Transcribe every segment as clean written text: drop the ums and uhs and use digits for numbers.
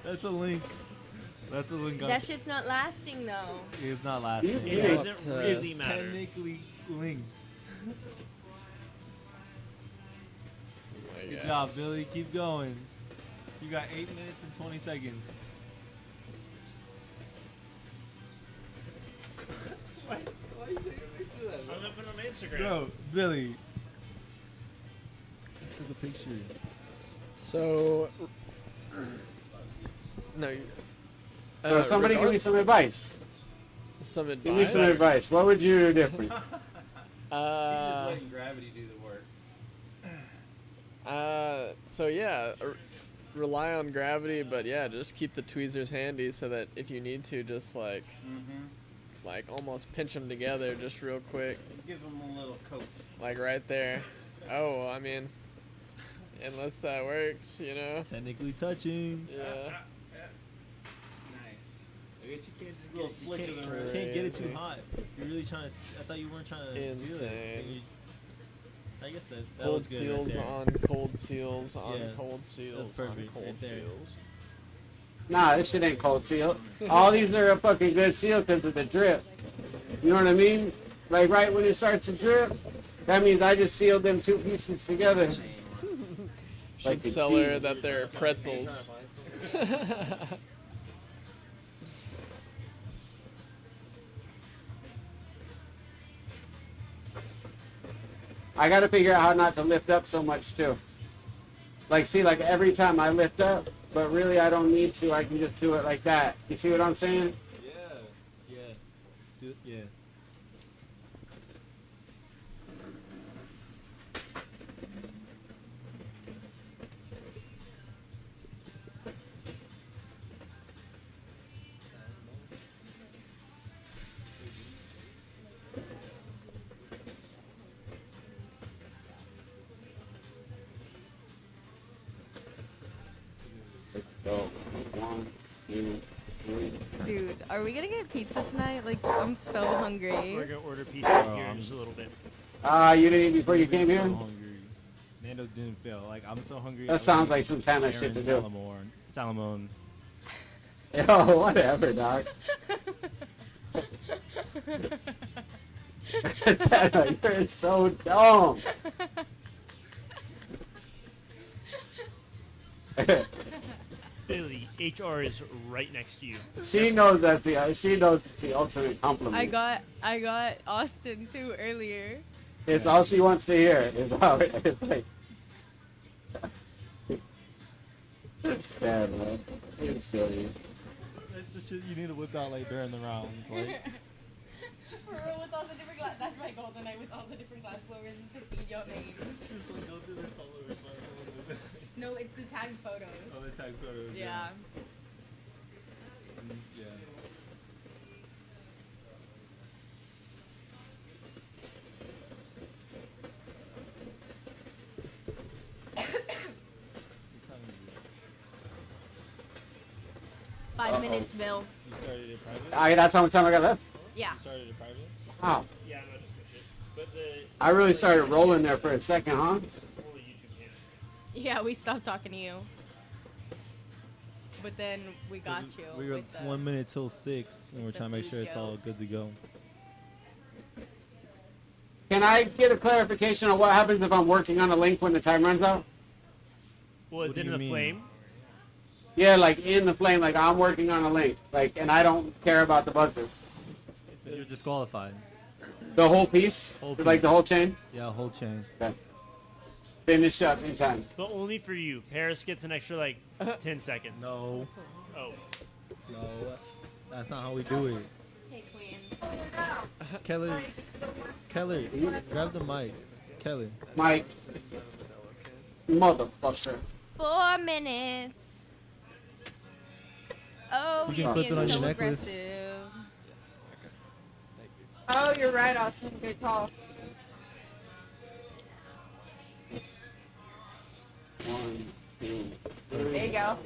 That's a link. That's a link. That shit's not lasting though. It's not lasting. It doesn't really It's matter. technically linked. my Good gosh. job, Billy. Keep going. You got 8 minutes and 20 seconds. Why are you taking a picture of that? I'm gonna put it on my Instagram. Bro, Billy. I took a picture. So, no. So somebody give me some advice. Some Give me advice. some advice. What would you do different? He's just letting gravity do the work. So yeah, rely on gravity, but yeah, just keep the tweezers handy so that if you need to, just like almost pinch them together just real quick. Give him a little coax. Like right there. Oh, I mean, unless that works, you know. Technically touching. Yeah. I guess you can't just get it. You can't get it too hot. You're really trying to. I thought you weren't trying to seal it. Insane. I guess that Cold was good seals right on cold seals on Yeah, cold seals that's on perfect cold right there. seals. Nah, this shit ain't cold seal. All these are a fucking good seal because of the drip. You know what I mean? Like right when it starts to drip, that means I just sealed them two pieces together. Should Like the sell key. her that they're pretzels. I gotta figure out how not to lift up so much too. Like, see, like every time I lift up, but really I don't need to. I can just do it like that. You see what I'm saying? Yeah. Let's go. 1, 2, 3. Dude, are we gonna get pizza tonight? Like, I'm so hungry. We're gonna order pizza here in just a little bit. You didn't eat before you came so here? hungry. Nando's didn't fail. Like, I'm so hungry. That sounds like some Tana shit to do. Salamone. Yo, whatever, dog. Tana, you're so dumb. Billy, HR is right next to you. She knows that's the ultimate compliment. I got Austin too earlier. It's all she wants to hear. Is how it's like. It's bad, man. It's silly. That's the shit you need to whip out like during the rounds. Like, For real, with all the different that's my goal tonight with all the different glass blowers is to feed your names. just like go through their followers. No, it's the tagged photos. Oh, the tag photos. Yeah. Yeah. What time is it? 5 minutes, Bill. You started it private? That's how much time I got left. Yeah. You started it private? Wow. Yeah, I'm gonna just switch it. But the I really started rolling there for a second, huh? only YouTube can. Yeah, we stopped talking to you. But then we got you. We got with the, 1 minute till 6, and we're the trying to make food sure it's all joke. good to go. Can I get a clarification on what happens if I'm working on a link when the time runs out? Well, it's What do in you the mean? flame. Yeah, like in the flame, like I'm working on a link, like, and I don't care about the buzzer. You're disqualified. The whole piece, Whole like piece. the whole chain. Yeah, whole chain. Okay. Finish up in time. But only for you. Paris gets an extra like 10 seconds. No. Oh. No. That's not how we do it. Hey, Queen. Kelly, grab the mic. Kelly. Mike, motherfucker. 4 minutes. Oh, You can you're clip being it on your so necklace. aggressive. Oh, you're right, Austin. Good call. 1, 2, 3. There you go.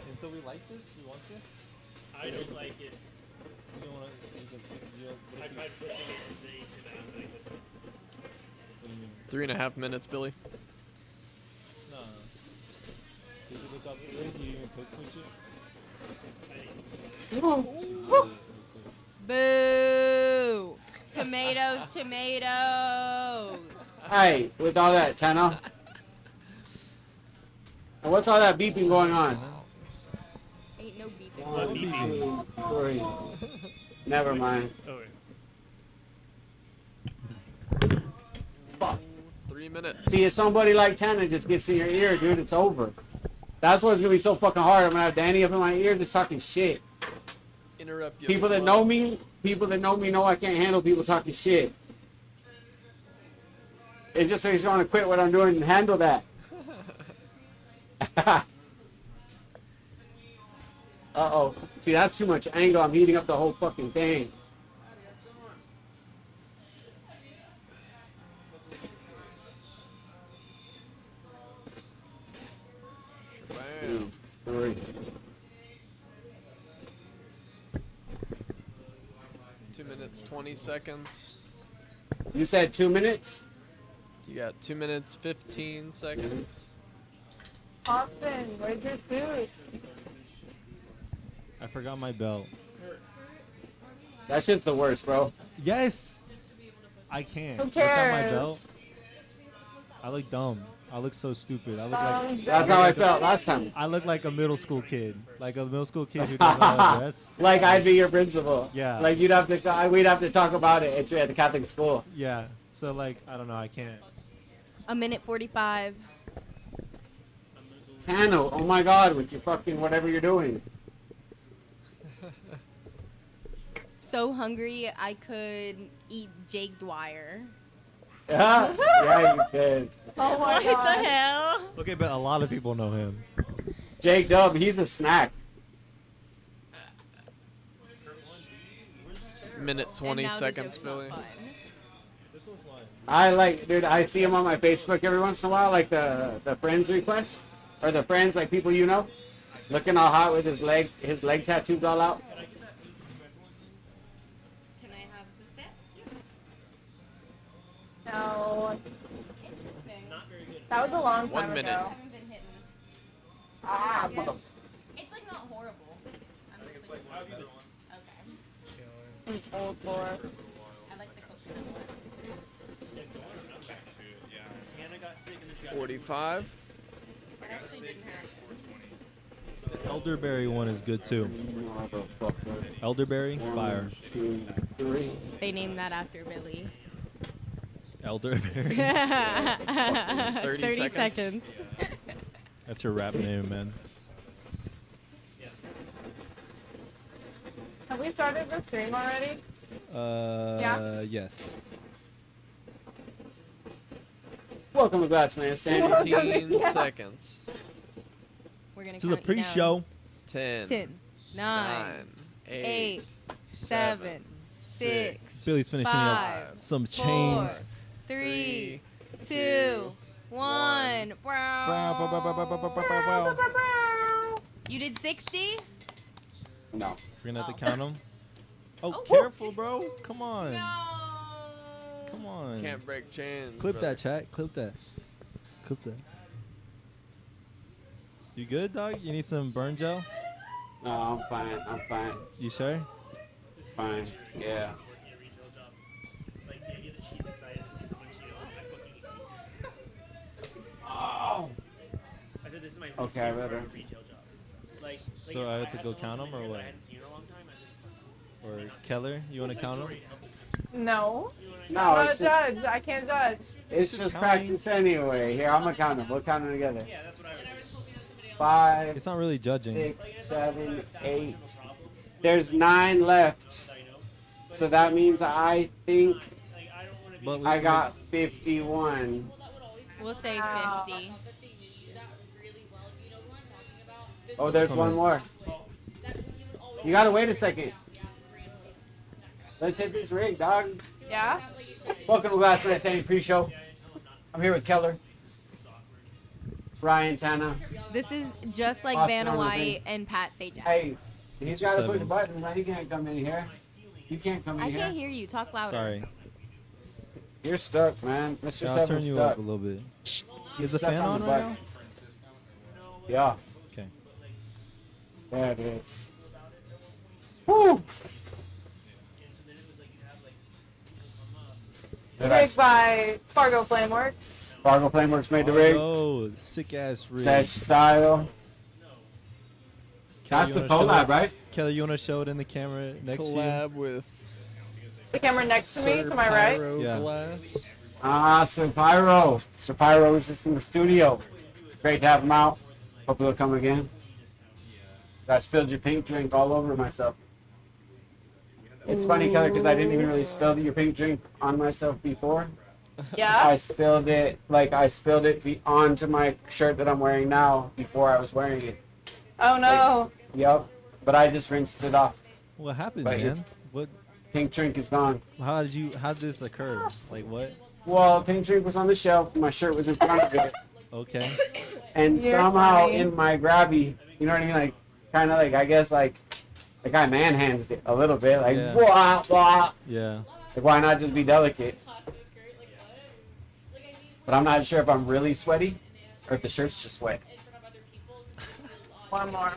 And so we like this? We want this? I don't like it. You don't want to... I tried pushing it to 3.5 minutes, Billy. No. Did you look up Billy? You even cook switch it? Boo! Tomatoes, tomatoes. Hey, with all that, Tana. And what's all that beeping going on? Ain't no beeping. One, two, 3. Never mind. Oh, Fuck. 3 minutes. See, if somebody like Tana just gets in your ear, dude, it's over. That's why it's gonna be so fucking hard. I'm gonna have Danny up in my ear just talking shit. Interrupt you. People that know me know I can't handle people talking shit. It just so he's gonna quit what I'm doing and handle that. Uh-oh. See, that's too much angle. I'm heating up the whole fucking thing. Bam. 3. 2 minutes, 20 seconds. You said 2 minutes? You got 2 minutes, 15 seconds. Austin, where's your food? I forgot my belt. That shit's the worst, bro. Yes! I can't. Who Without my cares? belt, I look dumb. I look so stupid. I look like That's how I felt last time. I look like a middle school kid. Like a middle school kid who doesn't know how to dress. Like I'd be your principal. Yeah. Like we'd have to talk about it at the Catholic school. Yeah. So like, I don't know. I can't. A minute 45. Tano, oh my god, with your fucking whatever you're doing. So hungry I could eat Jake Dwyer. Yeah, yeah, you did. Oh my What god. the hell? Okay, but a lot of people know him. Jake Dub, he's a snack. Minute, 20 And now the seconds, joke's not Billy. fun. This one's mine. I like, dude, I see him on my Facebook every once in a while, like the friends request. Or the friends, like people you know. Looking all hot with his leg tattoos all out. Can I have a sip? No, Interesting. that was a long 1 time minute. I ago. haven't been hitting. Ah, mother. It's like not horrible. I'm just like, okay. Some old lore. I like the coconut one. 45. I actually didn't have. The elderberry one is good too. Elderberry, fire. 2, 3. They named that after Billy. Elderberry. 30 seconds. That's your rap name, man. Have we started the stream already? Yes. Welcome to Glassblowing, Sandy. 15 seconds. We're gonna To the count you down. pre-show. 10, 10, 9, 8, 8, 7, 6, Billy's finishing up 5, some 4, chains. 3, 2, 1. You did 60? No. We're gonna have to count them. Oh, Oh, careful, bro. Come on. No. Come on. Can't break chains. Clip brother. that, chat. Clip that. Clip that. You good, dog? You need some burn gel? No, I'm fine. I'm fine. You sure? Fine. Yeah. Oh. I said this is my Okay, I better. retail job. So I have to go count them or what? Or Keller, you want to count them? No. No, I'm not a it's just, judge. I can't judge. it's just just counting. practice anyway. Here, I'm gonna count them. We'll count them together. Yeah, that's what I would do. 5, It's not really judging. 6, 7, 8. There's 9 left. So that means I think But we I should- got 51. We'll say Wow. 50. Oh, there's one more. You gotta wait a second. Let's hit this rig, dog. Yeah? Welcome to Glassblowing Sandy pre-show. I'm here with Keller, Ryan, Tana. This is just like Awesome, Vanna everything. White and Pat Sajak. Hey, he's Mr. gotta push the Seven. button, but he can't come in here. You can't come in I here. can't hear you. Talk louder. Sorry. You're stuck, man. Mr. Yeah, I'll Seven's turn you stuck. up a little bit. He's Is the stuck fan on the right now? buttons. Yeah. Okay. There it is. Woo! Rigged by Fargo Flameworks. Fargo Flameworks made the rig. Oh, sick ass rig. Sedge style. That's the you wanna show collab, it? right? Kelly, you want to show it in the camera next to you? Collab with The camera next to me, Sir to my right. Pyro Yeah. Glass. Ah, Sir Pyro. Sir Pyro is just in the studio. Great to have him out. Hope he'll come again. I spilled your pink drink all over myself. It's funny, Kelly, because I didn't even really spill your pink drink on myself before. Yeah. I spilled it onto my shirt that I'm wearing now before I was wearing it. Oh no. Yep. But I just rinsed it off. What happened, Right here. man? What? Pink drink is gone. How did this occur? Like what? Well, pink drink was on the shelf. My shirt was in front of it. Okay. And You're somehow funny. in my grabby, you know what I mean? Like, kind of like, I guess like I manhands it a little bit. Like, Yeah. blah, blah. Yeah. Like, why not just be delicate? But I'm not sure if I'm really sweaty or if the shirt's just wet. One more.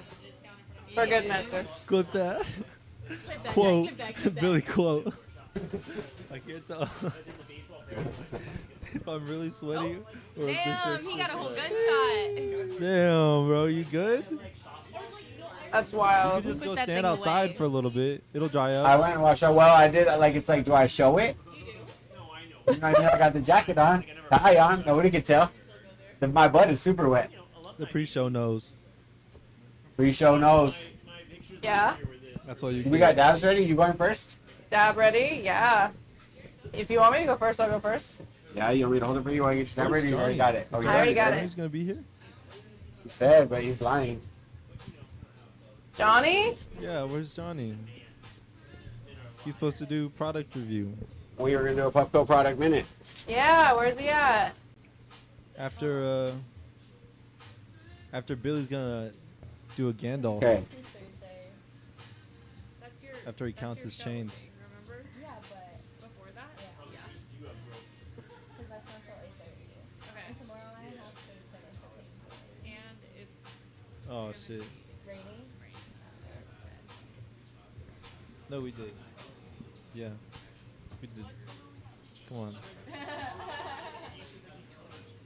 For good measure. Clip that. Clip that, Quote. Clip that, clip that. Billy quote. I can't tell if I'm really sweaty or if the Damn, shirt's he got just a whole wet. gunshot. Damn, bro, you good? That's You wild. can just Put go that stand thing outside away. for a little bit. It'll dry I up. went and washed out. Well, I did. Like, it's like, do I show it? You know, I got the jacket on, tie on. Nobody can tell. My butt is super wet. The pre-show knows. Pre-show knows. Yeah. That's why you. We got dabs ready. You going first? Dab ready? Yeah. If you want me to go first, I'll go first. Yeah, you want me to hold it for you while you get your dab ready? You already got it. Oh, you I already got it. He's gonna be here. He said, but he's lying. Johnny? Yeah, where's Johnny? He's supposed to do product review We were gonna do a Puffco product minute. Yeah, where's he at? after Billy's gonna do a Gandalf Okay. after he counts his chains. Yeah, but before that? Yeah. Because that's not till 8:30. Okay. And tomorrow I have to finish the painting. And it's Oh shit. raining. No, we did. Yeah, we did. Come on.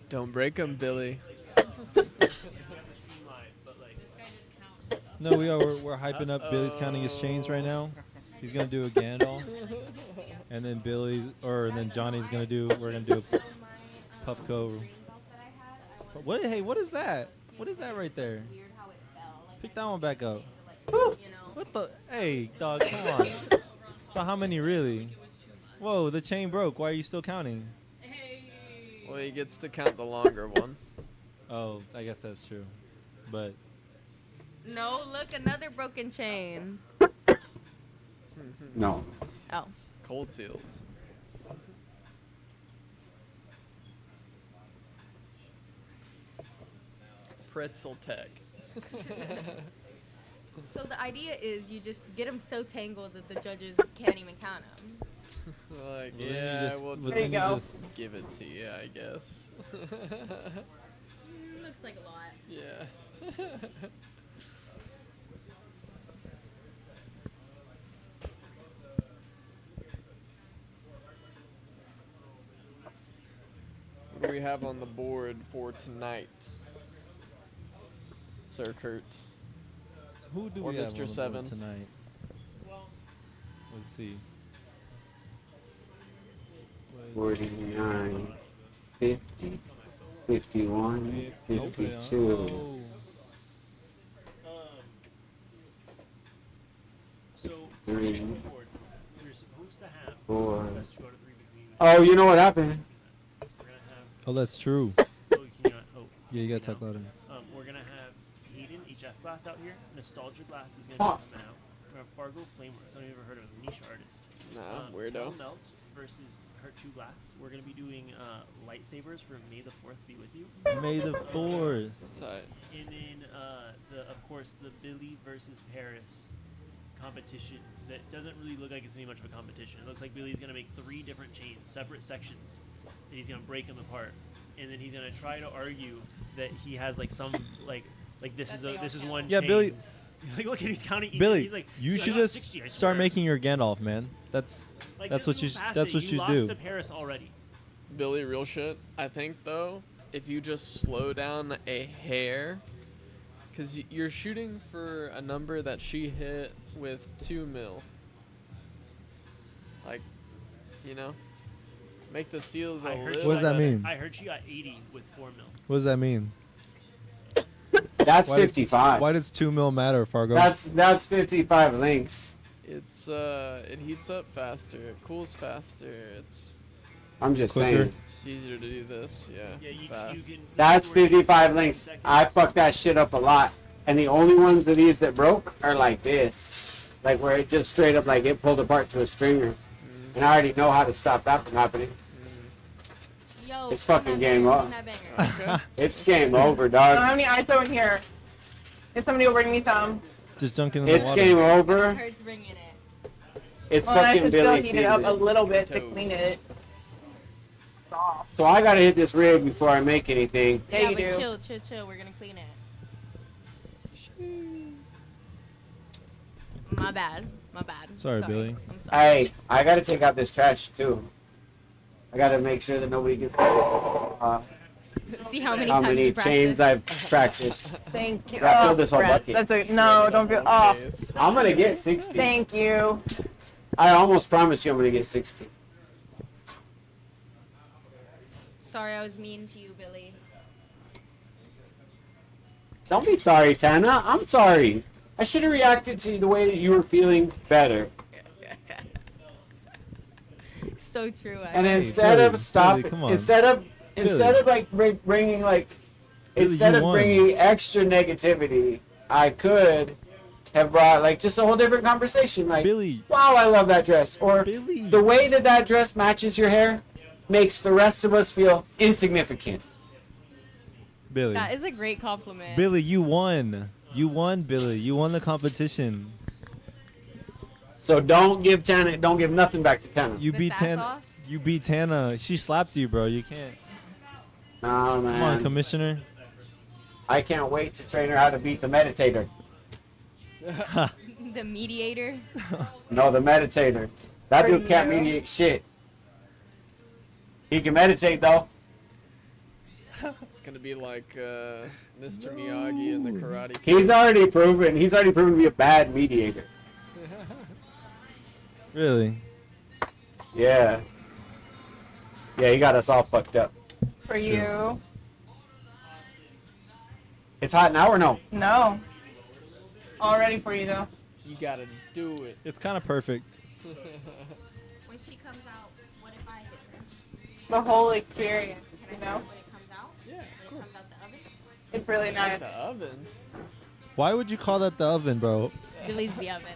Don't break 'em, Billy. No, we are. We're hyping up. Billy's counting his chains right now. He's gonna do a Gandalf, and then then Johnny's gonna do. We're gonna do a Puffco. What? Hey, what is that? What is that right there? Weird how it fell. Like, Pick that one back up. you know. What the? Hey, dog, come on. So how many really? Whoa, the chain broke. Why are you still counting? Well, he gets to count the longer one. Oh, I guess that's true. But No, look, another broken chain. No. Oh. Cold seals. Pretzel tech. So the idea is you just get them so tangled that the judges can't even count them. Like, Well, then you yeah, just- we'll well, There you just go. just- give it to you, I guess. Looks like a lot. Yeah. What do we have on the board for tonight, Sir Kurt? who do Or we have Mr. on the board Seven. tonight? Let's see. 49, 50, 51, 52. Oh. So Three. you're supposed to have 4. best 2 out of 3 between. Oh, you know what happened? We're gonna have. Oh, that's true. Oh, can you not? Oh. Yeah, you gotta talk louder. We're gonna have Hayden HF Glass out here. Nostalgia Glass is gonna be coming out. We're gonna have Fargo Flameworks. I don't ever heard of him. Niche artist. Nah, weirdo. Pearl Melts versus Hurt 2 Glass. We're gonna be doing lightsabers for May the 4th be with you. May the 4th. Tight. And then of course the Billy versus Paris competition that doesn't really look like it's gonna be much of a competition. It looks like Billy's gonna make 3 different chains, separate sections, and he's gonna break them apart, and then he's gonna try to argue that he has like some like this is one Yeah, chain. Billy. Like look at he's counting. Billy, he's like, you "Dude, I should got just 60, I start swear." making your Gandalf, man. That's Like, that's just what you move past that's it. what you lost do. to Paris already. Billy, real shit. I think though, if you just slow down a hair, because you're shooting for a number that she hit with 2 mil. Like, you know, make the seals a I heard little. she What does that got- mean? I heard she got 80 with 4 mil. What does that mean? That's Why does- 55. Why does 2 mil matter, Fargo? That's 55 links. It's it heats up faster, it cools faster. I'm just Quicker. saying. It's easier to do this. Yeah. Yeah, you fast. can. That's 55 links. Seconds. I fucked that shit up a lot. And the only ones of these that broke are like this. Like where it just straight up like it pulled apart to a stringer. And I already know how to stop that from happening. Yo, It's bring fucking that game banger, up. bring that banger. It's game over, I don't have dog. any ISO in here. If somebody will bring me some. Just dunking in the It's water. game over. Hurts bringing it. It's Well, I fucking should still Billy heat it up a season. little bit to Toes. clean it. Off. So I gotta hit this rig before I make anything. Yeah, you but do. chill. We're gonna clean it. My bad. Sorry, Billy. I'm sorry. Hey, I gotta take out this trash too. I gotta make sure that nobody gets See how many how times many you chains practice. I've practiced. Thank you. I filled this whole Brett, bucket. That's a no. Don't feel. Oh, Case. I'm gonna get 60. thank you. I almost promise you I'm gonna get 60. Sorry, I was mean to you, Billy. Don't be sorry, Tana. I'm sorry. I should have reacted to the way that you were feeling better. So true. And Hey, instead Billy, of stop, Billy, come on. instead of Billy. like bringing like, Billy, instead you of won. bringing extra negativity, I could have brought like just a whole different conversation. Like, Billy. wow, I love that dress, or Billy. the way that that dress matches your hair makes the rest of us feel insignificant. Billy. That is a great compliment. Billy, you won. You won, Billy. You won the competition. So don't give nothing back to Tana. You The beat sass Tana. off? You beat Tana. She slapped you, bro. You can't. No, man. Come on, Commissioner. I can't wait to train her how to beat the meditator. The mediator. No, the meditator. That For dude can't you. mediate shit. He can meditate though. It's gonna be like Mr. Miyagi in the Karate Kid. He's already proven to be a bad mediator. Really? Yeah. Yeah, he got us all fucked up. For you. It's hot now or no? No. All ready for you though. You gotta do it. It's kind of perfect. When she comes out, what if I hit her? The whole experience. Can You I know. when it comes out? Yeah, When of it course. comes out the oven? It's really nice. The oven. Why would you call that the oven, bro? Billy's the oven.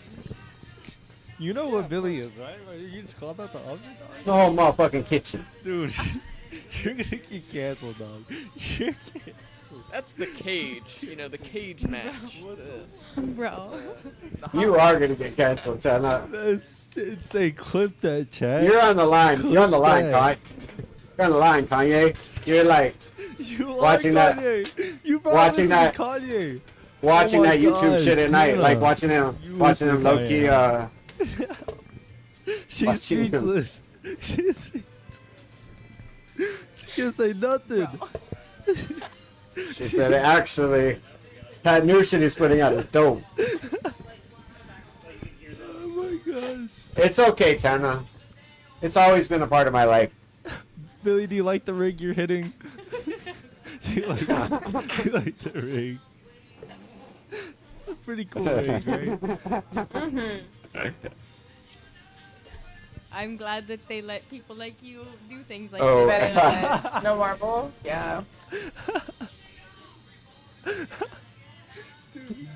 You know what Billy is, right? You just call that the oven, dog? The whole motherfucking kitchen. Dude, you're gonna get canceled, dog. You're canceled. That's the cage. You know, the cage match. Bro. You are gonna get canceled, Tana. That's insane. Clip that, chat. You're on the line. You're on the line, Yeah. Kanye. You're on the line, Kanye. You're like You watching are that- Kanye. You watching that- Kanye. watching Oh my that YouTube God, shit at night, Tina. like watching him You low listen, key. Kanye. She's Watching him. speechless. She's speechless. She can't say nothing. She said, actually, that new shit he's putting out is dope. Oh my gosh. It's okay, Tana. It's always been a part of my life. Billy, do you like the rig you're hitting? do you like the rig? It's a pretty cool rig, right? I'm glad that they let people like you do things like Oh. this. Better Billy. than no marble. Yeah. Dude.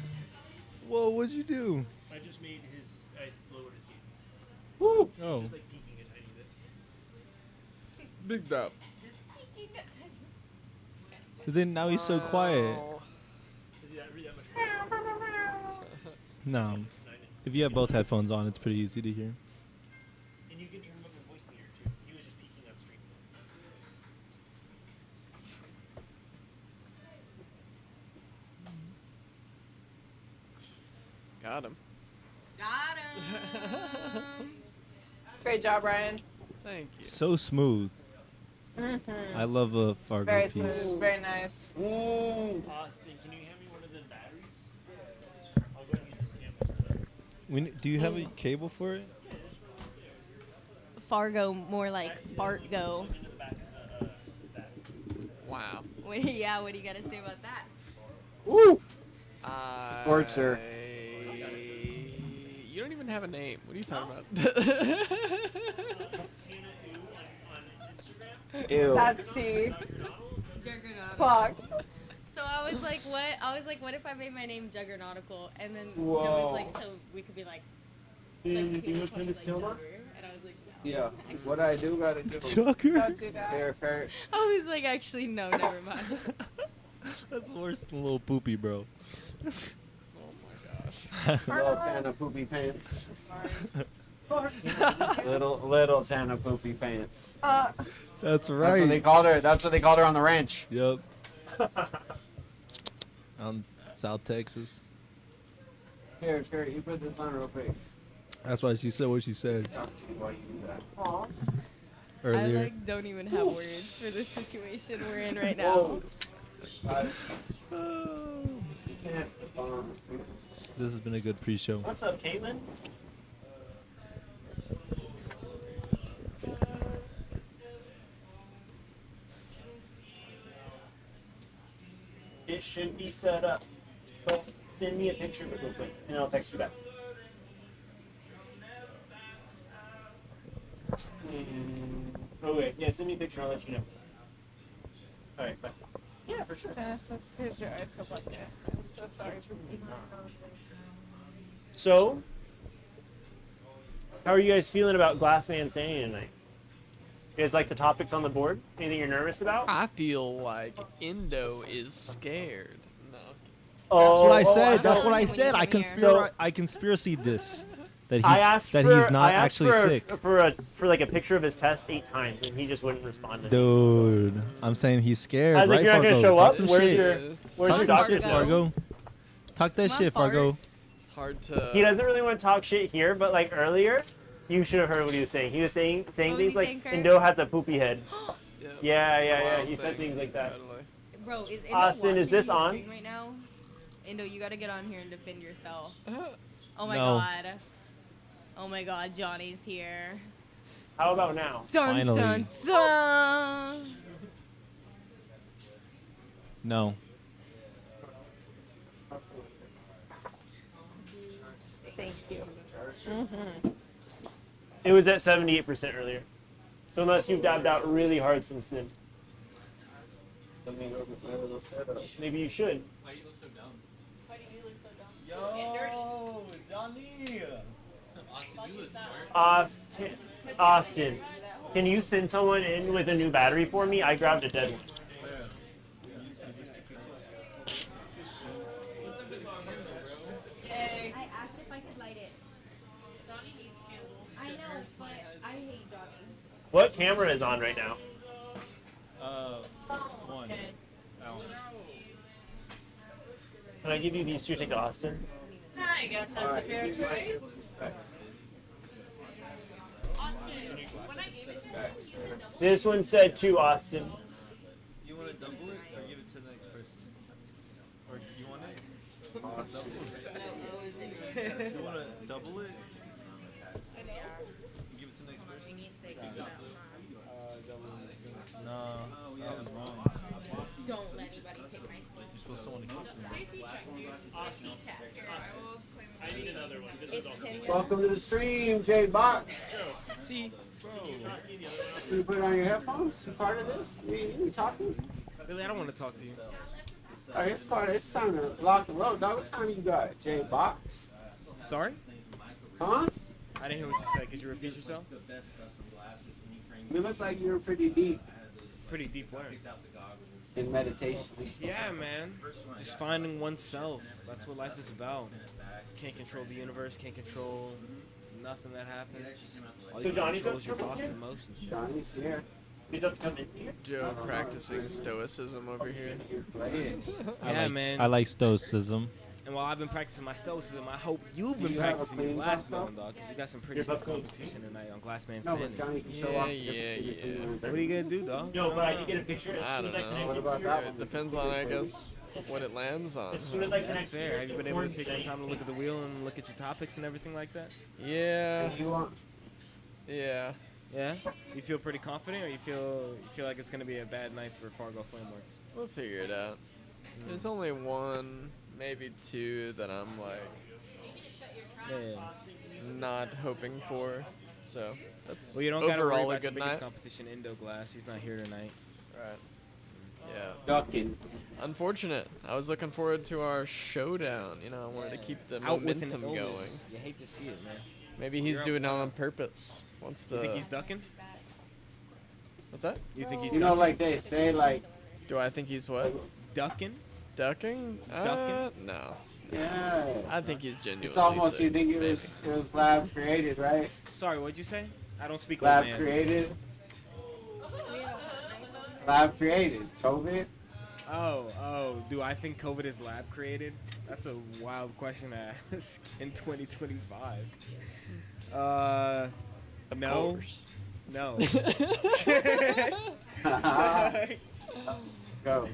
Whoa, what'd you do? I just made his. I lowered his gain. Woo. Oh, Just like peeking a tiny bit. Big stop. then now he's so quiet. Is he that really that much? No. If you have both headphones on, it's pretty easy to hear. And you can turn up the voice meter too. He was just peeking upstream. Got him. Got him. Great job, Ryan. Thank you. So smooth. I love a Fargo Very piece. smooth. Very nice. Austin, can you hand me one of the batteries? I'll go and get this camera set up. Do you have a cable for it? Fargo, more like Fartgo. Into the back of the back. Wow. Yeah, what do you got to say about that? Woo! Sportser. You don't even have a name. What are you talking about? Ew. That's T. Juggernaut. Fuck. So I was like, what? I was like, what if I made my name Juggernautical? And then Joe Whoa. was like, so we could be like, could be like Jugger? And I was like, no. Yeah. What I do gotta do. Jugger? Don't do that. Fair. I was like, actually, no, never mind. That's worse than little poopy, bro. Oh my gosh. Little Tana poopy pants. Sorry. little Tana poopy pants. That's That's what they called her. That's what they called her on the ranch. Yep. South Texas. Here, you put this on real quick. That's why she said what she said Talk to you while you do that. Aw. earlier. I like don't even have words for the situation we're in right now. You can't have fun on the street. This has been a good pre-show. What's up, Caitlin? It should be set up. But send me a picture of it real quick, and I'll text you back. Okay, yeah, send me a picture, I'll let you know. Alright, bye. Yeah, for sure. Genesis, here's your ice cup like that. I'm so sorry. So, how are you guys feeling about Glassman Sanity tonight? You guys like the topics on the board? Anything you're nervous about? I feel like Indo is scared. No. That's what I said. so- That's what I said. I So- conspiracy this. That I asked he's for, not I asked actually for sick. for like a picture of his test 8 times, and he just wouldn't respond to me. Dude, I'm saying he's scared. I was right, like, you're not Fargo? gonna show Talk up? some Where's shit. your It's Where's Talk your some doctor's shit, note? Fargo. Talk that Come on, shit, Fargo. It's hard to. He doesn't really want to talk shit here, but like earlier, you should have heard what he was saying. He was saying was things he like saying, Kurt? Indo has a poopy head. Yep, Yeah, it's a yeah, yeah, wild he said thing, things like that. Totally. Bro, is Indo Austin, is watching this the on? screen right now? Indo, you gotta get on here and defend yourself. Oh my No. god. Oh my god, Johnny's here. How about now? Dun Finally. dun dun. No. Thank you. It was at 78% earlier. So unless you've dabbed out really hard since then, maybe you should. Why do you look so dumb? Why do you look so dumb? Yo, Johnny. Austin, you look smart. Austin, can you send someone in with a new battery for me? I grabbed a dead one. I asked if I could light it. Johnny needs candles. I know, but I hate Johnny. What camera is on right now? One. Can I give you these two to take to Austin? I guess that's a fair choice. Austin, when I gave it to you, you said double. This one said to Austin. You want to double it or give it to the next person? Or you want it? You want to double it? Give it to the next person? No, that was wrong. Don't let anybody take my seat. You're supposed to want to keep it. Seat check. I need another one. This It's 10. Welcome to the stream, J Box. See, bro. So you put it on your headphones? You part of this? You talking? Billy, I don't want to talk to you. Alright, it's part of, it's time to lock and load. Dog, what time you got, J Box? Sorry? Huh? I didn't hear what you said. Could you repeat yourself? You look like you were pretty deep Pretty deep where? in meditation. Yeah, man. Just finding oneself. That's what life is about. Can't control the universe. Can't control nothing that happens. All So you can Johnny's control up is your from thoughts here? and emotions. Johnny's here. He's up to come in here. Joe practicing stoicism over here. Yeah, man. I like stoicism. And while I've been practicing my stoicism, I hope you've Do been you have a practicing your clean glass puff blowing, cup? dog. Because you got some pretty Your stiff puff cup? competition tonight on Glassman No, Sandy. but Johnny can show off the difference between What are you gonna do, dog? Yo, but I can get a picture as I soon as don't I know. connect What it about to that your- one? It depends on, I guess, what it lands on. As soon as I connect That's to fair. yours, Have you been the able to orange take some thing. time to look at the wheel and look at your topics and everything like that? Yeah, You want? yeah. Yeah. You feel pretty confident, or you feel like it's gonna be a bad night for Fargo Flameworks? We'll figure it out. There's only one, maybe two that I'm like Yeah. not hoping for. So that's Well, you don't gotta worry overall a about your good biggest night. competition, Indo Glass. He's not here tonight. Right. Yeah. Ducking. Unfortunate. I was looking forward to our showdown. You know, I wanted to keep the Out with an momentum going. illness. You hate to see it, man. Maybe he's You're up. doing it on purpose. Wants You think to. he's ducking? What's that? You think he's You know, ducking? like they say, like, Do I think he's what? Ducking? Ducking? Ducking? No. yeah. I think he's genuinely. It's almost sick, you think maybe. it was lab created, right? Sorry, what'd you say? I don't speak Lab old man. created. Lab created. COVID. Oh, do I think COVID is lab created? That's a wild question to ask in 2025. Of No. course. No. Let's go.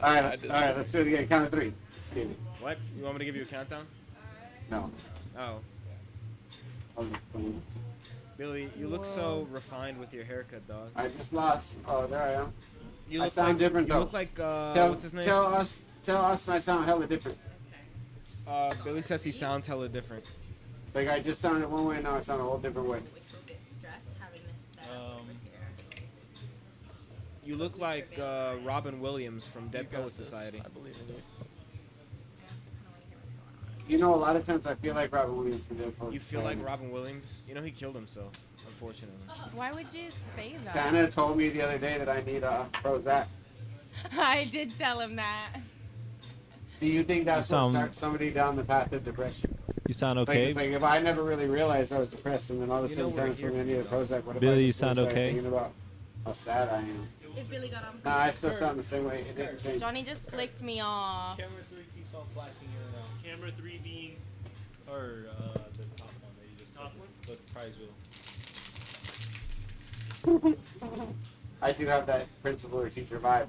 All right, I all right. Let's do it again. Count of three. Let's get it. What? You want me to give you a countdown? No. Oh. I'll just clean. Billy, you look so refined with your haircut, dog. I just lost. Oh, there I am. You I look sound like, different, You though. look like, Tell, what's his name? Tell us, and I sound hella different. Billy says he sounds hella different. Like I just sounded one way, now I sound a whole different way. You look like Robin Williams from Dead You got Poet this. Society. I believe in you. You know, a lot of times I feel like Robin Williams from Dead Poets You feel like Society. Robin Williams? You know he killed himself, unfortunately. Why would you say that? Tana told me the other day that I need a Prozac. I did tell him that. Do you think that's what sound- starts somebody down the path of depression? You sound Like, okay? it's like if I never really realized I was depressed, and then all of a You know sudden we're Tana told me I here need a for you, Prozac. What if Billy, I you just sound started okay? Thinking about how sad I am. Is Billy got on? Nah, I still sound the same way. It didn't change. Johnny just flicked me off. Camera 3 keeps on flashing in and out. Camera 3 being Or the top one that you just top one. the prize wheel. I do have that principal or teacher vibe.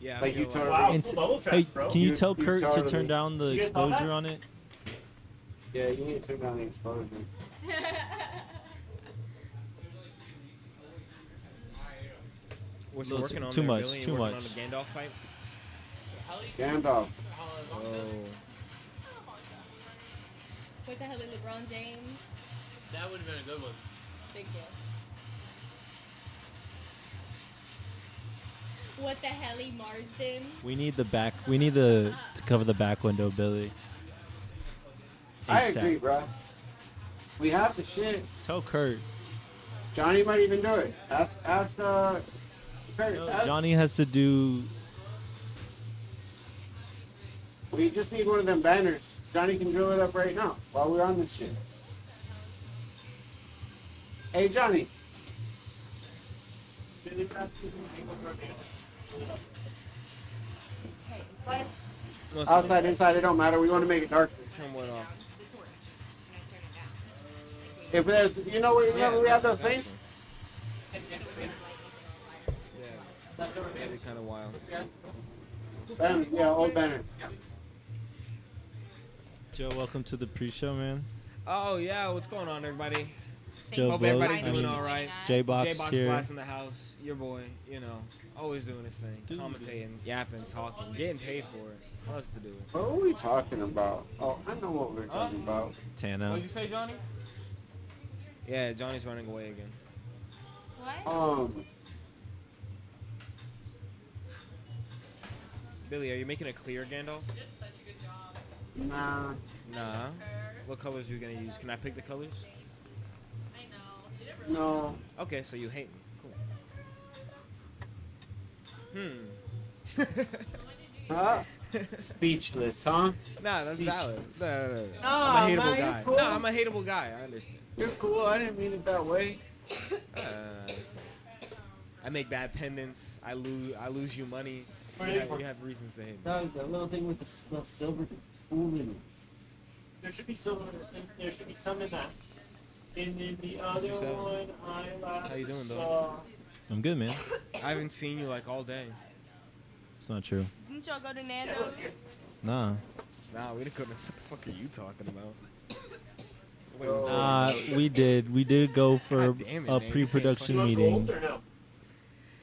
Yeah, I Like, you feel totally- Wow, And bubble hey, traps, bro. can you You- tell you Kurt to totally- turn down the You guys saw that? exposure on it? Yeah, you need to turn down the exposure. What's you Little working on too there, much, Billy? You too working much. on the Gandalf pipe? Gandalf. Oh. What the hell is LeBron James? That would have been a good one. Thank you. What the hell, Marsden? We need the back. We need to cover the back window, Billy. I ASAP. agree, bro. We have the shit. Tell Kurt. Johnny might even do it. Ask Kurt. No, ask- Johnny has to do. We just need one of them banners. Johnny can drill it up right now while we're on this shit. Hey, Johnny. Listen, Outside, inside, it don't matter. We want to make it dark. turn one off. If there's, you know where we have those things? Yeah. That'd be kind of wild. Yeah, old banner. Joe, welcome to the pre-show, man. Oh, yeah. What's going on, everybody? Joe Hope Blow. everybody's I mean, doing all right. J-Box J-Box here. Glass in the house. Your boy, you know, always doing his thing. Dude. Commentating, yapping, talking, getting paid for it. Loves to do it. What are we talking about? Oh, I know what we're talking about. Tana. What'd you say, Johnny? Yeah, Johnny's running away again. What? Billy, are you making a clear Gandalf? Nah. Nah. What colors are you gonna use? Can I pick the colors? No. Okay, so you hate me. Cool. Hmm. Huh? Speechless, huh? Nah, that's valid. No. No, I'm a hateable man, guy. you're cool. No, I'm a hateable guy. I understand. You're cool. I didn't mean it that way. I understand. I make bad pendants. I lose you money. You have reasons to hate me. Dog, that little thing with the little silver spoon in it. There should be some. There should be some in that. And then the What's other your seven? one, I last How you doing, though? saw. I'm good, man. I haven't seen you like all day. It's not true. Didn't y'all go to Nando's? Nah. Nah, we didn't go to. What the fuck are you talking about? Wait, We did. We did go for God damn it, a man, you pre-production You want meeting. gold or no?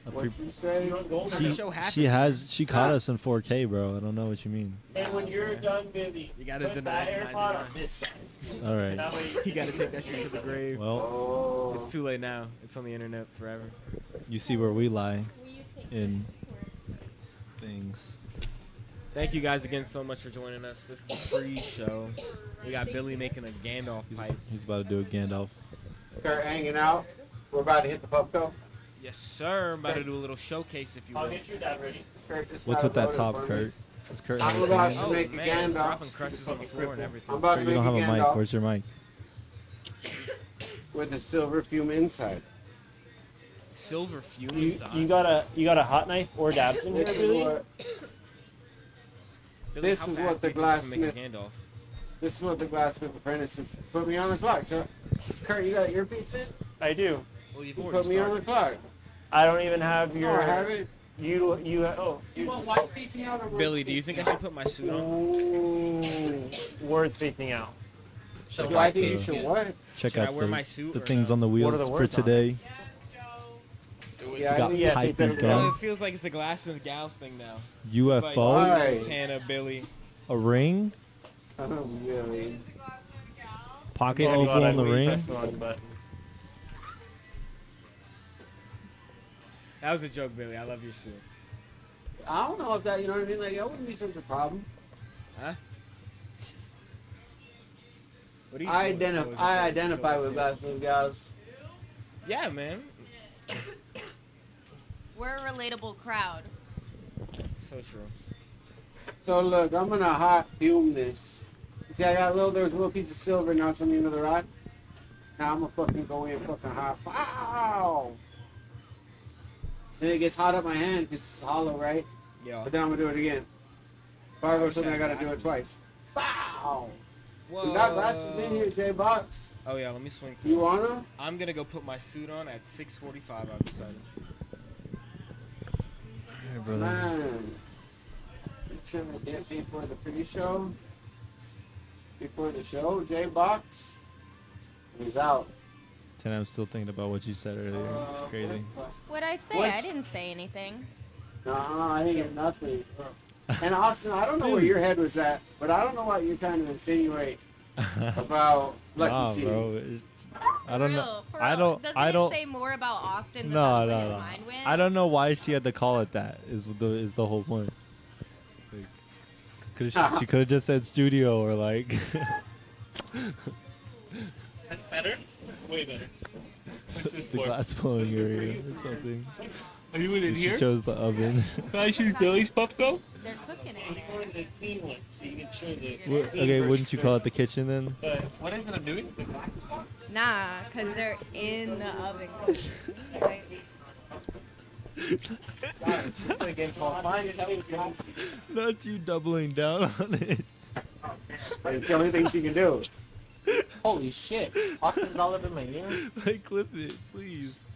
A What pre- you say? You want gold? The she show happens. she caught us in 4K, bro. I don't know what you mean. And when you're done, Billy, You gotta put deny that it, AirPod 99. on this side. All right. That way You gotta take that shit to the grave. Well, Oh. It's too late now. It's on the internet forever. you see where we lie Will you take in this? things. Thank you guys again so much for joining us. This is the pre-show. We got Billy making a Gandalf pipe. He's about to do a Gandalf. Start hanging out. We're about to hit the Pubco. Yes, sir. I'm about to do a little showcase, if you I'll will. get your dad ready. Kurt just What's got with that voted top, for me. Kurt? Does Kurt I'm have an about opinion? to make a man, Gandalf. dropping crushes on the floor and everything. I'm about Kurt, to you make don't a have a mic. Gandalf Where's your mic? with a silver fume inside. Silver fume You inside. got a hot knife or dabs in here, This is Billy? what, Billy, this how is fast what do the you think you can make a glassmith- Gandalf? this is what the glassmith apprentices put me on the clock. So, Kurt, you got your piece in? I do. Well, you've You already put me on the started. clock. I don't even have No, your. I have it. You. You You. want white piecing out or Billy, do you think I should put my suit on? Ooh. Words facing out. So Check why out do you the- should what? Check Should I out wear my the suit or things no? on the What are wheels the for words on it? today. Yeah, Got I Yeah, pipe they and said- Well, gun, it feels like it's a Glassmith Gals thing now. It's UFO, Why? Like, Tana, Billy. a ring, Oh, really? pocket Oh, oval God, on the ring. Press the wrong button. That was a joke, Billy. I love your suit. I don't know if that, you know what I mean? Like, that wouldn't be such a problem. Huh? What do you I what was it for? identify So with fit. glassmith gals. Yeah, man. We're a relatable crowd. So true. So look, I'm gonna hot fume this. You see, there was a little piece of silver now it's on the end of the rod. Now I'm gonna fucking go in fucking hot. Wow! Then it gets hot up my hand because it's hollow, right? Yeah. But then I'm gonna do it again. If I I go wish I something, I had gotta do it glasses. twice. Wow! Whoa. We got glasses in here, J-Box. Oh yeah, let me swing You through. wanna? I'm gonna go put my suit on at 6:45. I've decided. Hey, brother. Man. It's gonna get before the pre-show. Before the show, J-Box. He's out. Ten, I'm still thinking about what you said earlier. It's crazy. What'd I say? What's- I didn't say anything. No, I didn't get nothing. And Austin, I don't know where your head was at, but I don't know what you're trying to insinuate about Lucky Nah, Team. bro. I don't know. Real, for I real. don't. Doesn't I it don't. say more about Austin than No, that's where no, his no. mind went? I don't know why she had to call it that. Is the whole point. Like, she could have just said studio or like. That's better? Way better. What's this the for? glass blowing area or something. Are you in She chose the oven. Can I choose Billy's Pup Go? They're cooking in I'm there. pouring the clean one so you can show the. Okay, wouldn't you call it the kitchen then? What is it I'm doing? Nah, because they're in the oven cooking. Right? Not you doubling down on it. It's the only thing she can do. Holy shit. Austin's all up in my ear. Like, clip it, please.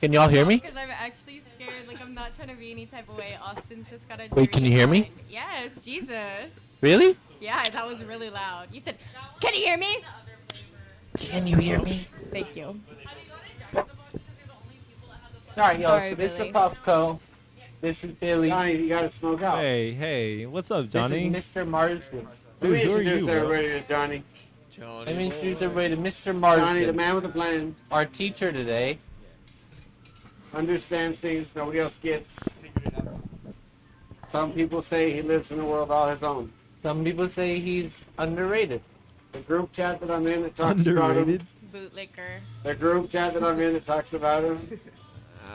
Can y'all hear me? Because I'm actually scared. Like, I'm not trying to be any type of way. Austin's just got a Wait, can you hear me? mind. Yes, Jesus. Really? Yeah, that was really loud. You said, can you hear me? Can you hear me? Thank you. Alright, y'all, Sorry, so this is Billy. the Puffco. This is Billy. Johnny, you gotta smoke out. Hey, what's up, Johnny? This is Mr. Marsden. Dude, Let me who are you, introduce bro? everybody to Johnny. Johnny Let me introduce boy. everybody to Mr. Marsden, Johnny, the man with the plan. our teacher today. Understands things nobody else gets. Some people say he lives in a world all his own. Some people say he's underrated. The group chat that I'm in that talks about him. Underrated. Bootlicker. The group chat that I'm in that talks about him.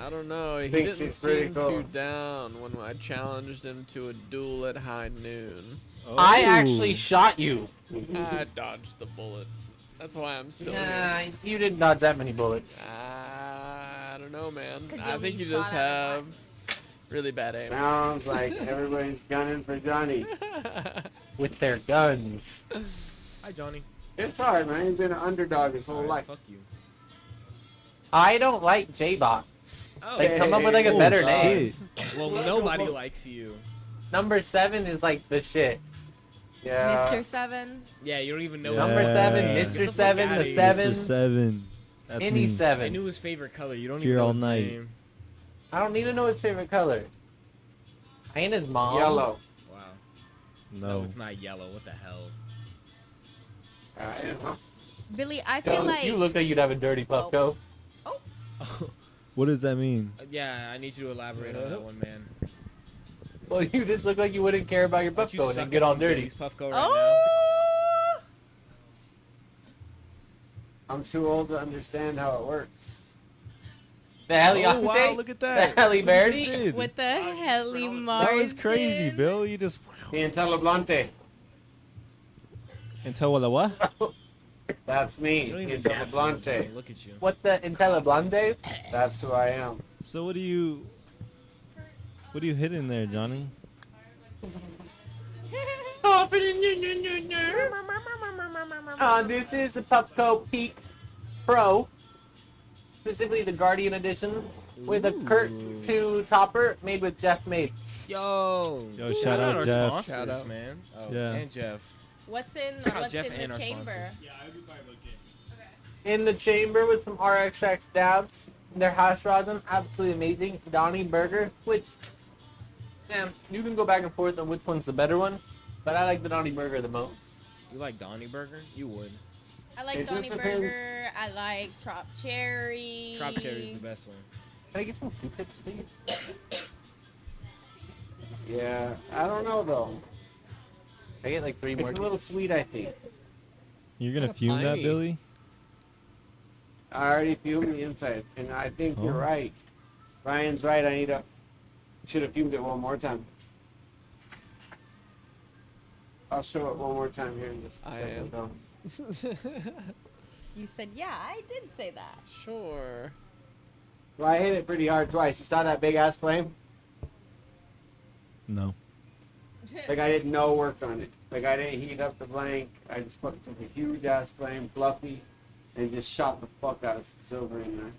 I don't know. He Thinks didn't he's pretty seem cool. too down when I challenged him to a duel at high noon. I Oh. actually shot you. I dodged the bullet. That's why I'm still Nah, here. you didn't dodge that many bullets. I don't know, man. 'Cause you I only think you shot just at him have once. really bad aim. Sounds like everybody's gunning for Johnny with their guns. Hi, Johnny. It's hard, man. He's been an underdog his whole Alright, life. fuck you. I don't like J-Box. Oh, They come up with like a Oh, better shit. name. well, nobody likes you. Number 7 is like the shit. Yeah. Mr. Seven. Yeah, you don't even know. Yeah. his Number name. 7, Yeah. Mr. Get the fuck 7, outta the here. 7, Mr. 7. That's any me. I 7. knew his favorite color. You don't Here even know all his night. name. I don't need to know his favorite color. Ain't his mom. Yellow. Wow. No. It's not yellow. What the hell? Billy, I feel like You look like you'd have a dirty Puffco. What does that mean? Yeah, I need you to elaborate on that one, man. Well, you just look like you wouldn't care about your Why don't you Puffco and suck then get all on dirty. Billy's Puffco right oh. I'm too old to understand how it works. The Heliante? Oh, wow, look at that. The Halle Look what you Berry? just did. With the heli Mars. That was crazy, Bill. You just... The Inteliblante. And tell what the what? That's me. now. You don't The even gap me. Inteliblante. Look at you. What the Inteliblante? That's who I am. So what do you hitting there, Johnny? This is the Puffco Peak Pro, specifically the Guardian Edition, with a Kurt 2 topper made with Jeff Made. Yo. Yo, shout out our Jeff. sponsors, Shout out. man. Oh, Yeah. and Jeff. What's in Shout out what's Jeff in and the our chamber? sponsors. Yeah, I would do 500K. In the chamber with some RX Tracks dabs, their hash rosin, absolutely amazing. Donnie Burger, which, damn, you can go back and forth on which one's the better one, but I like the Donnie Burger the most. You like Donnie Burger? You would. I like It Donny just depends. Burger. I like Trop Cherry. Trop Cherry's the best one. Can I get some Q-tips, please? Yeah, I don't know though. I get like 3 more. It's a little sweet, I think. You're gonna Kinda fume that, piney. Billy? I already fumed the inside, and I think you're Oh. right. Ryan's right. I need to. Should have fumed it one more time. I'll show it one more time here in just a I second, am. though. You said, yeah, I did say that. Sure. Well, I hit it pretty hard twice. You saw that big ass flame? No. Like I did no work on it. Like I didn't heat up the blank. I just took a huge ass flame, fluffy, and just shot the fuck out of some silver in there.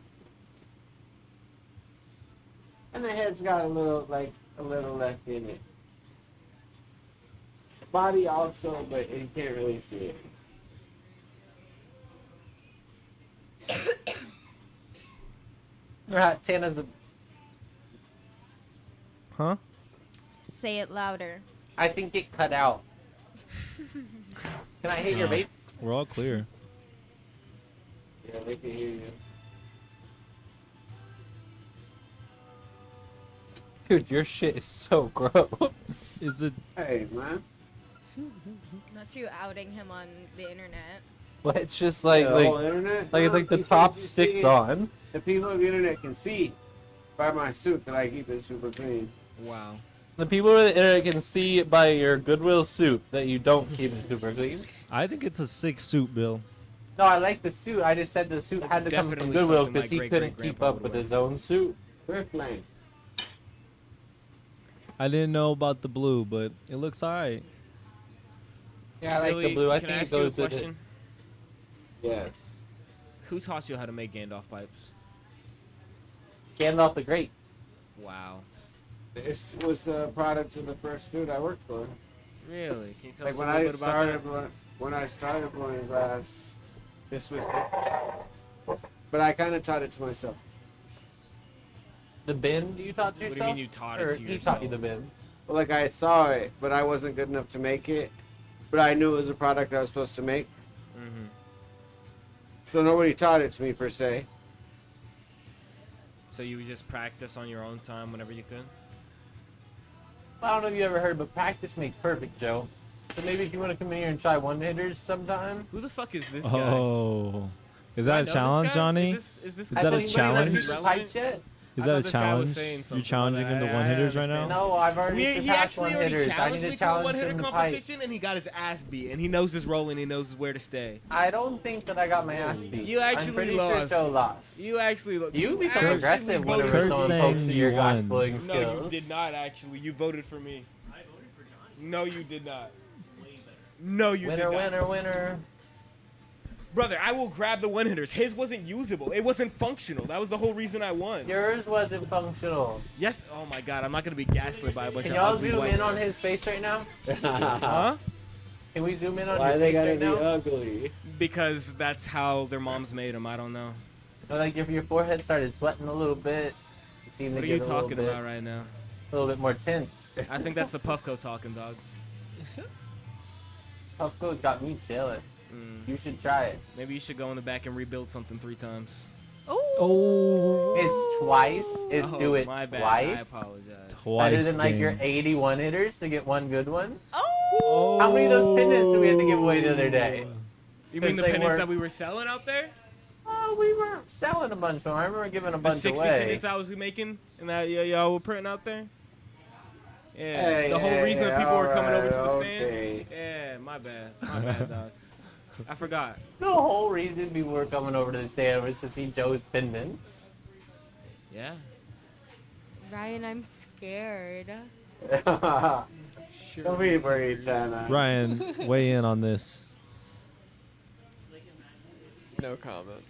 And the head's got a little left in it. Body also, but you can't really see it. Right, Tana's a. Huh? Say it louder. I think it cut out. Can I hit your No. vape? We're all clear. Yeah, they can hear you. Dude, your shit is so gross. Is the Hey, man. Not you outing him on the internet. But it's just like, the whole internet? Like it's like the Because top you sticks see, on. The people on the internet can see by my suit that I keep it super clean. Wow. The people on the internet can see by your Goodwill suit that you don't keep it super clean. I think it's a sick suit, Bill. No, I like the suit. I just said the suit It's had to come from definitely Goodwill something because my he couldn't keep great-great-grandpa up would with wear. his own suit. Thrift lane. I didn't know about the blue, but it looks alright. Yeah, I like Billy, the blue. I can think I it ask you a goes with it. question? Yes. Who taught you how to make Gandalf pipes? Gandalf the Great. Wow. This was a product of the first dude I worked for. Really? Can you tell Like us when a little I bit about that? started, when I started blowing glass, this was it. But I kind of taught it to myself. The bin you taught What do you yourself? mean you taught Or it to he yourself? taught you the bin? Well, like I saw it, but I wasn't good enough to make it. But I knew it was a product I was supposed to make. Mm-hmm. So nobody taught it to me per se. So you would just practice on your own time whenever you could? I don't know if you ever heard, but practice makes perfect, Joe. So maybe if you want to come in here and try one-hitters sometime. Who the fuck is this guy? Oh. Is Do I that know a this challenge, guy? Johnny? Is this Is that a Anybody let challenge? you do pipes yet? Is I that thought a this guy was challenge? saying You're something challenging about him to that. one hitters right now? understand. No, I've already He surpassed actually already one-hitters. I challenged need me to to a challenge one-hitter him to competition, pipes. and he got his ass beat, and he knows his role and he knows where to stay. I don't think that I got my ass beat. You actually I'm pretty lost. sure Joe lost. You actually You become actually aggressive voted whenever for Kurt's someone saying pokes at you your won. glassblowing No, skills. you did not actually. You voted for me. I voted for Johnny. No, you did not. No, you Winner, did not. winner, winner. Brother, I will grab the one hitters. His wasn't usable. It wasn't functional. That was the whole reason I won. Yours wasn't functional. Yes. Oh my God, I'm not gonna be gaslit by a bunch Can of y'all ugly zoom white in on girls. his face right now? Huh? Can we zoom in on Why your they face gotta right be now? ugly? Because that's how their moms made them. I don't know. Or like if your forehead started sweating a little bit, you seem What to are you get a little talking bit, about right now? a little bit more tense. I think that's the Puffco talking, dog. Puffco's got me chilling. You should try it. Maybe you should go in the back and rebuild something 3 times. Oh. It's twice. It's Oh, do it my bad. twice. I apologize. Twice. Better than like your game. 81 hitters to get one good one. Oh. How many of those pendants did we have to give away the other day? You mean Because the they pennies weren't- that we were selling out there? Oh, we were selling a bunch of them. I remember giving a The bunch 60 away. pennies I was making and that y'all were printing out there? Yeah. Hey, the whole hey, reason that hey, people were coming over to the okay. stand? Yeah, my bad. My bad, dog. I forgot. The whole reason people were coming over to the stand was to see Joe's pendants. Yeah. Ryan, I'm scared. Don't be worried, Tana. Ryan, weigh in on this. No comment.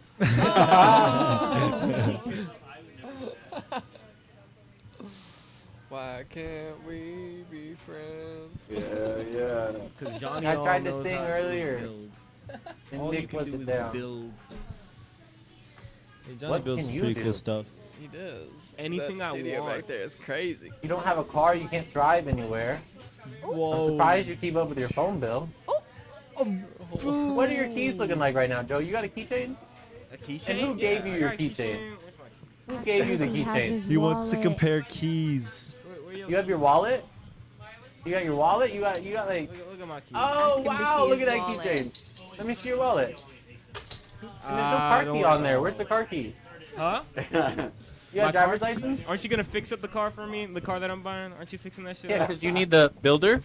Why can't we be friends? Yeah. Because Johnny I all tried to knows sing how earlier. build. And All you Nick can was do it is down. build. Hey, Johnny What builds can some you pretty do? cool stuff. He does. Anything that I studio want. back there is crazy. You don't have a car, you can't drive anywhere. I'm surprised you keep up with your phone bill. What are your keys looking like right now, Joe? You got a keychain? A keychain? And who gave you I your got a keychain? Where's my Who gave you the keychain? He wants to compare keys. where You have your wallet? You got your wallet? You got like. Look at my keys. Oh Ask him to wow! see Look his at that wallet. keychain. Let me see your wallet. And there's no I car don't key on there. know. Where's the car key? Huh? You got My a driver's car? license? Aren't you gonna fix up the car for me? The car that I'm buying? Aren't you fixing that shit Yeah, up? because you need the builder.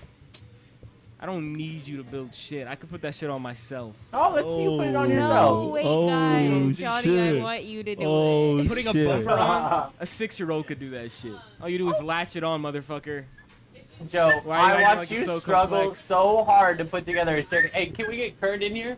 I don't need you to build shit. I could put that shit on myself. Oh, let's see you put it on No. yourself. No, wait, Oh, guys. Johnny, shit. I want you to do Oh, it. Putting a shit. bumper on, a 6-year-old could do that shit. All you do is latch it on, motherfucker. Joe, Why are you I acting watched like you it's so struggle complex? so hard to put together a staircase. Hey, can we get Kurt in here?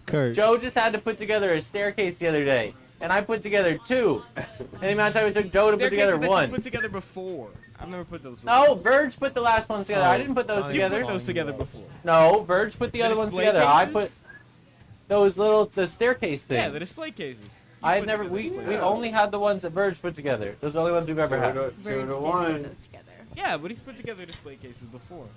Kurt. Joe just had to put together a staircase the other day, and I put together 2. And the amount of time it took Joe to put together Staircases that 1. you put together before. I've never put those before. No, Verge put the last ones together. I Oh, didn't put those Johnny You together. put those together before. No, Verge put the other ones display together. I put cases? those the staircase things. Yeah, the display cases. You I had put never. together We display we cases. only had the ones that Verge put together. Those are the only ones we've ever had. 2 Birds to did 1. put those together. Yeah, but he's put together display cases before.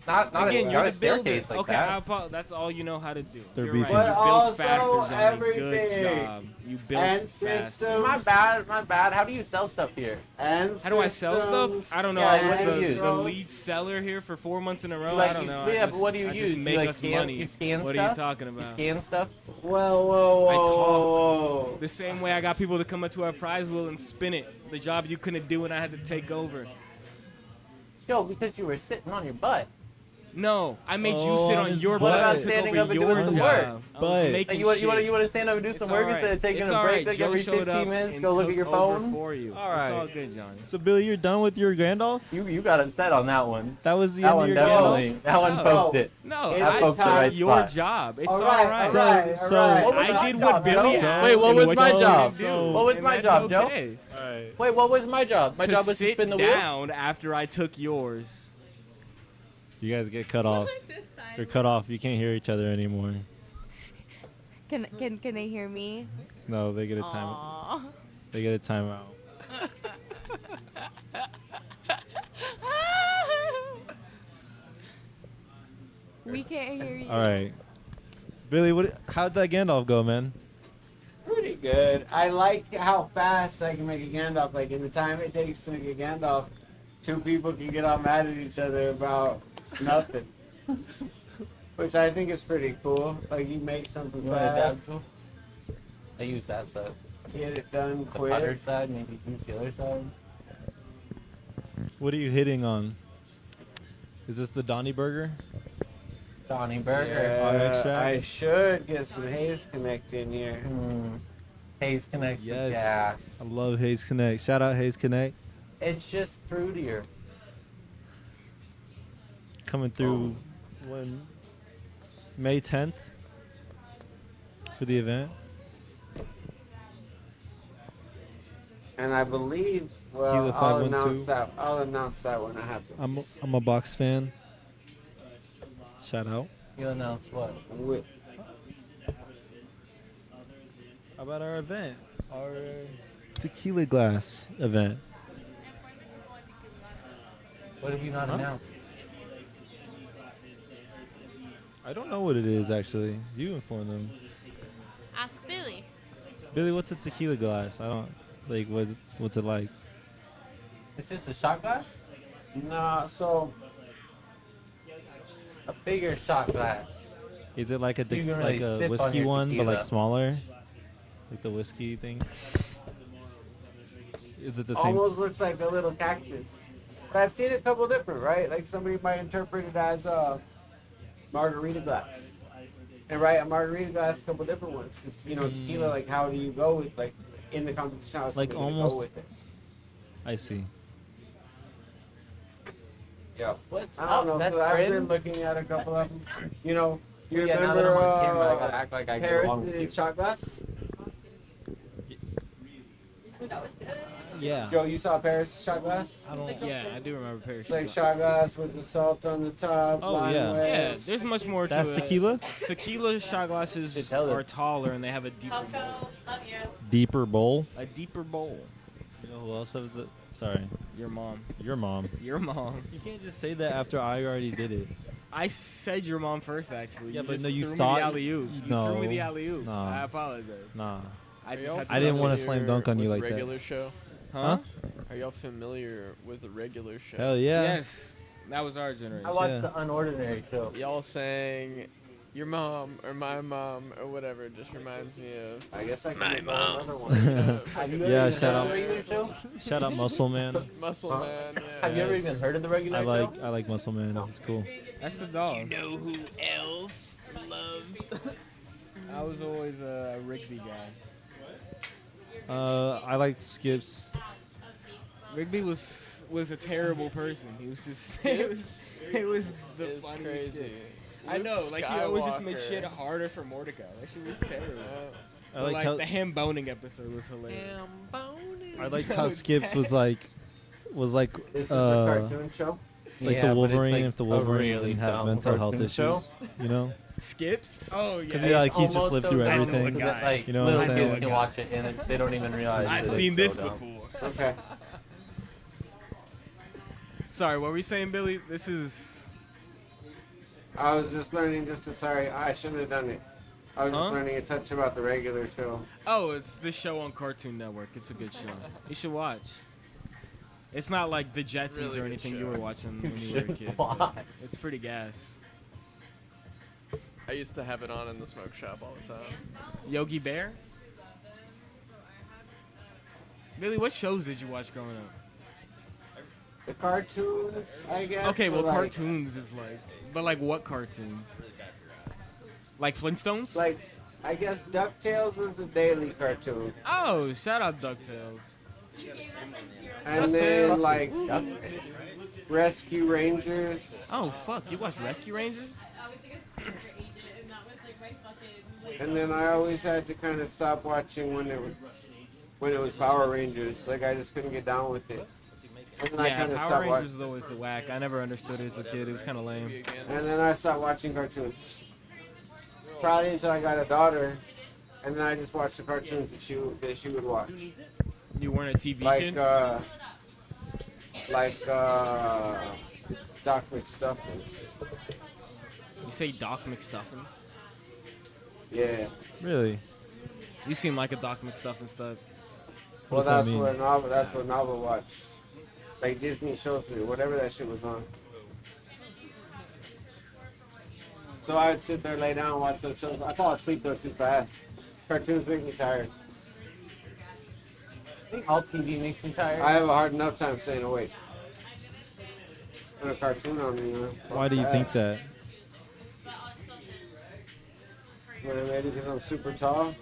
Not Again, you're not a the builder. staircase like Okay, that. that's all you know how to do. They're You're beefing. right. But You built also faster, Johnny. Good everything. job. You built And faster. systems. My bad. My bad. How do you sell stuff here? And How do I sell stuff? systems. I don't know. Yeah, I was what do you the use? lead seller here for 4 months in a row. You like- I don't know. yeah, I but just, what do you I use? just Do you, make like, us scan- money. you scan what are you stuff? talking You about? scan stuff? Whoa, whoa, I talk. whoa. The same way I got people to come up to our prize wheel and spin it. The job you couldn't do and I had to take over. Yo, because you were sitting on your butt. No, I made you Oh, sit on on his your butt. butt What about and took standing over up and your doing some job. work? I was Butt. making You want shit. to stand up and do It's some all work right. instead of taking It's a all break right. like Joe every showed 15 up minutes, and go look at took your over phone? for you. All It's right. all good, Johnny. So Billy, you're done with your Gandalf? You got upset on that one. That was the That end one of your definitely. Gandalf? That one No. poked it. No, It's I pokes the took right your spot. job. It's All all right, right. all right, So- all right. What was I my did job, what Billy Joe? asked. Wait, what and was what my you job? didn't do, What was and my that's job, Joe? okay. Alright. Wait, what was my job? My To job was to sit spin the wheel? down after I took yours. You guys get cut off. You're cut off. You can't hear each other anymore. Can they hear me? No, they get a time. Aw. They get a timeout. We can't hear you. All right. Billy, how'd that Gandalf go, man? Pretty good. I like how fast I can make a Gandalf. Like in the time it takes to make a Gandalf, 2 people can get all mad at each other about nothing. Which I think is pretty cool. Like you make something You want a dab fast. tool? I use that stuff. Get it done The buttered quick. side, maybe use the other side. What are you hitting on? Is this the Donnie Burger? Donnie Burger. RX Yeah, I Shacks? should get some Haze Connect in here. Haze connects the Yes. gas. I love Haze Connect. Shout out Haze Connect. It's just fruitier. Coming through when May 10th for the event. And I believe, well, Tequila I'll 512. announce that. I'll announce that when it happens. I'm a box fan. Shout out. You announce what? With, How about our event? Our tequila glass event. What have you not Huh? announced? I don't know what it is actually. You inform them. Ask Billy. Billy, what's a tequila glass? I don't like. What's it like? It's just a shot glass? no, so A bigger shot glass. Is it like a So you can like really a sip on whiskey your one, but like tequila. smaller, like the whiskey thing? Is it the same? almost looks like a little cactus. But I've seen a couple different, right? Like somebody might interpret it as a margarita glass. And right, a margarita glass, a couple different ones. 'Cause, you know, tequila, like how do you go with like in the competition? How is Like somebody gonna almost- go with it? I see. Yeah. What's I don't know. That's So I've been Brandon? looking at a couple of them. You know, you Yeah, now that remember I'm on camera, I gotta act like I get Paris along with you. did shot glass? Yeah. Joe, you saw Paris shot glass? I don't. Yeah, I do remember Paris. It's like shot glass with the salt on the top. Oh, lime yeah. Yeah, wedge. there's much more to That's it. tequila. Tequila shot They glasses tell it. are taller and they have a deeper bowl. Coco, love you. Deeper bowl. A deeper bowl. You know who else was it? Sorry, Your mom. your mom. Your mom. You can't just say that after I already did it. I said your mom first, actually. Yeah, you but just no, you threw thought- me the alley-oop. You threw me the no, alley-oop. no. I apologize. Nah. I Are just y'all had to I didn't know. wanna slam dunk on you with like that. regular show? Huh? Are y'all familiar with the regular show? Hell yeah. Yes. That was our generation. I watched Yeah. the Unordinary show. Y'all saying your mom or my mom or whatever just reminds me of I guess I can my make mom. another one. Have you Yeah, ever even shout heard out. of the regular show? Shout out Muscle Man. Muscle Huh? Man. Yeah. Have you ever even heard of the regular show? I like Muscle Man. It's cool. That's the dog. know who else loves? I was always a Rigby guy. I liked Skips. Rigby was a terrible person. He was just it was the It's funniest crazy. shit. I know, Luke like he always just made Skywalker. shit harder for Mordecai. That shit was terrible. I But, liked like how the ham boning episode was hilarious. I liked how Skips was like This is the cartoon show. like Yeah, the but it's Wolverine like if the a Wolverine really didn't have dumb mental health cartoon show. issues, you know? Skips? Oh yeah. Because like he's just Almost lived so through dumb everything. that, like, You know what I'm little saying? kids can watch it and they don't even realize. I've it's seen so this dumb. before. Okay. Sorry, what were you saying, Billy? This is I was just learning sorry, I shouldn't have done it. I was Huh? just learning a touch about the regular show. it's this show on Cartoon Network. It's a good show. You should watch. It's not like the Jetsons Really or good anything you show. were watching You when you were a should kid. watch. It's pretty gas. I used to have it on in the smoke shop all the time. Yogi Bear? Billy, what shows did you watch growing up? The cartoons, I guess. Okay, were well, like, cartoons is like, but like what cartoons? Like Flintstones? Like, I guess DuckTales was a daily cartoon. Oh, shout out DuckTales. And then, like, Rescue Rangers. Oh, fuck, you watch Rescue Rangers? I was like a secret agent, and that was like my fucking. And then I always had to kind of stop watching when it was Power Rangers. Like, I just couldn't get down with it. And then I Yeah, kind of Power stopped Rangers watching. is always a whack. I never understood it as a kid. It was kind of lame. And then I stopped watching cartoons. Probably until I got a daughter. And then I just watched the cartoons that she would watch. You weren't a TV Like, kid? Doc McStuffins. You say Doc McStuffins? Yeah. Really? You seem like a Doc McStuffins stud. Well, What's that that's mean? what Nava. That's what Nava watched. Like Disney shows me, whatever that shit was on. So I would sit there, lay down, watch those shows. I fall asleep though too fast. Cartoons make me tired. think all TV makes me tired. I have a hard enough time staying awake. Put a cartoon on me, man. Why do you think that? Maybe because I'm super tall.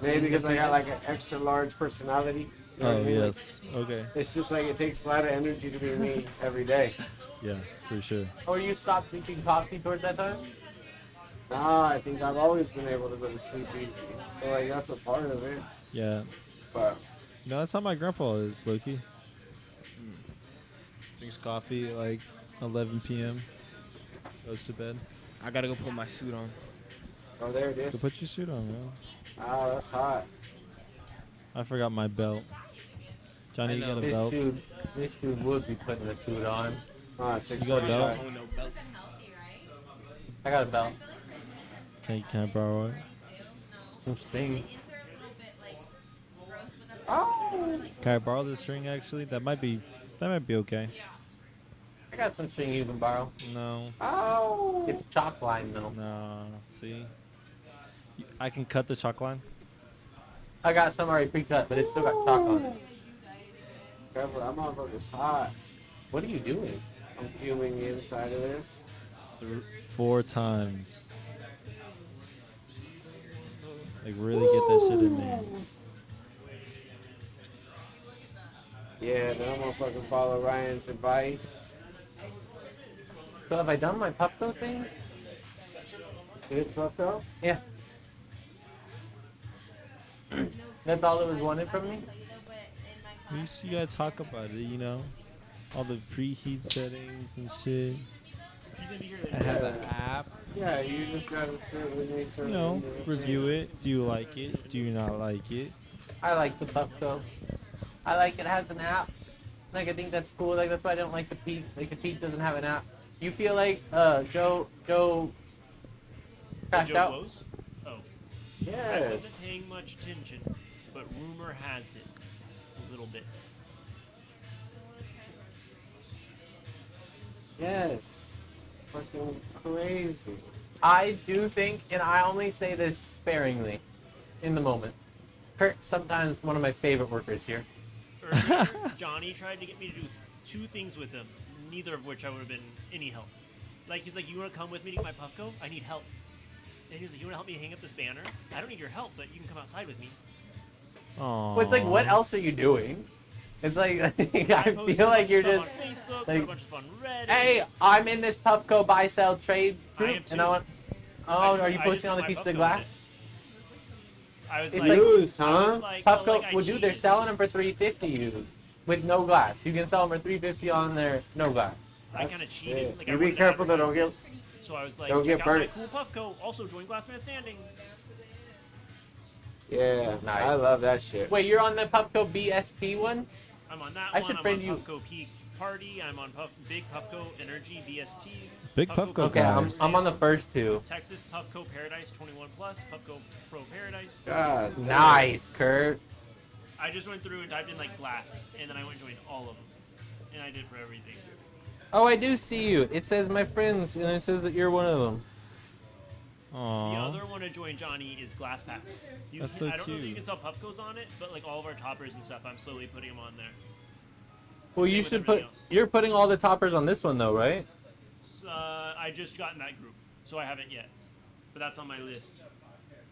Maybe because I got like an extra large personality. You know what Oh I mean? yes. Okay. It's just like it takes a lot of energy to be me every day. Yeah, for sure. Or you stopped drinking coffee towards that time? Nah, I think I've always been able to go to sleep easy. So like that's a part of it. Yeah. But No, that's how my grandpa is, Loki. Drinks coffee at like 11 p.m. Goes to bed. I gotta go put my suit on. oh, there it So is. put your suit on, man. Ah, that's hot. I forgot my belt. Johnny, you I got know. a belt? This dude would be putting a suit on. Ah, You got a belt? 6:45. Oh, no belts. I got a belt. Can I borrow it? Some string. Oh. Can I borrow this string? Actually, that might be okay. I got some string you can borrow. No, Oh. It's chalk line though. no. See, I can cut the chalk line. I got some already pre-cut, but it's still got chalk on it. Careful, that motherfucker's hot. What are you doing? I'm fuming the inside of this. 4 times. Like really get that shit in there. Yeah, now I'm gonna fucking follow Ryan's advice. So have I done my Pupco thing? Did it fuck up? Yeah. That's all that was wanted from me? At least you gotta talk about it, you know? All the preheat settings and shit. She's gonna be here. It has an app. Yeah, you just gotta sit with me to You know, review it. Do you like it? Do you not like it? I like the Pupco. I like it has an app. Like I think that's cool. Like that's why I don't like the Peak. Like the Peak doesn't have an app. You feel like Joe crashed Joe out? Blows? Oh. I Yes. wasn't paying much attention, but rumor has it a little bit. Yes. Fucking crazy. I do think, and I only say this sparingly, in the moment. Kurt's sometimes one of my favorite workers here. Earlier, Johnny tried to get me to do 2 things with him, neither of which I would have been any help. Like, he's like, you want to come with me to get my Puffco? I need help. And he was like, you want to help me hang up this banner? I don't need your help, but you can come outside with me. Aww. Well, it's like, what else are you doing? It's like, I posted feel a like bunch you're of stuff just, on Facebook, put like, a bunch of stuff on Reddit. hey, I'm in this Pupco buy sell trade I group, am and I too. want. Oh, I are you just posting on the put my piece Puffco of in glass? I was It's like, Used, I was huh? like, well, Pupco, like, I well, dude, they're cheated. selling them for $350 used with no glass. You can sell them for $350 on their no glass. I kind of That's cheated. it. Like, You I be wanted to careful though, advertise don't this. So I was like, don't check get out my burnt. cool Puffco. Also, join Glassman Standing. Yeah, Nice. I love that shit. Wait, you're on the Pupco BST one? I'm on that I one. should I'm friend on you. Puffco Peak Party. I'm on Big Puffco Energy BST. Big Puffco Okay, I'm, guys. I'm on the first 2. Texas Puffco Paradise 21 Plus. Puffco Pro Paradise. God. damn. Nice, Kurt. I just went through and typed in like glass, and then I went and joined all of them, and I did for everything. Oh, I do see you. It says my friends, and it says that you're one of them. The Aww. other one to join Johnny is GlassPass. That's so I don't know if you cute. can sell Puffcos on it, but like all of our toppers and stuff, I'm slowly putting them on there. Well, Same you with should everything put. else. You're putting all the toppers on this one, though, right? I just got in that group, so I haven't yet, but that's on my list.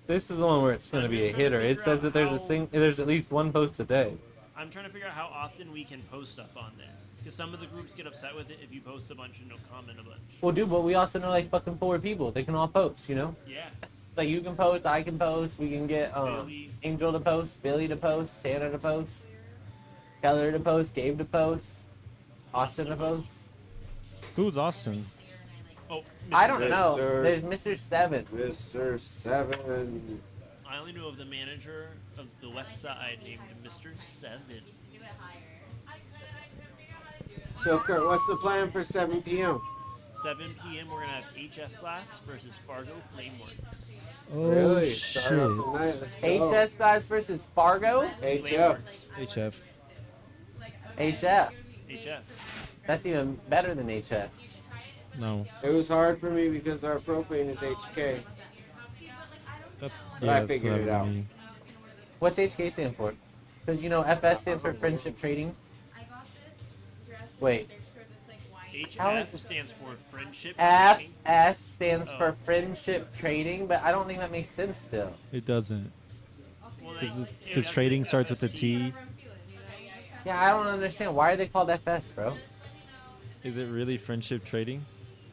This is the one where it's going to I'm be just a trying to hitter. It figure says out that there's how- there's at least one post a day. I'm trying to figure out how often we can post stuff on there, because some of the groups get upset with it if you post a bunch and don't comment a bunch. Well, dude, but we also know like fucking 4 people. They can all post, you know? Yeah. Like you can post, I can post. We can get Billy. Angel to post, Billy to post, Santa to post, Keller to post, Gabe to post, Austin to post. Who's Austin? Oh, I Mr. don't Seven. know. Mr. There's Mr. 7. Mr. 7. I only know of the manager of the West Side named Mr. Seven. So, Kurt, what's the plan for 7 p.m.? 7 p.m. We're gonna have HF Glass versus Fargo Flameworks. Oh Really? shit. Start off the night. Let's go. HS guys versus Fargo. HF. Flameworks. HF. HF. HF. That's even better than HS. No. It was hard for me because our propane is HK. That's But I that's figured it whatever out. to me. What's HK stand for? Because you know FS stands for friendship trading. I got this dress Wait. that's like white. How is HF this- stands for friendship. training. FS stands Oh. for friendship trading, but I don't think that makes sense still. It doesn't. Well, Because trading starts with a T. Yeah, I don't understand. Why are they called FS, bro? Is it really friendship trading?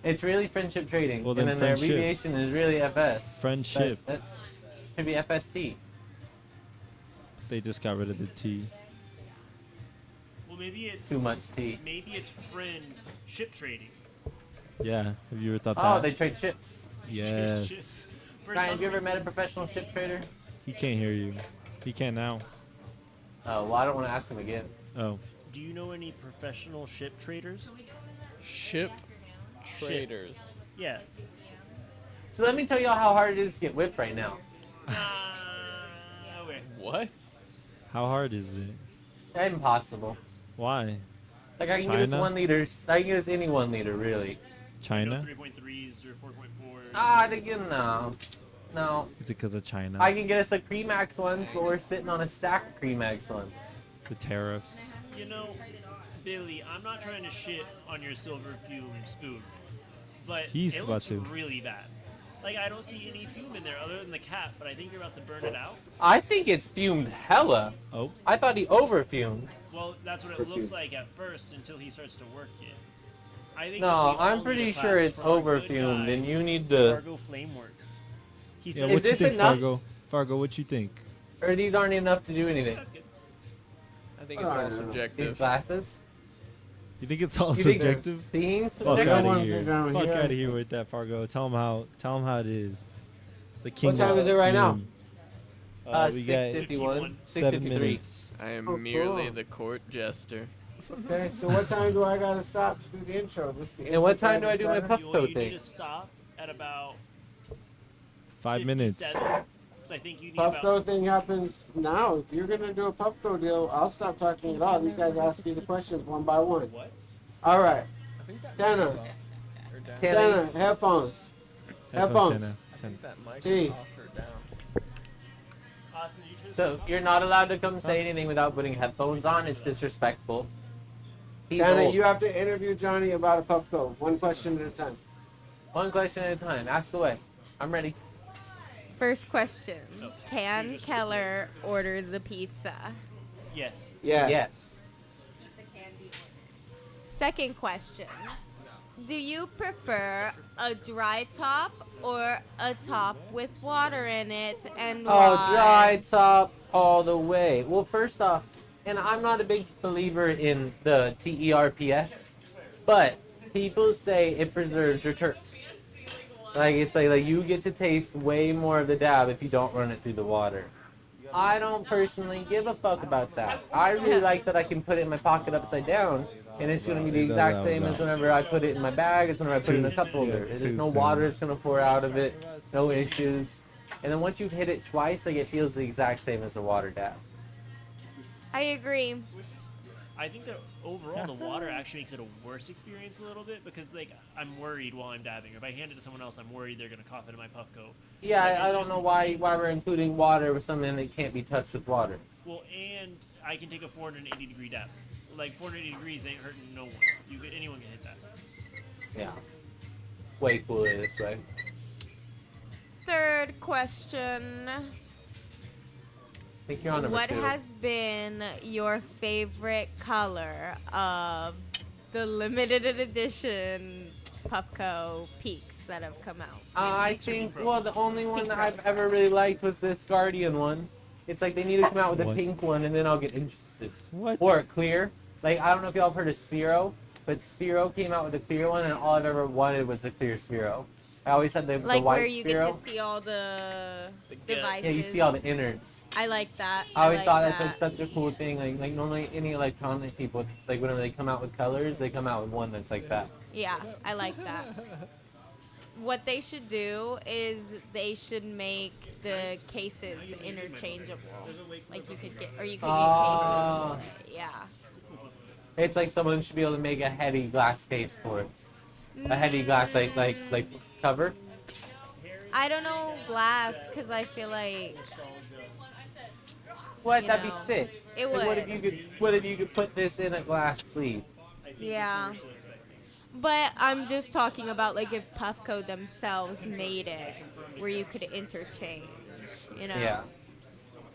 It's really friendship trading. Well, and then then their friendship. abbreviation is really FS. Friendship. That should be FST. They just got rid of the T. Well, maybe it's Too much T. maybe it's friendship trading. Yeah. Have you ever thought Oh, that? they trade ships. Yes. For Ryan, some have you ever reason- met a professional ship trader? He can't hear you. He can now. Oh, well, I don't want to ask him again. Oh. Do you know any professional ship traders? Ship traders. Yeah. So let me tell y'all how hard it is to get whipped right now. Okay. What? How hard is it? Impossible. Why? Like I can get us China? 1 liter. I can get us any 1 liter, really. China? 3.3s or 4.4s. Again, no. No. Is it because of China? I can get us the Cremax ones, but we're sitting on a stack of Cremax ones. The tariffs. You know, Billy, I'm not trying to shit on your silver fume spoon, but He's it about looks to. really bad. Like, I don't see any fume in there other than the cap, but I think you're about to burn it out. I think it's fumed hella. Oh. I thought he over fumed. Well, that's what it looks like at first until he starts to work it. I think No, that we all I'm need pretty a sure class it's from our over good fumed, guy, and you need to. Fargo Flameworks. He Yeah, said, what you this think, enough? Fargo? Fargo, what you think? Or these aren't enough to do anything. That's good. I think it's all These subjective. glasses. You think it's all You think subjective? Things. Fuck They're out the of ones here. that are down Fuck here. out of here with that, Fargo. Tell him how it is. The king. What time of is it right now? fume. We got 6:51. 7 6:53. minutes. I am Oh, merely cool. the court jester. Okay, so what time do I gotta stop to do the intro? And what time do I do my 7? puff You coat need thing? to stop at about 5 minutes. 57, 'cause I think you need Puff about... Go thing happens now. If you're gonna do a Puff Go deal, I'll stop talking at all. These guys ask you the questions one by one. What? All right, I think that Tanner. mic is off or down. Tanner. Tanner, headphones. Headphones. Santa. I think that mic T. is off or down. Austin, you choose So you're not allowed to come say anything without putting headphones on. It's disrespectful. He's Tanner, old. you have to interview Johnny about a Puff Go. One question at a time. One question at a time. Ask away. I'm ready. First question. Oh, Can you just- Keller order the pizza? Yes. Yes. Yes. Second question. Do you prefer a dry top or a top with water in it, and Oh, why? dry top all the way. Well, first off, and I'm not a big believer in the TERPS, but people say it preserves your terps. Like it's like you get to taste way more of the dab if you don't run it through the water. I don't personally give a fuck about that. I really like that I can put it in my pocket upside down, and it's gonna be the exact same as whenever I put it in my bag. It's whenever I put it in a cup holder. There's no water that's gonna pour out of it, no issues. And then once you've hit it twice, like it feels the exact same as a water dab. I agree. I think that overall the water actually makes it a worse experience a little bit because like I'm worried while I'm dabbing. If I hand it to someone else, I'm worried they're gonna cough into my puff coat. Yeah, Like, I it's don't just- know why we're including water with something that can't be touched with water. Well, and I can take a 480 degree dab. Like 480 degrees ain't hurting no one. Anyone can hit that. Yeah. Way cooler this way. Third question. I think you're on number What 2. has been your favorite color of the limited edition Puffco Peaks that have come out? I think, well, the only one that I've ever really liked was this Guardian one. It's like they need to come out with a What? pink one and then I'll get interested. What? Or clear. Like, I don't know if y'all have heard of Sphero, but Sphero came out with a clear one and all I've ever wanted was a clear Sphero. I always had the Like white where you Sphero. get to see all the guts. devices. Yeah, you see all the innards. I like that. I always like thought that's that. like such a cool thing. Like normally any electronic people, like whenever they come out with colors, they come out with one that's like that. Yeah, I like that. What they should do is they should make the cases interchangeable. Like you could get, or you could Ah. get cases for it. Yeah. It's like someone should be able to make a heady glass case for it. A heady glass like cover. I don't know glass because I feel like What? You That'd be know. sick. It Like, what would. if you could? What if you could put this in a glass sleeve? Yeah. But I'm just talking about like if Puffco themselves made it where you could interchange, you know. Yeah.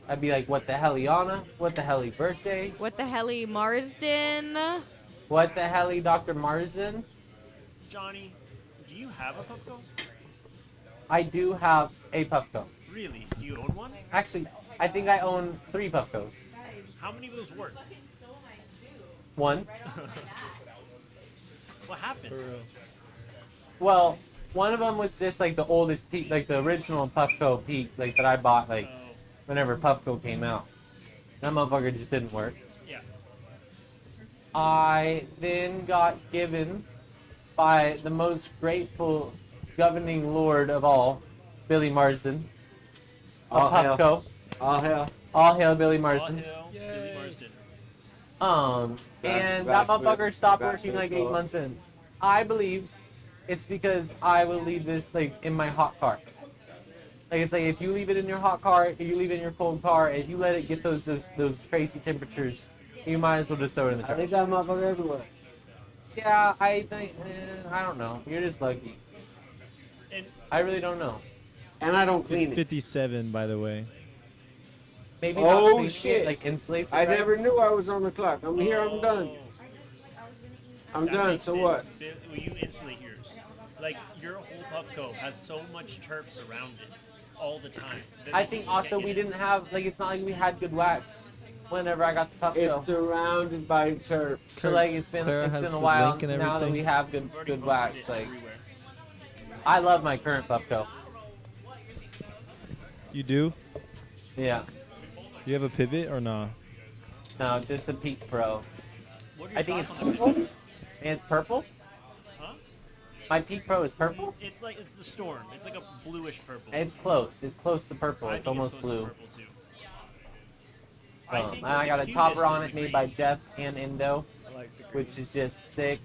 I'd be like, what the helliana? What the helly birthday? What the helly Marsden? What the helly Dr. Marsden? Johnny, do you have a Puffco? I do have a Puffco. Really? Do you own one? Actually, I think I own 3 Puffcos. How many of those work? 1. What happened? Well, one of them was just like the oldest peak, like the original Puffco peak, like that I bought like whenever Puffco came out. That motherfucker just didn't work. Yeah. I then got given by the most grateful governing lord of all, Billy Marsden, a All hail. Puffco. All hell. All hail Billy All Marsden. hail Billy Marsden. And that motherfucker stopped working like 8 Glassblowers. months in. I believe it's because I will leave this like in my hot car. Like it's like if you leave it in your hot car, if you leave it in your cold car, if you let it get those crazy temperatures, you might as well just throw it in the I trash. think that motherfucker everywhere. Yeah, I think I don't know. You're just lucky. And I really don't know. And I don't clean It's it. 57, by the way. Maybe Oh, not clean shit. it, like insulates it. I right? never knew I was on the clock. I'm here. I'm done. I'm That done. makes So sense. what? Will you insulate yours? Like your whole Puffco has so much terps around it all the time. that I you think just also can't we get it. didn't have like it's not like we had good wax whenever I got the Puffco. It's surrounded by terps. So like it's been Clara has a the while link and now that we everything. have good I've already good posted wax. it Like everywhere. I love my current Puffco. You do? Yeah. Do you have a pivot or not? No, just a Peak Pro. What are your I think it's thoughts on purple. it? And it's purple. Huh? My Peak Pro is purple. It's like it's the storm. It's like a bluish purple. It's close. It's close to purple. I It's think almost close to blue. purple, too. And think I the got a cutest topper is on the it made green. by Jeff and Indo, I like the green. which is just sick.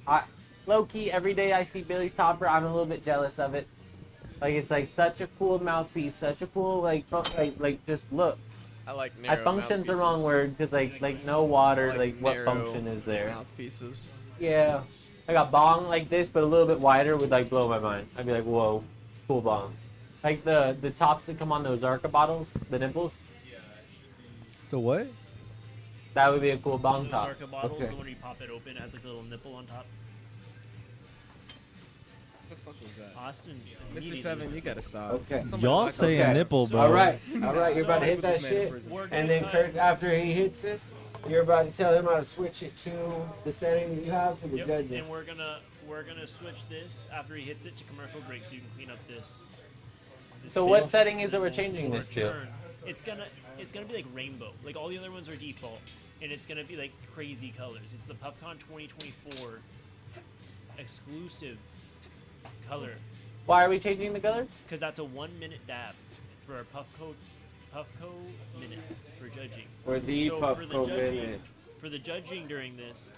Low key, every day I see Billy's topper, I'm a little bit jealous of it. Like it's like such a cool mouthpiece, such a cool like just look. I like I narrow function's the wrong mouthpieces. word because like no water, I like what narrow function is there? Mouthpieces. Yeah, like a bong like this, but a little bit wider would like blow my mind. I'd be like, whoa, cool bong. Like the tops that come on those Arca bottles, the nipples. The what? That would be a cool bong Those top. Arca bottles, Okay. the one where you pop it open, it has like a little nipple on top. What the fuck was that? Austin, Mr. immediately Seven, you was gotta stop. Okay. Somebody Y'all lock saying this guy. nipple, bro. All right. All right. You're about to hit Put that this man in shit. prison. We're And gonna then cut- Kurt, after he hits this, you're about to tell him how to switch it to the setting that you have for the Yep, judges. and we're gonna switch this after he hits it to commercial break, so you can clean up this. So what setting is it we're changing this to? Return. It's gonna be like rainbow. Like all the other ones are default, and it's gonna be like crazy colors. It's the PuffCon 2024 exclusive color, Why are we changing the color? because that's a 1-minute dab for our Puffco minute for judging. For the So for the Puffco judging, minute. for the judging during this,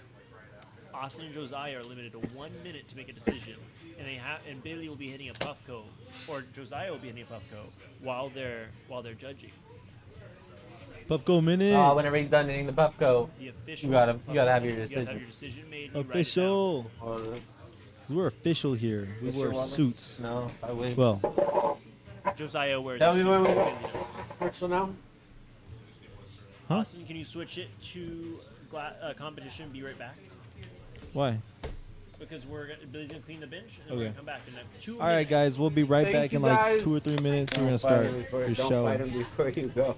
Austin and Josiah are limited to 1 minute to make a decision, and Bailey will be hitting a Puffco, or Josiah will be hitting a Puffco while they're judging. Puffco minute. Whenever he's done hitting the Puffco, The official. you gotta Puffco have your minute. You gotta have decision. your decision made. you write it down. Official. Hold on. 'Cause we're official here. We Mr. wear Wallace? suits. No, I wish. Well, Josiah wears. Tell a me suit, when we Bailey go. does. Commercial now. Huh? Austin, can you switch it to competition? Be right back. why? Because Billy's gonna clean the bench, and then we're Okay. gonna come back in 2 All right, minutes. guys. We'll be right Thank back you, in like guys. 2 or 3 minutes. We're gonna Don't start fight him before, the don't show. fight him before you go.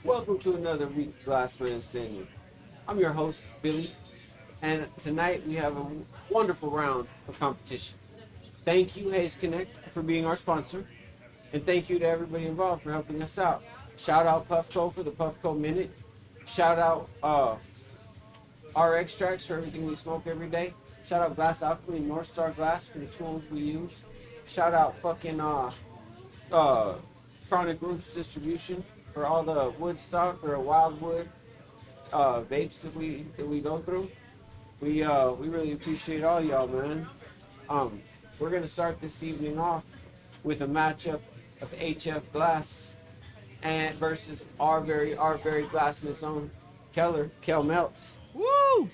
Welcome to another week of Glassman Standing. I'm your host, Billy, and tonight we have a wonderful round of competition. Thank you, Hayes Connect, for being our sponsor, and thank you to everybody involved for helping us out. Shout out Puffco for the Puffco Minute. Shout out our extracts for everything we smoke every day. Shout out Glass Alchemy and North Star Glass for the tools we use. Shout out fucking Chronic Roots Distribution for all the wood stock or wildwood vapes that we go through. We really appreciate all y'all, man. We're gonna start this evening off with a matchup of HF Glass and versus our very Glassman's own Kel Melts. Woo!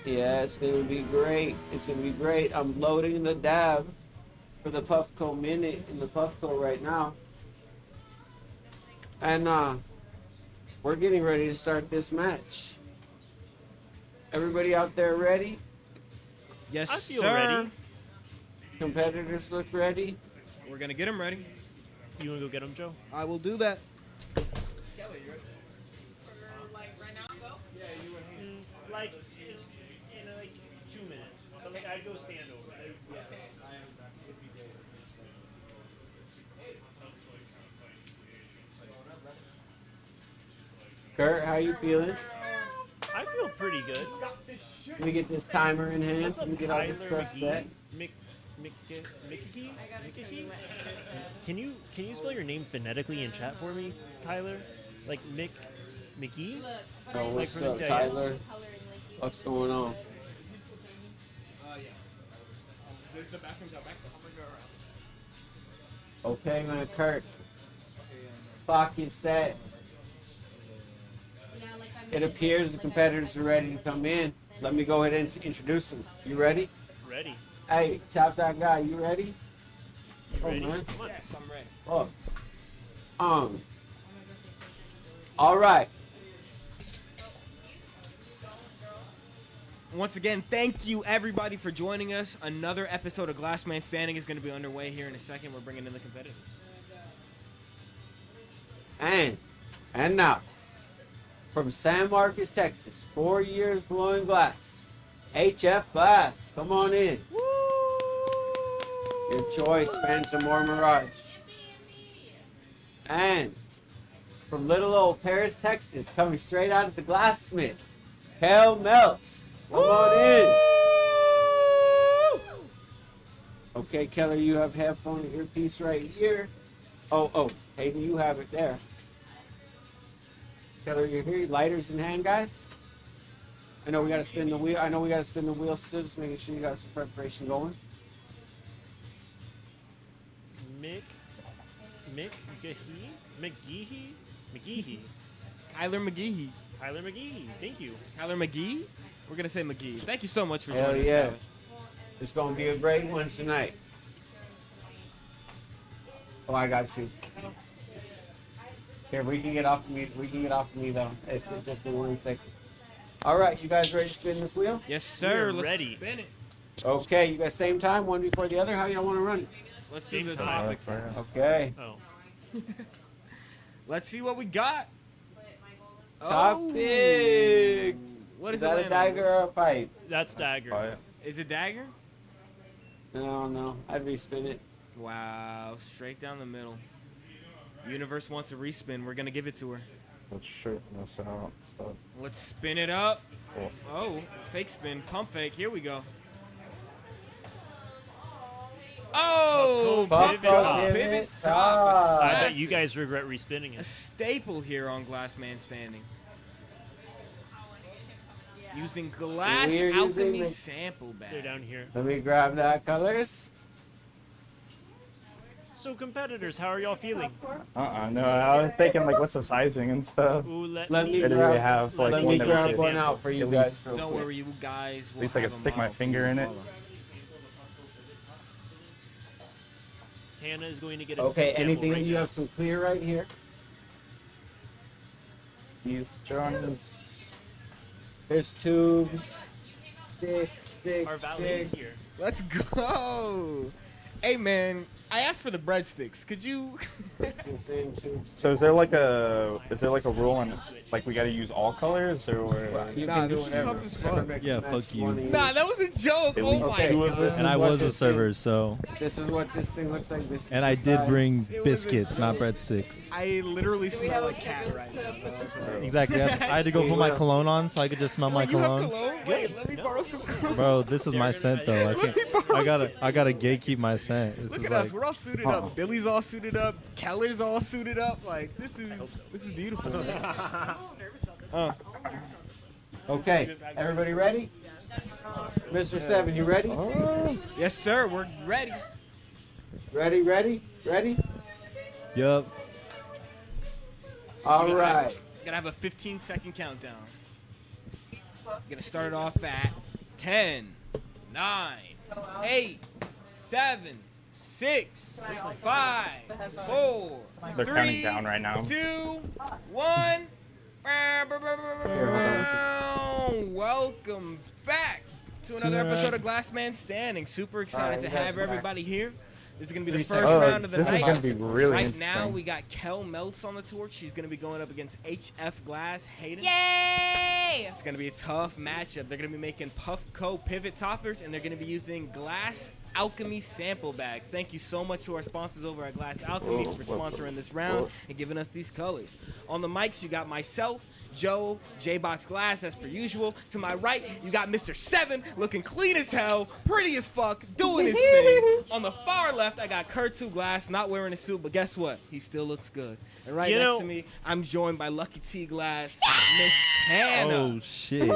Yeah, it's gonna be great. It's gonna be great. I'm loading the dab for the Puffco Minute in the Puffco right now. And we're getting ready to start this match. Everybody out there ready? Yes, I feel sir. ready. Competitors look ready? We're gonna get them ready. You want to go get him, Joe? I will do that. Like in like 2 minutes. But like I'd go stand over. Kurt, how you feeling? I feel pretty good. Let me get this timer in hand. What's up, Let me get all this Kyler stuff McGee? set. Mickey? Can you spell your name phonetically in chat for me, Kyler? Like McGee? Oh, what's Like up, pronunciation. Tyler? What's going on? There's the bathrooms out back. Okay, man, Kurt. Clock is set. It appears the competitors are ready to come in. Let me go ahead and introduce them. You ready? Ready. Hey, tap that guy. You ready? You ready? man. Come on. Yes, I'm ready. Oh. All right. Once again, thank you everybody for joining us. Another episode of Glassman Standing is going to be underway here in a second. We're bringing in the competitors. And now, from San Marcos, Texas, 4 years blowing glass, HF Glass. Come on in. Your choice, Phantom or Mirage. And from little old Paris, Texas, coming straight out of the glassmith, Kel Melts. Come on in. Okay, Keller, you have headphone earpiece right here. Oh, Hayden, you have it there. Keller, you're here. Lighters in hand, guys. I know we got to spin the wheel. I know we got to spin the wheel still, just making sure you got some preparation going. McGeehee? Kyler McGee. Kyler McGee. Thank you. Kyler McGee? We're going to say McGee. Thank you so much for Hell joining yeah. us, Kyler. It's going to be a great one tonight. Oh, I got you. Here, we can get off of me. We can get off of me, though. It's just in 1 second. All right, you guys ready to spin this wheel? Yes, sir. We're Let's ready. spin it. Okay, you guys same time, one before the other? How y'all want to run it? Let's do Same the time. topic first. Okay. Oh. Let's see what we got. Topic. What Is is it? that a land on? dagger or a pipe? That's dagger. Is it dagger? No. I'd respin it. Wow, straight down the middle. Universe wants a respin. We're gonna give it to her. Let's straighten this out. Stuff. Let's spin it up. Cool. Oh, fake spin, pump fake. Here we go. Oh, Pivot top. Pivot top. I bet Classic. you guys regret respinning A it. staple here on Glassman Standing. Using Glass We're Alchemy using the- sample bag. They're down here. Let me grab that colors. So competitors, how are y'all feeling? No, I was thinking like, what's the sizing and stuff? Ooh, let Let me Or do grab- we have like Let one me that grab we one can, out for you at guys. least- real Don't quick. worry, you guys. At least I could stick my finger in it. Tana is going to get a Okay, sample anything right you now. have some clear right here. These Jones. There's tubes. Stick. Our valet's here. Let's go. Hey man, I asked for the breadsticks. Could you? It's the same too. So is there like a rule on like we got to use all colors or? You Nah, can do this is whatever. tough as Whatever fuck. makes Yeah, match fuck you. one of Nah, that was a joke. At Oh least my two of god. them. And I what was a this server, thing- so. This is what this thing looks like. This. And I the did size. bring It was a biscuits, not joke. breadsticks. I literally smell like cat right now. Exactly. I had to go put my cologne on so I could just smell my Wait, you have cologne. cologne? Wait, let me borrow some cologne. Bro, this is my scent though. I gotta gatekeep my scent. This Look is at like, us. We're all suited up. Billy's all suited up. Keller's all suited up. Like this is beautiful. Okay, everybody ready? Mr. Seven, you ready? Yes, sir. We're ready. Ready? yup. All right. Gonna have a 15-second countdown. Gonna start it off at 10, 9, 8, 7, 6, 5, 4, They're 3, counting down right now. 2, 1. Welcome back to another episode of Glass Man Standing. Super excited Alright, to you guys have are back. everybody here. This is gonna be the 3 first seconds. round of the this night. is gonna be really Right interesting. now, we got Kel Meltz on the torch. She's going to be going up against HF Glass Hayden. Yay! It's going to be a tough matchup. They're going to be making Puffco pivot toppers, and they're going to be using Glass Alchemy sample bags. Thank you so much to our sponsors over at Glass Alchemy for sponsoring this round and giving us these colors. On the mics, you got myself, Joe, J-Box Glass, as per usual. To my right, you got Mr. Seven, looking clean as hell, pretty as fuck, doing his thing. On the far left, I got Kurt2 Glass, not wearing a suit, but guess what? He still looks good. And right You next know- to me, I'm joined by Lucky T Glass, Miss Tana. Oh shit.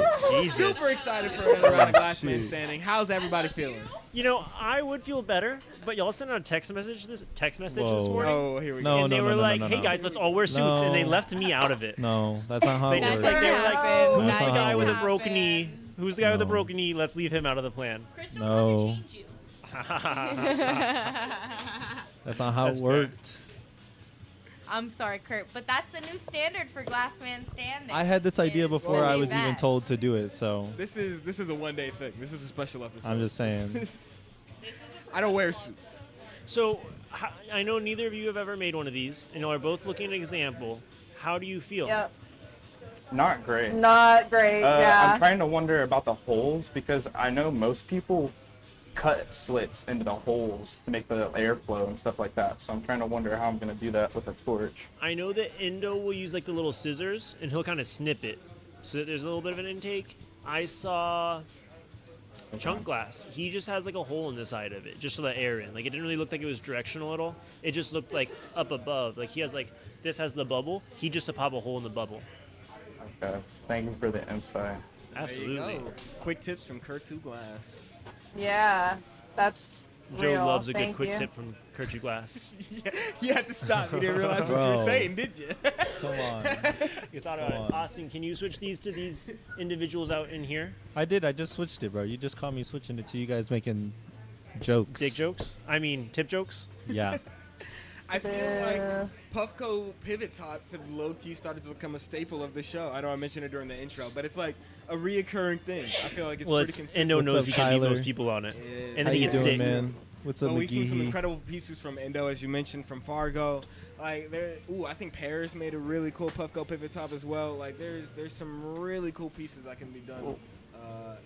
Super excited for another round of Glass Man Shit. Standing. How's everybody feeling? You know, I would feel better, but y'all sent out a text message this Whoa. morning, Oh, here we No, go. and they no, were no, no, like, no, "Hey no. guys, let's all wear suits," and they No. left me out of it. No, that's not how They it just works. like they were like, happened. "Who's That's the not guy how it with a works. broken knee? Who's the guy with the No. broken knee? Let's leave him out of the plan." Crystal No. tried to change you. That's not how That's it fair. worked. I'm sorry, Kurt, but that's the new standard for Glass Man Standing. I had this idea is before I Sunday was even best. told to do it, so This is a one-day thing. This is a special episode. I'm just saying. I don't wear suits. So I know neither of you have ever made one of these, and are both looking at an example. How do you feel? Yep. Not great. Not great. Yeah. I'm trying to wonder about the holes because I know most people cut slits into the holes to make the airflow and stuff like that. So I'm trying to wonder how I'm gonna do that with a torch. I know that Indo will use like the little scissors, and he'll kind of snip it, so that there's a little bit of an intake. I saw Chunk Glass. He just has like a hole in the side of it, just to let air in. Like it didn't really look like it was directional at all. It just looked like up above. Like he has like this has the bubble. He just to pop a hole in the bubble. Okay. Thank you for the insight. Absolutely. There you go. Quick tips from Kurt2 Glass. Yeah. That's Joe real. loves a good Thank quick you. tip from Kurt2 Glass. Yeah, you had to stop. You didn't realize what you were Bro. saying, did you? Come on. You thought Come about on. it. Austin, can you switch these to these individuals out in here? I did. I just switched it, bro. You just caught me switching it to you guys making jokes. Dick jokes? I mean, tip jokes? Yeah. I feel like Puffco pivot tops have low-key started to become a staple of the show. I know I mentioned it during the intro, but it's like a reoccurring thing. I feel like it's Well, pretty it's consistent. Endo What's knows up, he can beat Tyler? most people on it. Yeah. And How then he you gets doing, sick. man? What's up, Well, we've seen some McGee? incredible pieces from Endo, as you mentioned, from Fargo. Like, I think Paris made a really cool Puffco pivot top as well. Like, there's some really cool pieces that can be done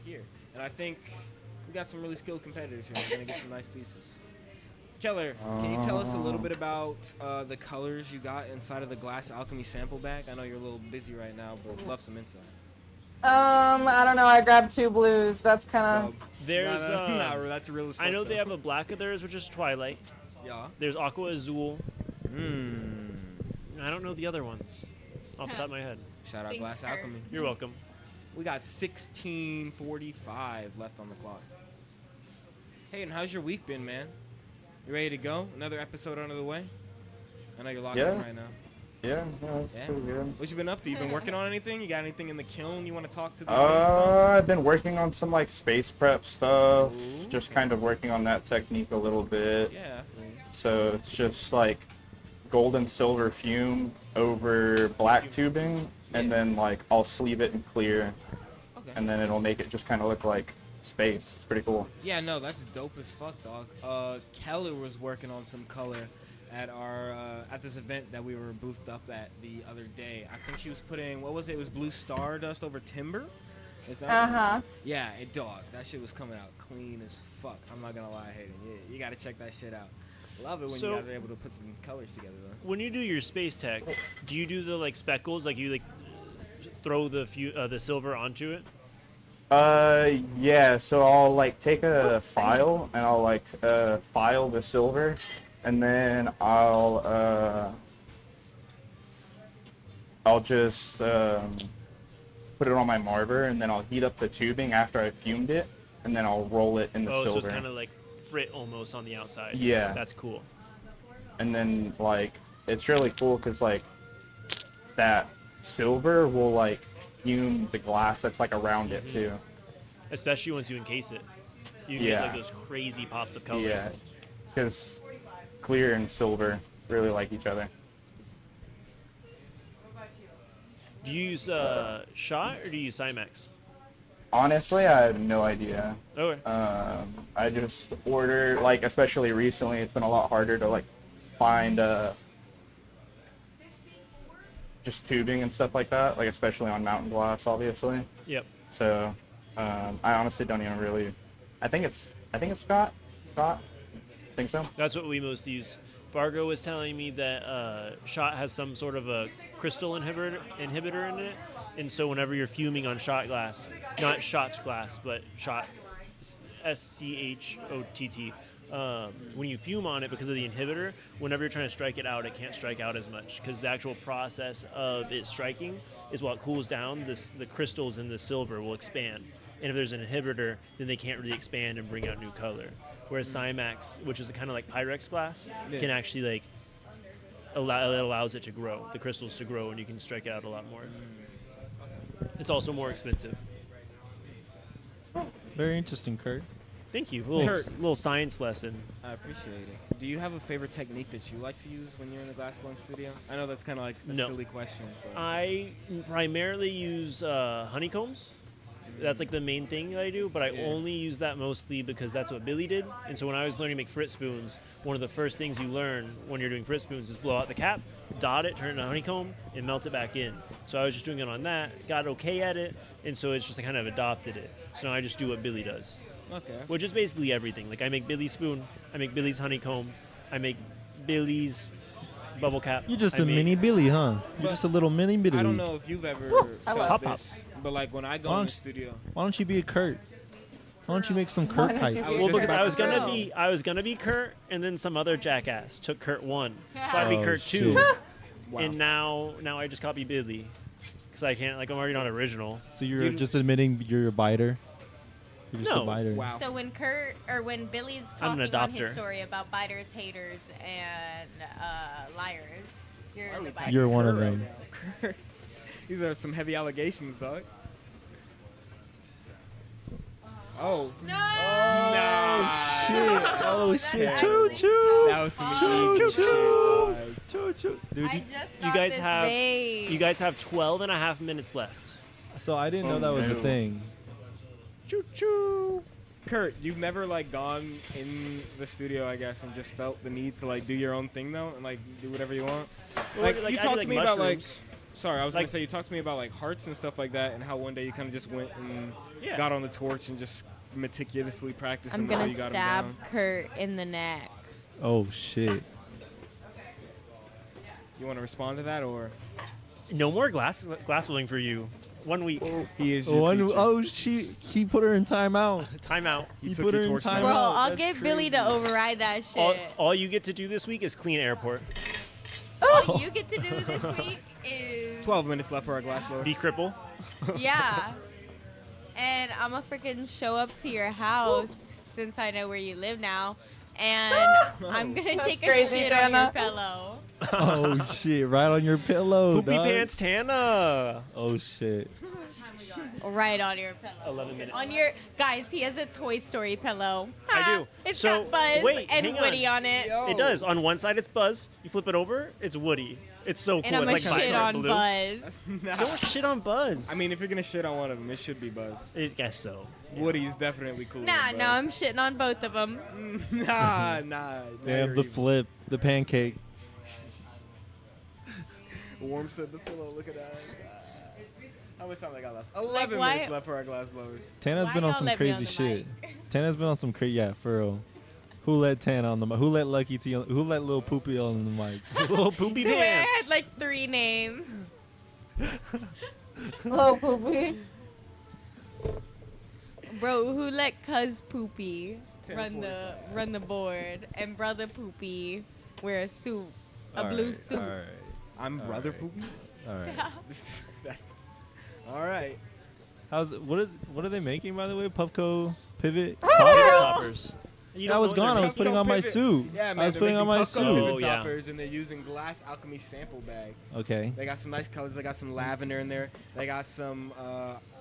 here. And I think we got some really skilled competitors here. We're going to get some nice pieces. Keller, can you tell us a little bit about the colors you got inside of the Glass Alchemy sample bag? I know you're a little busy right now, but would love some insight. I don't know. I grabbed 2 blues. That's kind of. There's, that's real as fuck, I know they though. have a black of theirs, which is Twilight. Yeah. There's Aqua Azul. Hmm. I don't know the other ones off the top of my head. Shout out Thanks, Glass Kurt. Alchemy. You're welcome. We got 16:45 left on the clock. Hey, and how's your week been, man? You ready to go? Another episode under the way? I know you're locked in Yeah. right now. Yeah, it's Yeah? pretty good. What you been up to? You been working on anything? You got anything in the kiln you want to talk to the audience about? I've been working on some like space prep stuff, Ooh. just kind of working on that technique a little bit. Yeah, I feel you. So it's just like gold and silver fume over black tubing, and Yeah. then like I'll sleeve it in clear, Okay. and then it'll make it just kind of look like space. It's pretty cool. Yeah, no, that's dope as fuck, dog. Keller was working on some color at our at this event that we were boothed up at the other day. I think she was putting, what was it? It was blue stardust over timber. Is that? Yeah, dog. That shit was coming out clean as fuck. I'm not gonna lie, Hayden. Yeah, you gotta check that shit out. Love it when you guys are able to put some colors together, though. When you do your space tech, do you do the like speckles? Like you like throw the silver onto it? Yeah. So I'll like take a file and I'll like file the silver, and then I'll just put it on my marber, and then I'll heat up the tubing after I fumed it, and then I'll roll it in the silver. So it's kind of like frit almost on the outside. Yeah. That's cool. And then like it's really cool because like that silver will like fume the glass that's like around it too. Especially once you encase it. You get like those crazy pops of color. Yeah, because clear and silver really like each other. Do you use shot or do you use Cymex? Honestly, I have no idea. Okay. I just order, like, especially recently, it's been a lot harder to like find just tubing and stuff like that, like especially on mountain glass, obviously. Yep. So I honestly don't even really. I think it's Scott. Scott. Think so. That's what we most use. Fargo was telling me that shot has some sort of a crystal inhibitor in it, and so whenever you're fuming on shot glass, not shot glass, but shot, SCHOTT, when you fume on it because of the inhibitor, whenever you're trying to strike it out, it can't strike out as much because the actual process of it striking is what cools down. The crystals in the silver will expand, and if there's an inhibitor, then they can't really expand and bring out new color. Whereas Cymax, which is kind of like Pyrex glass, can actually like it allows it to grow, the crystals to grow, and you can strike it out a lot more. It's also more expensive. Very interesting, Kurt. Thank you. Little science lesson. I appreciate it. Do you have a favorite technique that you like to use when you're in the glassblowing studio? I know that's kind of like a silly question. But I primarily use honeycombs. That's like the main thing that I do, but I only use that mostly because that's what Billy did. And so when I was learning to make frit spoons, one of the first things you learn when you're doing frit spoons is blow out the cap, dot it, turn it into honeycomb, and melt it back in. So I was just doing it on that, got okay at it, and so it's just I kind of adopted it. So now I just do what Billy does. Okay. Which is basically everything. Like I make Billy's spoon, I make Billy's honeycomb, I make Billy's bubble cap. You're just a mini Billy, huh? You're just a little mini Billy. I don't know if you've ever felt this, but like when I go in the studio. Why don't you be a Kurt? Why don't you make some Kurt pipes? Well, because I was gonna be Kurt, and then some other jackass took Kurt 1, so I'd be Kurt 2, Wow. and now I just copy Billy, because I can't, like, I'm already not original. So you're just admitting you're a biter? You're just a biter. Wow. So when Billy's I'm an talking on adopter. his story about biters, haters, and liars, you're the biter. You're one of them. These are some heavy allegations, dog. Oh. No! Oh shit! Choo choo! That was some evil shit, dog. Choo choo! Dude, I just You got guys this have vape. you guys have 12 and a half minutes left. so I didn't know that was a thing. Choo choo. Kurt, you've never like gone in the studio, I guess, and just felt the need to like do your own thing though, and like do whatever you want. Like you I talked do, to me about like. mushrooms. Sorry, I was Like- gonna say you talked to me about like hearts and stuff like that, and how one day you kind of just went and Yeah. got on the torch and just meticulously practiced I'm them until gonna you got stab them down. Kurt in the neck. Oh shit! You want to respond to that or? No more glassblowing for you. 1 week. He is your teacher. Oh shit! He put her in timeout. Timeout. He He took put your her in torch down. timeout. Bro, I'll That's get Billy to crazy. override that shit. All you get to do this week is clean airport. All you get to do this week is 12 minutes left for our glass blower. Be cripple. Yeah. And I'm gonna freaking show up to your house since I know where you live now, and I'm gonna take a crazy, shit on your Tana. pillow. Oh shit! Right on your pillow, Poopy dog. pants Tana. Oh shit! Right on your pillow. 11 minutes. On your guys, he has a Toy Story pillow. I do. It's So, got Buzz wait, and hang Woody on it. Yo. It does. On one side it's Buzz. You flip it over, it's Woody. It's so cool. And I'm it's gonna like shit vibrant on blue. Buzz. Nah. Don't shit on Buzz. I mean, if you're gonna shit on one of them, it should be Buzz. I guess so. Woody's definitely cool. Nah, no, I'm shitting on both of them. Nah. Damn, the flip, the pancake. Warm said the pillow. Look at that. How much time I got left? 11 why- minutes left for our glass blowers. Tana's Why been on y'all some let me on crazy the shit. Tana's been on some crazy, yeah, for real. Who let Tana on the mic? Who let Lucky T on? Who let Lil Poopy on the mic? Little poopy I pants. had like 3 names. Hello, poopy. Bro, who let Cuz Poopy 10:45. run the board and Brother Poopy wear a suit, a All blue right, suit? All right. I'm All brother right. poopy. All right. All right. What are they making, by the way? Puffco pivot. Pivot top? toppers. You I don't was know what gone. I they're was putting on my Pivot. suit. Yeah, man, I was they're putting on making my Puffco suit. pivot Oh, yeah. toppers, and they're using Glass Alchemy sample bag. Okay. They got some nice colors. They got some lavender in there. They got some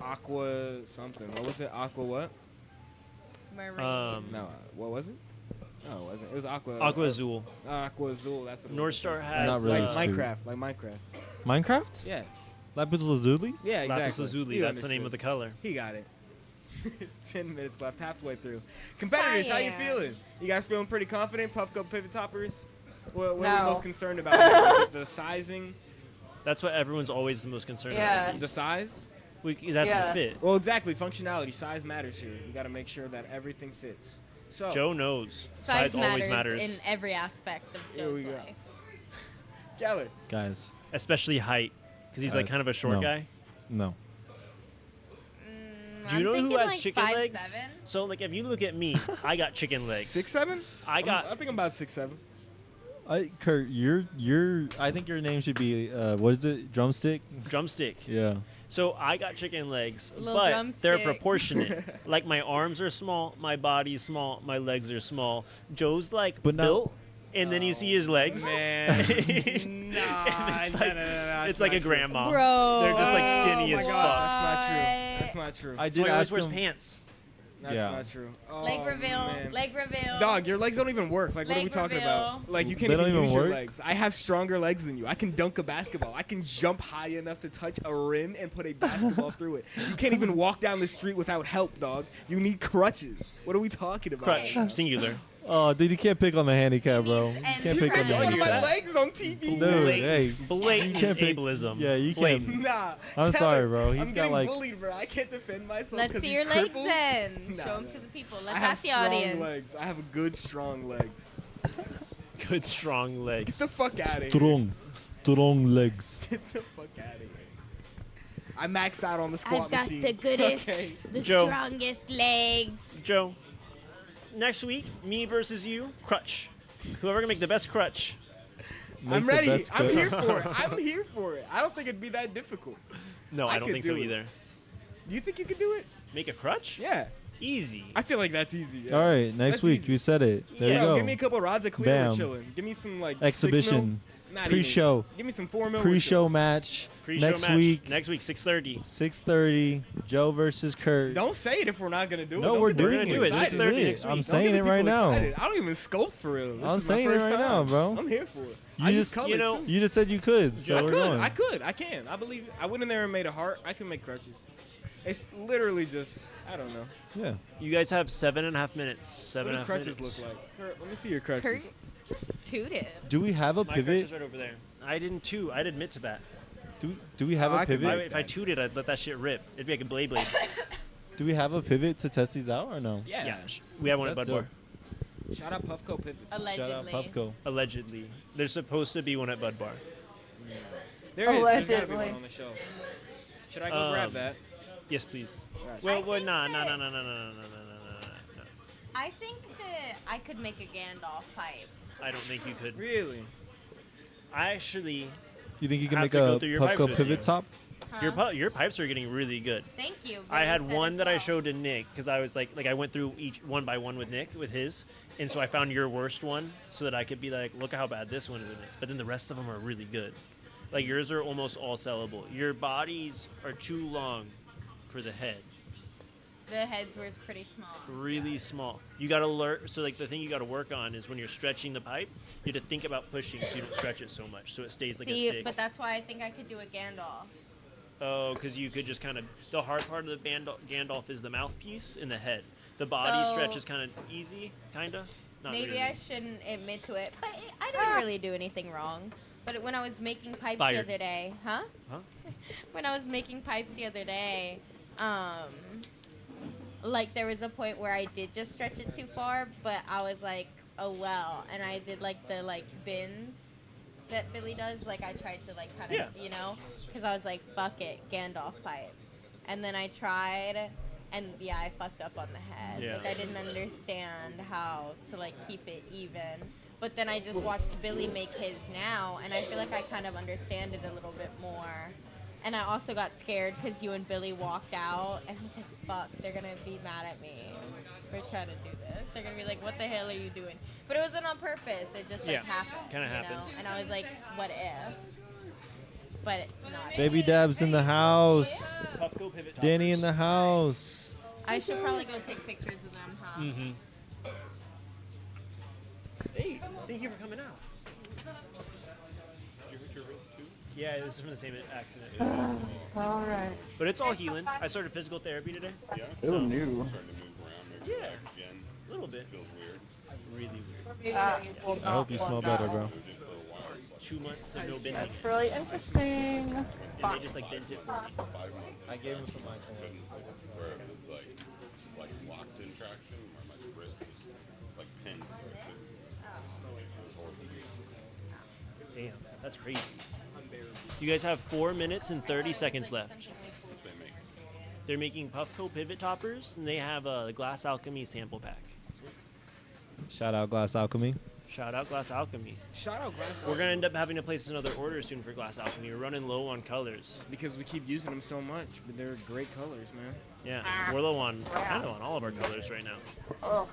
aqua something. What was it? Aqua what? Marine. No, what was it? No, it wasn't. It was aqua. Aqua Azul. Aqua Azul. That's what. It North was. Star Not has really Like suit. Minecraft. Like Minecraft. Minecraft? Yeah. Lapis Lazuli? Yeah, exactly. Lapis Lazuli. You That's the name of the understood. color. He got it. 10 minutes left, halfway through. Competitors, how you Cyan. feeling? You guys feeling pretty confident? Puffco pivot toppers? What are you No. most concerned about? Is it the sizing? That's what everyone's always the most concerned Yeah. about. The size? That's Yeah. the fit. Well, exactly. Functionality. Size matters here. You got to make sure that everything fits. So, Joe knows. Size always matters matters. in every aspect of Here Joe's we go. life. Geller. Guys, Especially height. Because he's like Guys, kind of a short no. guy. No. Do you know who thinking has like chicken 5'7". legs? So, like, if you look at me, I got chicken legs. 6'7"? I got. I think I'm about 6'7". Kurt, I think your name should be, what is it? Drumstick? Drumstick. Yeah. So I got chicken legs, Little but they're drumstick. proportionate. Like my arms are small, my body's small, my legs are small. Joe's like But now- built, and then you see his legs. Man. And Nah, it's no, like, no, no, no, it's that's like a not true. grandma. Bro. They're just like skinny oh as my fuck. God, that's not true. That's not true. I That's did why he always ask wears him. pants. That's Yeah. not true. Oh, Leg reveal. man. Leg reveal. Dog, your legs don't even work. Like, what are we Leg talking reveal. about? Like, you can't They don't even even use your work? legs. I have stronger legs than you. I can dunk a basketball. I can jump high enough to touch a rim and put a basketball through it. You can't even walk down the street without help, dog. You need crutches. What are we talking about? Crutch, right now? singular. Oh, dude, you can't pick on the handicap, bro. You and can't He's pick on making the fun of hear my handicap. that? legs on TV. Dude, Blatant- hey. blatant You can't pick- ableism. Yeah, you Blatant. can't. Nah. I'm sorry, Keller, bro. He's I'm got, getting like- bullied, bro. I can't defend myself. Let's 'cause see he's your legs crippled. then. Nah, Show them nah. to the people. I Let's have ask the strong audience. legs. I have good, strong legs. Good strong Get legs. the fuck out of here. Strong legs. Get the fuck out of here. I maxed out on the squat I've got machine. the goodest, Okay. the Joe. strongest legs. Joe, next week, me versus you, crutch. Whoever can make the best crutch. I'm Make the ready. best I'm cut. here for it. I'm here for it. I don't think it'd be that difficult. No, I don't could think so do it. either. You think you could do it? Make a crutch? Yeah. Easy. I feel like that's easy. Yeah. All right, next That's week. easy. You said it. There Yeah. you go. Give me a couple rods of clear. We're Bam. chilling. Give me some like 6 Exhibition. mil. Not Pre-show. even. Give me some 4 mil. Pre-show match. Pre-show next match. week. Next week, 6:30. 6:30. Joe versus Kurt. Don't say it if we're not gonna do it. No, Don't we're get the doing people do it. excited. 6:30 This next is week. I'm Don't Don't saying get it the right people now. excited. I don't even scope for real. This I'm is my saying it first right time. now, bro. I'm here for it. You I just- use color you know- too. You just said you could, so I we're could. going. I can. I believe. I went in there and made a heart. I can make crutches. It's literally just. I don't know. Yeah. You guys have 7.5 minutes. What do 7.5 crutches minutes. look like? Kurt, let me see your crutches. Kurt, just toot it. Do we have a My pivot? crutch is right over there. I didn't toot. I'd admit to that. Do we have Oh, a I can pivot? make If I tooted, I'd let that shit rip. It'd be like a blade. Do we have a pivot to test these out or no? Yeah. We have one at That's Bud Bar. Shout out Puffco Pivot. Allegedly. Shout out Puffco. Allegedly. There's supposed to be one at Bud Bar. There is. There's gotta be Allegedly. one on the shelf. Should I go grab Um, that? Yes, please. Gotcha. Well, think nah. that- I think that I could make a Gandalf pipe. I don't think you could. Really? I actually, You think you can Have make to go a through your pipes Puffco with pivot you. top? Huh? your pipes are getting really good. Thank you. I Billy had said one as that I well. showed to Nick because I was like I went through each one by one with Nick with his, and so I found your worst one so that I could be like, look at how bad this one is. But then the rest of them are really good. Like yours are almost all sellable. Your bodies are too long for the head. The heads were pretty small. Really small. You gotta learn. So like the thing you gotta work on is when you're stretching the pipe, you have to think about pushing so you don't stretch it so much, so it stays like a See, thick. but that's why I think I could do a Gandalf. Oh, because you could just kind of. The hard part of the Gandalf is the mouthpiece and the head. The body So- stretch is kind of easy, kinda. Not Maybe really. I shouldn't admit to it, but I didn't really do anything wrong. But when I was making pipes Fired. the other day, huh? Huh? When I was making pipes the other day, like there was a point where I did just stretch it too far, but I was like, oh well, and I did like the bend that Billy does. Like I tried to like kind of, Yeah. you know, because I was like, fuck it, Gandalf pipe, and then I tried. And yeah, I fucked up on the head. Yeah. Like I didn't understand how to like keep it even. But then I just watched Billy make his now, and I feel like I kind of understand it a little bit more. And I also got scared because you and Billy walked out, and I was like, fuck, they're gonna be mad at me for trying to do this. They're gonna be like, what the hell are you doing? But it wasn't on purpose. It just like Yeah, happened. kinda you happened. know? And I was like, what if? But not. Baby Dab's in the house. Puffco pivot Danny in toppers. the house. I should probably go take pictures of them, huh? Mm-hmm. Hey, thank you for coming out. Did you hurt your wrist too? Yeah, this is from the same accident. All right. But it's all healing. I started physical therapy today. Yeah. So, new. Starting to move around maybe Yeah. back again. a little bit. Feels weird. Really weird. I hope you smell better, bro. Moved it for a while. It's like 2 months of no bending. Really interesting. And they just like bent it for me. 5 months. I gave him some Couldn't where it was like locked in traction, where my wrist was like pinned. So I couldn't. It was horrible. Damn, that's crazy. You guys have 4 minutes and 30 seconds left. What they make. They're making Puffco pivot toppers, and they have a Glass Alchemy sample pack. Shout out Glass Alchemy. Shout out Glass Alchemy. Shout out Glass. We're gonna end up having to place another order soon for Glass Alchemy. We're running low on colors. because we keep using them so much, but they're great colors, man. Yeah, we're low on kind of on all of our colors right now. Oh.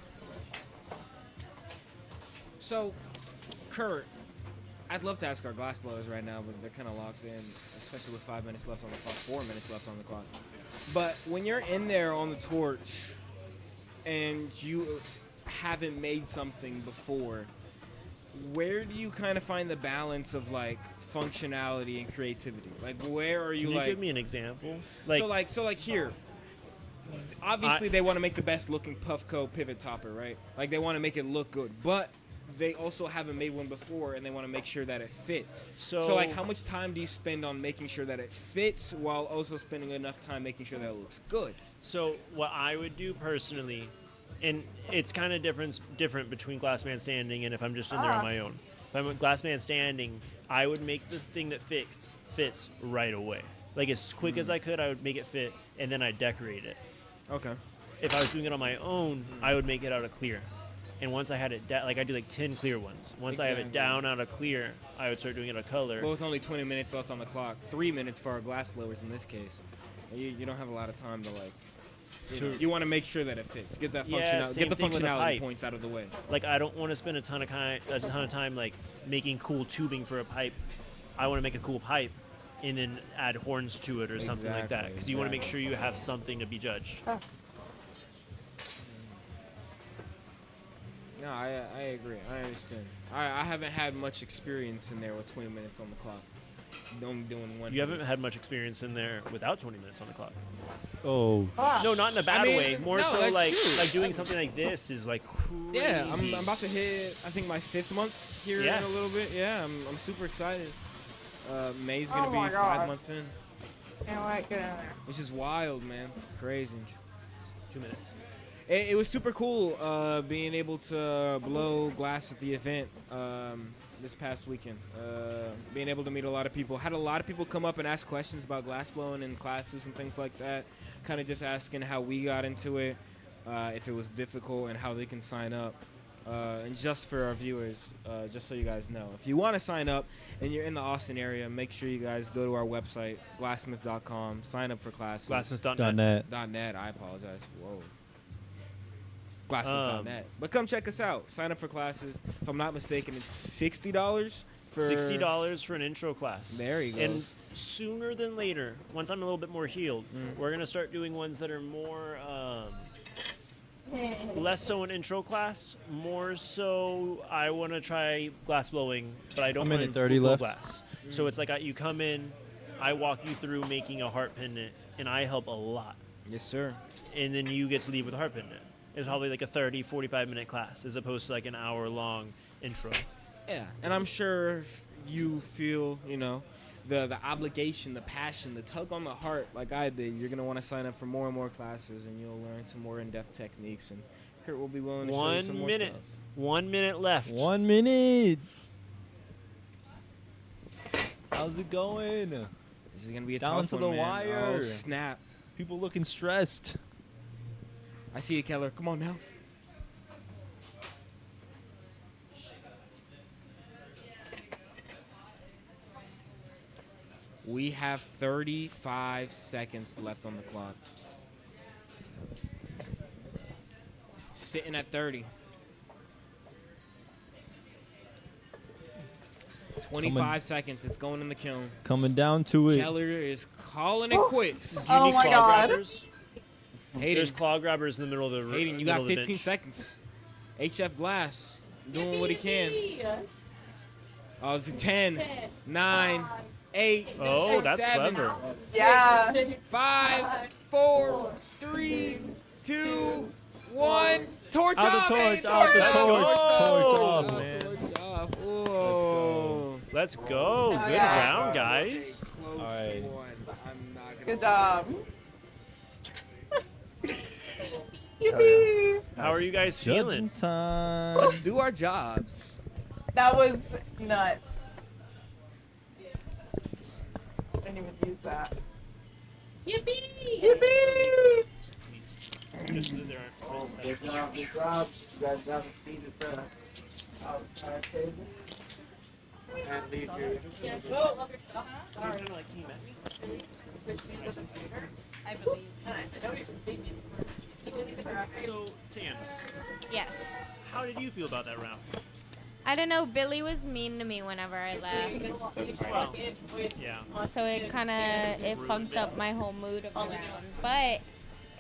So, Kurt, I'd love to ask our Glassblowers right now, but they're kind of locked in, especially with 5 minutes left on the clock, 4 minutes left on the clock. But when you're in there on the torch and you haven't made something before, where do you kind of find the balance of like functionality and creativity? Like, where are you, Can you like? give me an example? So like here. Obviously, they want to make the best looking Puffco pivot topper, right? Like they want to make it look good, but they also haven't made one before, and they want to make sure that it fits. So like, how much time do you spend on making sure that it fits, while also spending enough time making sure that it looks good? So what I would do personally, and it's kind of different between Glassman Standing and if I'm just in there on my own. If I'm with Glassman Standing, I would make this thing that fits right away. Like as quick as I could, I would make it fit, and then I'd decorate it. Okay. If I was doing it on my own, I would make it out of clear. And once I had it, like I do like 10 clear ones. Once I have it Exactly. down out of clear, I would start doing it out of color. Well, with only 20 minutes left on the clock, 3 minutes for our Glassblowers in this case. You don't have a lot of time to like. You want to make sure that it fits. Get that Yeah, same get the thing with a functionality pipe. points out of the way. Like I don't want to spend a ton of time like making cool tubing for a pipe. I want to make a cool pipe, and then add horns to it or something like that. Because you want to make sure you have something to be judged. No, I agree. I understand. I haven't had much experience in there with 20 minutes on the clock. Only doing one. You haven't had much experience in there without 20 minutes on the clock. Oh. No, not in a bad mean, way. More no, so that's like true. doing something like this is like crazy. Yeah, I'm about to hit. I think my 5th month here Yeah. in a little bit. Yeah, I'm super excited. May's gonna Oh be my 5 God. months in, Can't wait, get in there. which is wild, man. Crazy. 2 minutes. It was super cool being able to blow glass at the event this past weekend. Being able to meet a lot of people. Had a lot of people come up and ask questions about glass blowing in classes and things like that. Kind of just asking how we got into it, if it was difficult, and how they can sign up. And just for our viewers, just so you guys know, if you want to sign up and you're in the Austin area, make sure you guys go to our website, glassmith.com, sign up for classes. Glassmith.net. .net, I apologize. Whoa. Glassmith.net. But come check us out. Sign up for classes. If I'm not mistaken, it's $60 for $60 for an intro class. There you go. And sooner than later, once I'm a little bit more healed, we're gonna start doing ones that are more less so an intro class, more so I want to try glass blowing, but I don't A want minute to 30 blow left. glass. So it's like you come in, I walk you through making a heart pendant, and I help a lot. Yes, sir. And then you get to leave with a heart pendant. It's probably like a 30, 45-minute class as opposed to like an hour-long intro. Yeah, and I'm sure if you feel, you know, the obligation, the passion, the tug on the heart like I did, you're going to want to sign up for more and more classes, and you'll learn some more in-depth techniques, and Kurt will be willing to show you some more 1 minute. stuff. 1 minute left. 1 minute. How's it going? This is going to be a Down tough to one, the man. wire. Oh, snap. People looking stressed. I see you, Keller. Come on now. We have 35 seconds left on the clock. Sitting at 30. 25 seconds. It's going in the kiln. Coming down to it. Keller is calling it quits. Do you Oh need my claw God. grabbers? Hayden, There's claw grabbers in the middle of the Hayden, you middle got of the 15 bench. seconds. HF Glass doing what he can. Oh, it's 10, 9, 8, Oh, that's 7, clever. 6, Yeah. 5, 4, 3, 2, 1. Torch Out the off! torch, Hey, out the torch Let's torch, go. torch off, man. Torch off. Whoa. Let's go. Good Yeah. round, guys. Close All right. one. I'm not gonna Good lie. job. Yippee! How are you guys feeling? Judging time. Let's do our jobs. That was nuts. I didn't even use that. Yippee! Yippee! Just so that there aren't Good job, good job. You guys have a seat at the outside table. And leave your... Whoa, Sorry. Kind of like he met me. I believe. So, Tan, Yes. how did you feel about that round? I don't know. Billy was mean to me whenever I left, Well, yeah. so it kind of funked up my whole mood of the round. But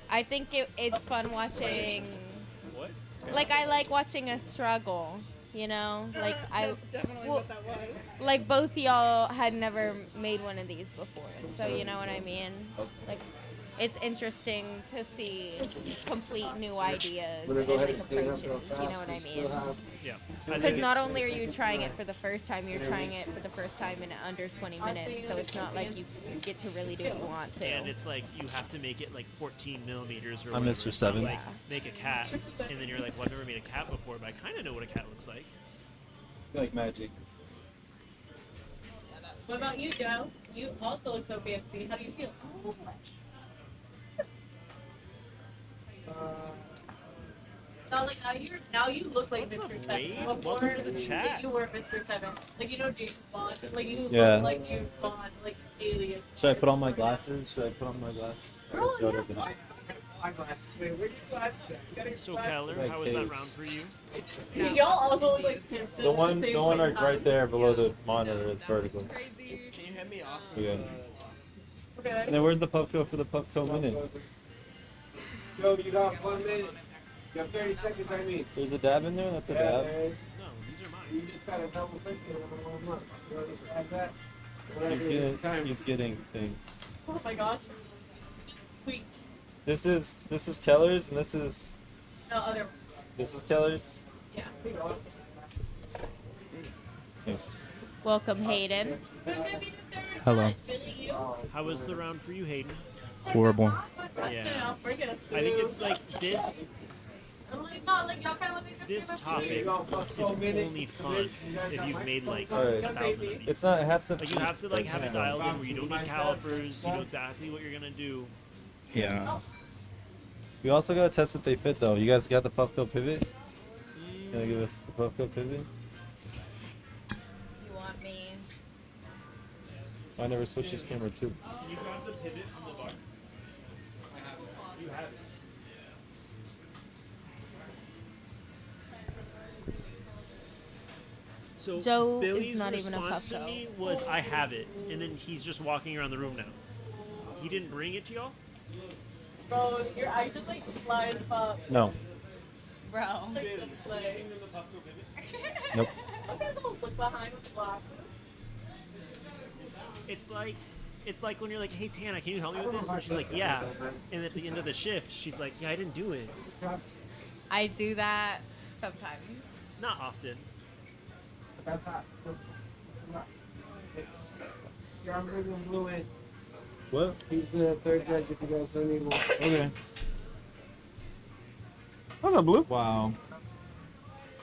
I think it's fun watching. What? Like I like watching us struggle. You know, like That's definitely what that was. like both y'all had never made one of these before, so you know what I mean. Like, it's interesting to see complete new ideas and like approaches. You know what I mean? Yeah. Because not only are you trying it for the first time, you're trying it for the first time in under 20 minutes. So it's not like you get to really do what you want to. And it's like you have to make it like 14 millimeters or I'm whatever. Mr. It's not 7. Like make a cat, and then you're like, well, I've never made a cat before, but I kind of know what a cat looks like. Like magic. What about you, Joe? You also look so fancy. How do you feel? Now you look like What's up, Mr. Wade? 7. Welcome to the chat. You were Mr. 7. Like, you know James Bond. Like, you Yeah. look like James Bond, like alias. Should I put on my glasses? Should I put on my glasses? Oh, Joe yeah. doesn't. So Keller, Like how was that caves. round for you? Y'all also look like Simpsons. The one Same like time. right there below the monitor is vertical. Can you hand me awesome? Yeah. Okay. And then where's the Puffco for the Puffco minute? Yo, you got 1 minute. You have 30 seconds, I mean. There's a dab in there? That's a Yeah, dab. there is. No, these are mine. You just gotta double click it and warm up. So just add that. He's getting things. Oh my gosh. Sweet. This is Keller's and this is No, Keller's. yeah. Yes. Welcome, Hayden. Who's gonna be the third Hello. one? Billy, you? How was the round for you, Hayden? Horrible. Yeah. Bring it I think it's like this I'm like, no, like, y'all kind of look like this topic is only fun if you've made like Alright. 1,000 of these. It's not. It has to. Like you have to like have it dialed in where you don't need calipers. You know exactly what you're gonna do. Yeah. We also gotta test that they fit though. You guys got the Puffco pivot? Gonna give us the Puffco pivot? You want me? I never switched this camera too. Can you grab the pivot from the bar? You have it. So Joe is Billy's not even a response to Puffco. me was, "I have it," and then he's just walking around the room now. He didn't bring it to y'all. Bro, your eyes just like slide up. No. Bro. Like, Nope. look at those look behind the block. It's like when you're like, "Hey Tana, can you help me with this?" And she's like, "Yeah." And at the end of the shift, she's like, "Yeah, I didn't do it." I do that sometimes. Not often. That's hot. Yeah, I'm bringing Blue in. What? He's the third judge if you guys don't need one. Okay. What's up, Blue? Wow.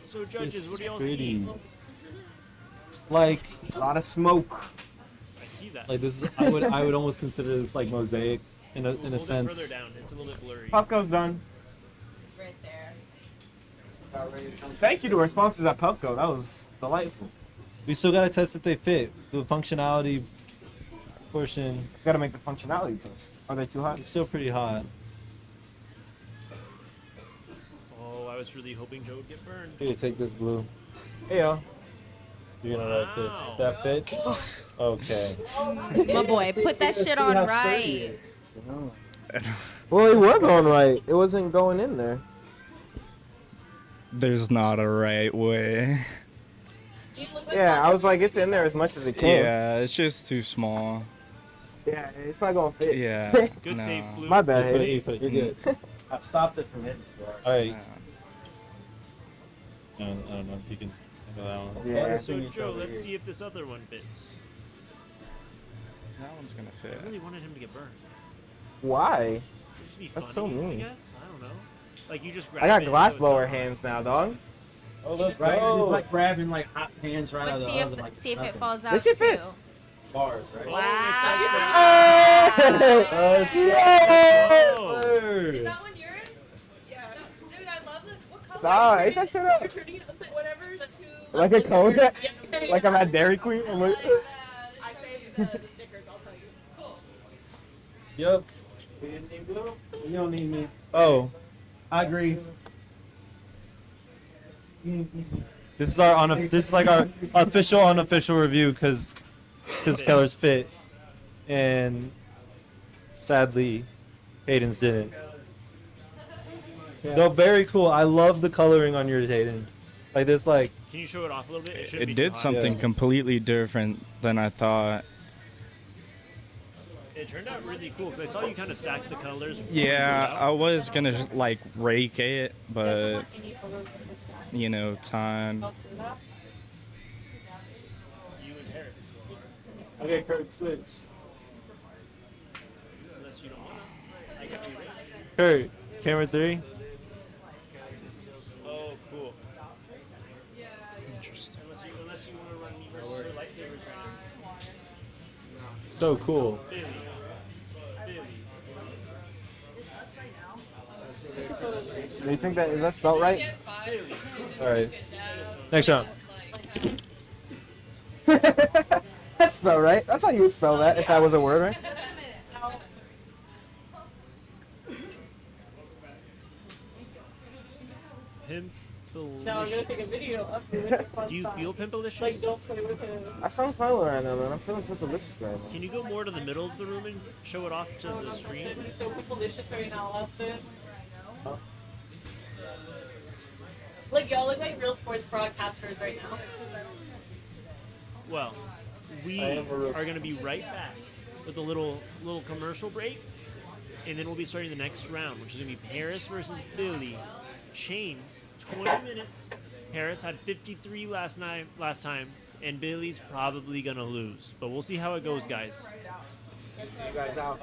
So judges, what do y'all Pretty. see? Like A lot of smoke. I see that. Like this is I would almost consider this like mosaic in a little sense. bit further down, it's a little bit blurry. Puffco's done. Right there. Thank you to our sponsors at Puffco. That was delightful. We still gotta test if they fit. The functionality portion Gotta make the functionality test. Are they too hot? is still pretty hot. Oh, I was really hoping Joe would get burned. Here, take this blue. Hey, yo. You're gonna like this. Wow. That fit? Okay. My boy, put that shit on right. Well, it was on right. It wasn't going in there. There's not a right way. You look like Yeah, I was like, it's in there as much as it can. Yeah, it's just too small. Yeah, it's not gonna fit. Yeah. Good no. save, Blue. My bad. Put Hey. it, put it. You're good. I stopped it from hitting. Alright. I don't know if you can handle that one. Yeah. So Joe, let's see if this other one fits. That one's gonna fit. I really wanted him to get burned. Why? It'd just be That's funny, so I mean. guess. I don't know. Like you just grab I got it and glassblower it goes hands now, dog. Oh, let's Right? go. He's like grabbing like hot hands right out But of the see oven. if Like see if it nothing. falls out This shit too. fits. Bars, right? Oh, Wow. Let's Is go. that one yours? Yeah. Dude, I love the what color? Nah, are you ain't that shit turning- up? you're turning it looks like whatever. The two. Like a cone? Yeah. Like I'm at Dairy Queen. I I'm like like, that. I saved the stickers. I'll tell you. Cool. Yep. You don't need me. Oh, I agree. this is our this is like our official unofficial review because colors fit, and sadly, Hayden's didn't. No, very cool. I love the coloring on yours, Hayden. Like this, like Can you show it off a little bit? It, shouldn't be It too did hot. something Yeah. completely different than I thought. It turned out really cool because I saw you kind of stack the colors. Yeah, out. I was gonna like rake it, but you know, time. You and Harris. Okay, Kurt, switch. Unless you don't want to. I got you. Kurt, camera 3. Oh, cool. Interesting. Unless you want to run me versus your lightsabers right now. So cool. Billy. do you think that is that spelled right? All right. Next round. That's spelled right. That's how you would spell that if that was a word, right? Pimpalicious. No, I'm gonna take a video of it. Do you feel pimpalicious? Like, don't play with it. I sound fine right now, man. I'm feeling delicious right now. Can you go more to the middle of the room and show it off to the stream? It's so delicious right now, Austin. Like, y'all look like real sports broadcasters right now. Well, we are going to be right back with a little commercial break, and then we'll be starting the next round, which is going to be Harris versus Billy. Chains, 20 minutes. Harris had 53 last time, and Billy's probably going to lose. But we'll see how it goes, guys. You guys out.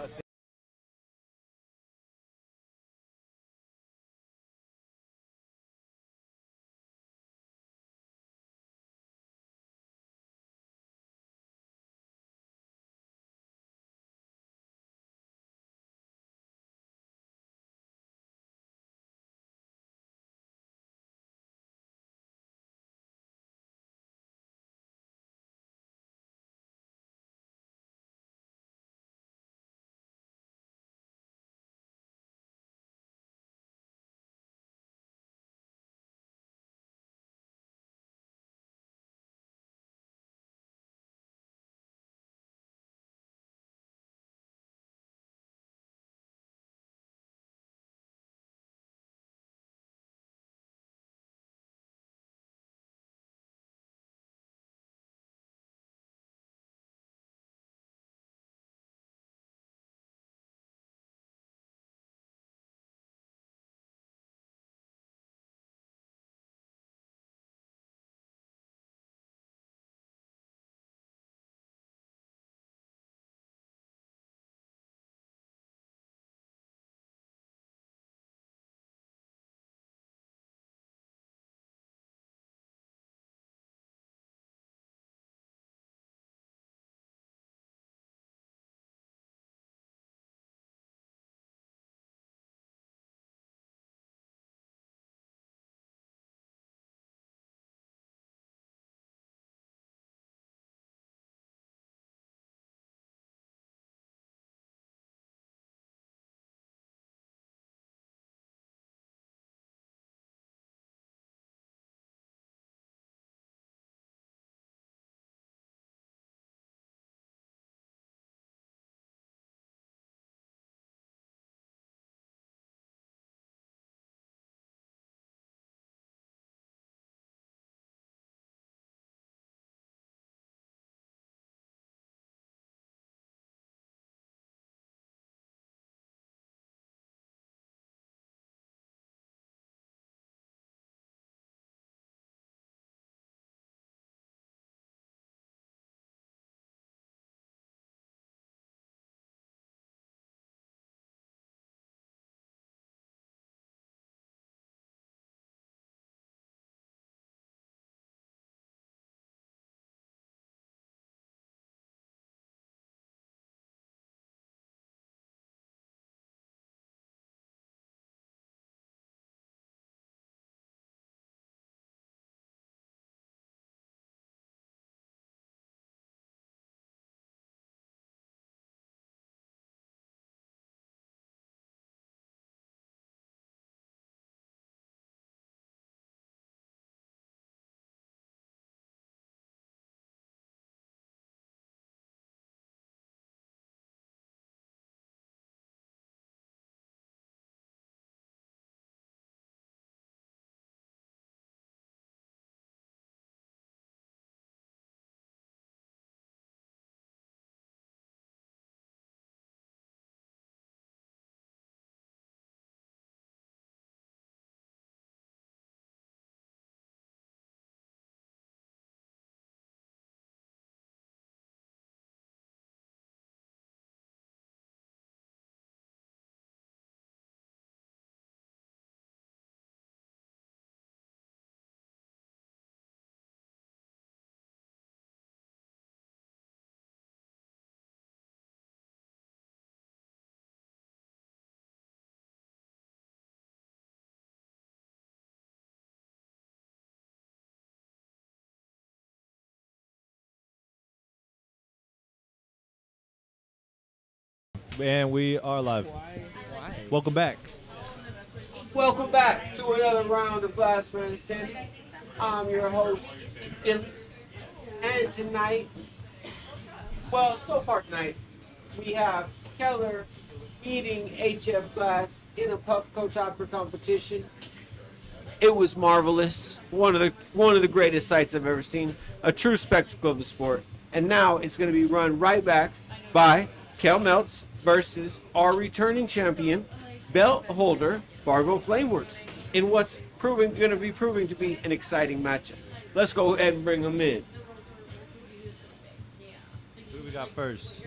And we are live. Welcome back. Welcome back to another round of Glassblowing Standing. I'm your host, Billy. And tonight, well, so far tonight, we have Keller beating HF Glass in a Puffco Topper competition. It was marvelous. One of the greatest sights I've ever seen. A true spectacle of the sport. And now it's going to be run right back by Kel Meltz versus our returning champion, belt holder, Fargo Flameworks, in what's going to be proving to be an exciting matchup. Let's go ahead and bring them in. Who we got first?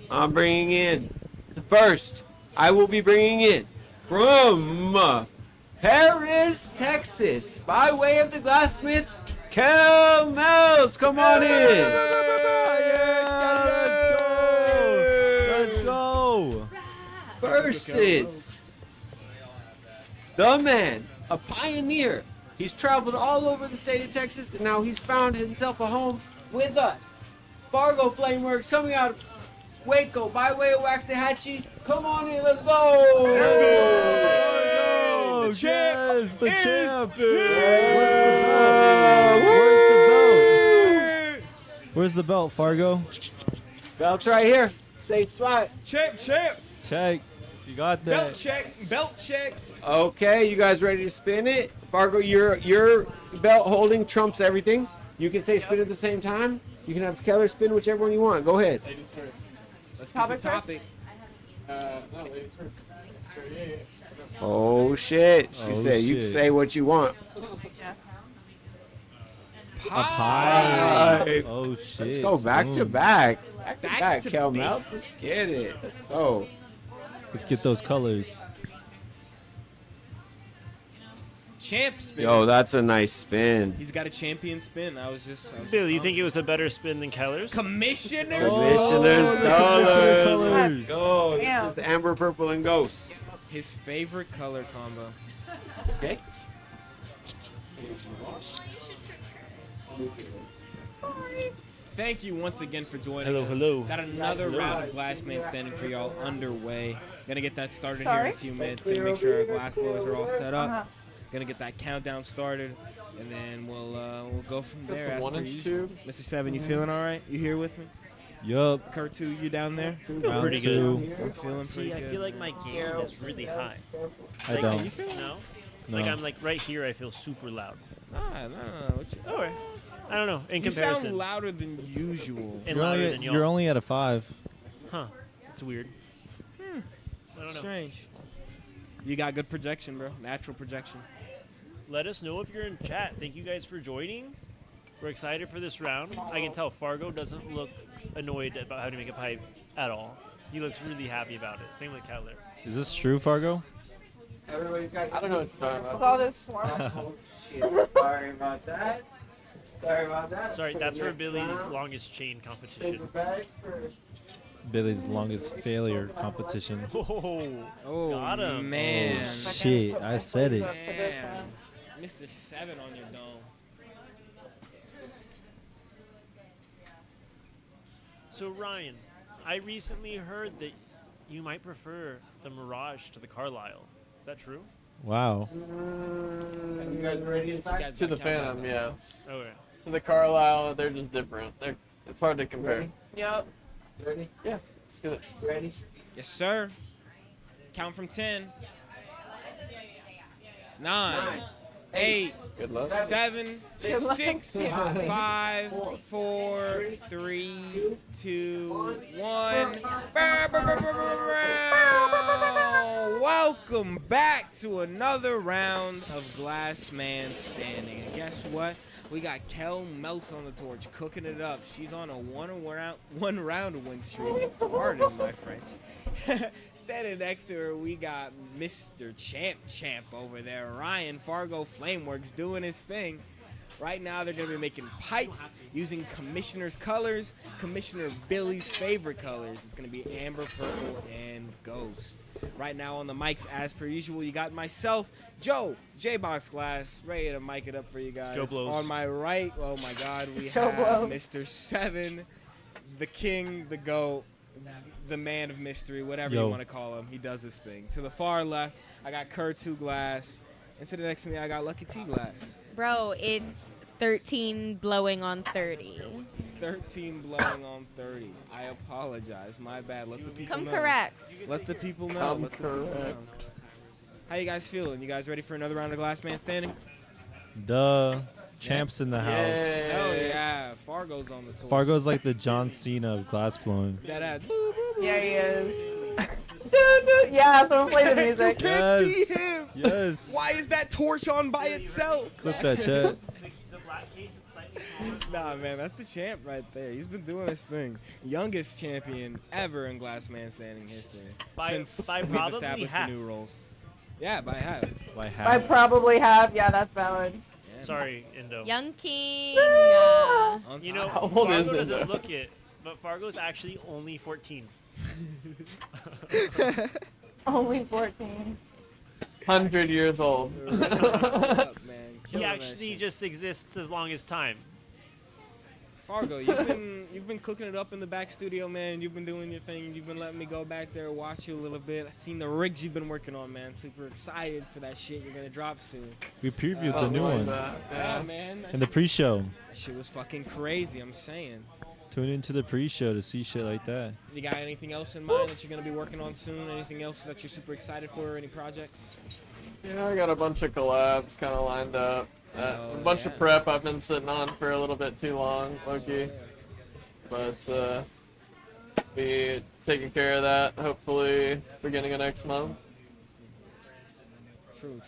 I'm bringing in the first. I will be bringing in from Paris, Texas, by way of the Glassmith, Kel Meltz. Come on in. Let's go. Versus the man, a pioneer. He's traveled all over the state of Texas, and now he's found himself a home with us. Fargo Flameworks coming out of Waco by way of Waxahachie. Come on in, let's go! The champ! The champ! Where's the belt, Fargo? Belt's right here. Safe spot. Champ. Check. You got that. Belt check. Okay, you guys ready to spin it? Fargo, your belt holding trumps everything. You can say spin at the same time. You can have Keller spin whichever one you want. Go ahead. Ladies first. Let's get the topic. No, ladies first. Sure, yeah. Oh shit. She said you can say what you want. A pie. Oh shit. Let's go back to back. Back to back, to Kel basics. Meltz. Let's get it. Let's go. Let's get those colors. Champ spin. Yo, that's a nice spin. He's got a champion spin. I was just Bill, you think it was a better spin than Keller's? Commissioner's Commissioner's colors. colors. Go. Damn. This is amber, purple, and ghost. his favorite color combo. Okay. Thank you once again for joining Hello, us. hello. Got another Hello. round of Glass Man Standing for y'all underway. Gonna get that started here in Sorry? a few minutes. Gonna make sure our glass blowers are all set up. Uh-huh. Gonna get that countdown started, and then we'll go from Got there. some as per 1-inch usual. tubes. Mr. Seven, you feeling all right? You here with me? Yup. Kurtu, you down there? Round pretty two. good. I'm feeling pretty See, I good. feel like my gain is really high. I Like, don't. You feel no? No. Like I'm like right here. I feel super loud. No. What you, Oh, I don't know. In you comparison, sound louder than usual. and You're louder only, than y'all. you're only at a 5. Huh? It's weird. I don't know. Strange. You got good projection, bro. Natural projection. Let us know if you're in chat. Thank you guys for joining. We're excited for this round. I can tell Fargo doesn't look annoyed about having to make a pipe at all. He looks really happy about it. Same with Keller. Is this true, Fargo? Everybody's got. I don't know what you're talking With about. all this form. Oh shit. Sorry about that. Sorry about that. Sorry, that's for Next Billy's round. longest chain competition. Paper bag for Billy's longest failure competition. Oh, got him. Man. Oh, shit. I said it. Man. Mr. Seven on your dome. So Ryan, I recently heard that you might prefer the Mirage to the Carlisle. Is that true? Wow. You guys ready inside? To the Phantom, yeah. Okay. To the Carlisle, they're just different. It's hard to compare. Yep. Ready? Yeah, let's do it. Ready? Yes, sir. Count from 10. 9, 8, Good luck. 7, Good luck. 6, 5, 4, 3, 2, 1. Welcome back to another round of Glass Man Standing. And guess what? We got Kel Meltz on the torch, cooking it up. She's on a one round win streak. Pardon my French. Standing next to her, we got Mr. Champ over there. Ryan Fargo Flameworks doing his thing. Right now, they're going to be making pipes using Commissioner's colors. Commissioner Billy's favorite colors. It's going to be amber, purple, and ghost. Right now on the mics, as per usual, you got myself, Joe, J-Box Glass, ready to mic it up for you guys. Joe blows. On my right, oh my God, we Joe have blows. Mr. Seven, the king, the GOAT, the man of mystery, whatever Yo. you want to call him. He does his thing. To the far left, I got Kerr2 Glass. And to the next to me, I got Lucky T Glass. Bro, it's 13 blowing on 30. 13 blowing on 30. I apologize. My bad. Let the people Come know. correct. Let the people know. Come Let the people know. How you guys feeling? You guys ready for another round of Glass Man Standing? Duh. Champs in the house. Hell yeah. Fargo's on the tour. Fargo's like the John Cena of glassblowing. That ass. Yeah, he is. Yeah, someone play the music. You can't see him. Yes. Why is that torch on by itself? Clip that chat. The black case is slightly smaller. Nah, man, that's the champ right there. He's been doing his thing. Youngest champion ever in Glass Man Standing history. Since by we've probably established half. the new roles. Yeah, by half. By I half. probably have. Yeah, that's valid. Yeah. Sorry, Indo. Young King. On You top. know, How old is Fargo doesn't Indo? look it, but Fargo's actually only 14. Only 14. 100 years old. What's up, man? He Killing that actually shit. just exists as long as time. Fargo, you've been cooking it up in the back studio, man. You've been doing your thing. You've been letting me go back there, watch you a little bit. I've seen the rigs you've been working on, man. Super excited for that shit you're gonna drop soon. We previewed the Oh, new like one that, Yeah, man. That in the shit- pre-show. That shit was fucking crazy. I'm saying. Tune into the pre-show to see shit like that. You got anything else in mind that you're gonna be working on soon? Anything else that you're super excited for? Any projects? Yeah, I got a bunch of collabs kind of lined up. A bunch of prep I've been sitting on for a little bit too long, Loki. But be taking care of that hopefully beginning of next month. True.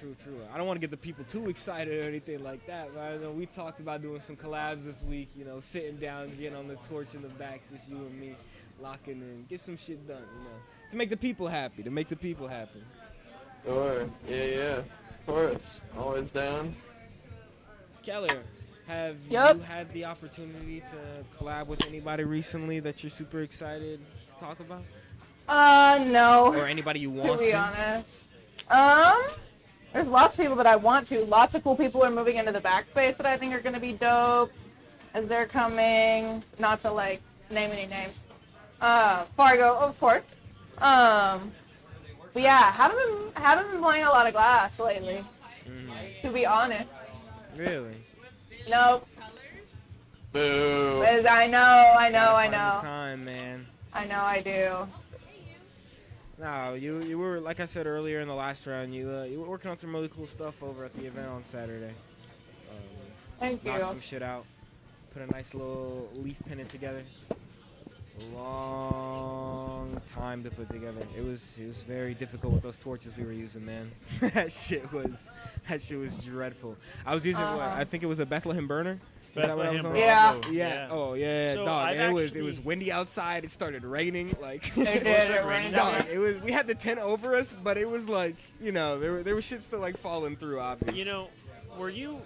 I don't want to get the people too excited or anything like that, but I know we talked about doing some collabs this week, you know, sitting down, getting on the torch in the back, just you and me, locking in, get some shit done, you know, to make the people happy, Sure. Yeah. Of course. Always down. Keller, have Yup. you had the opportunity to collab with anybody recently that you're super excited to talk about? No. Or anybody you To want be to? honest. There's lots of people that I want to. Lots of cool people are moving into the backspace that I think are going to be dope as they're coming. Not to like name any names. Fargo, of course. But yeah, haven't been playing a lot of Glass lately. To be honest. Really? Nope. Boo. Liz, I know. Find the time, man. I know I do. No, you were, like I said earlier in the last round, you were working on some really cool stuff over at the event on Saturday. Thank you. Knocked some shit out. Put a nice little leaf pennant together. Long time to put together. It was very difficult with those torches we were using, man. that shit was dreadful. I was using what? I think it was a Bethlehem burner. Is that what I was on? Bravo. Yeah. Oh yeah, So dog. I've And it was actually- windy outside. It started raining. Like It did. It rained dog. out. It was. We had the tent over us, but it was like, you know, there was shit still like falling through. Obviously. You know, were you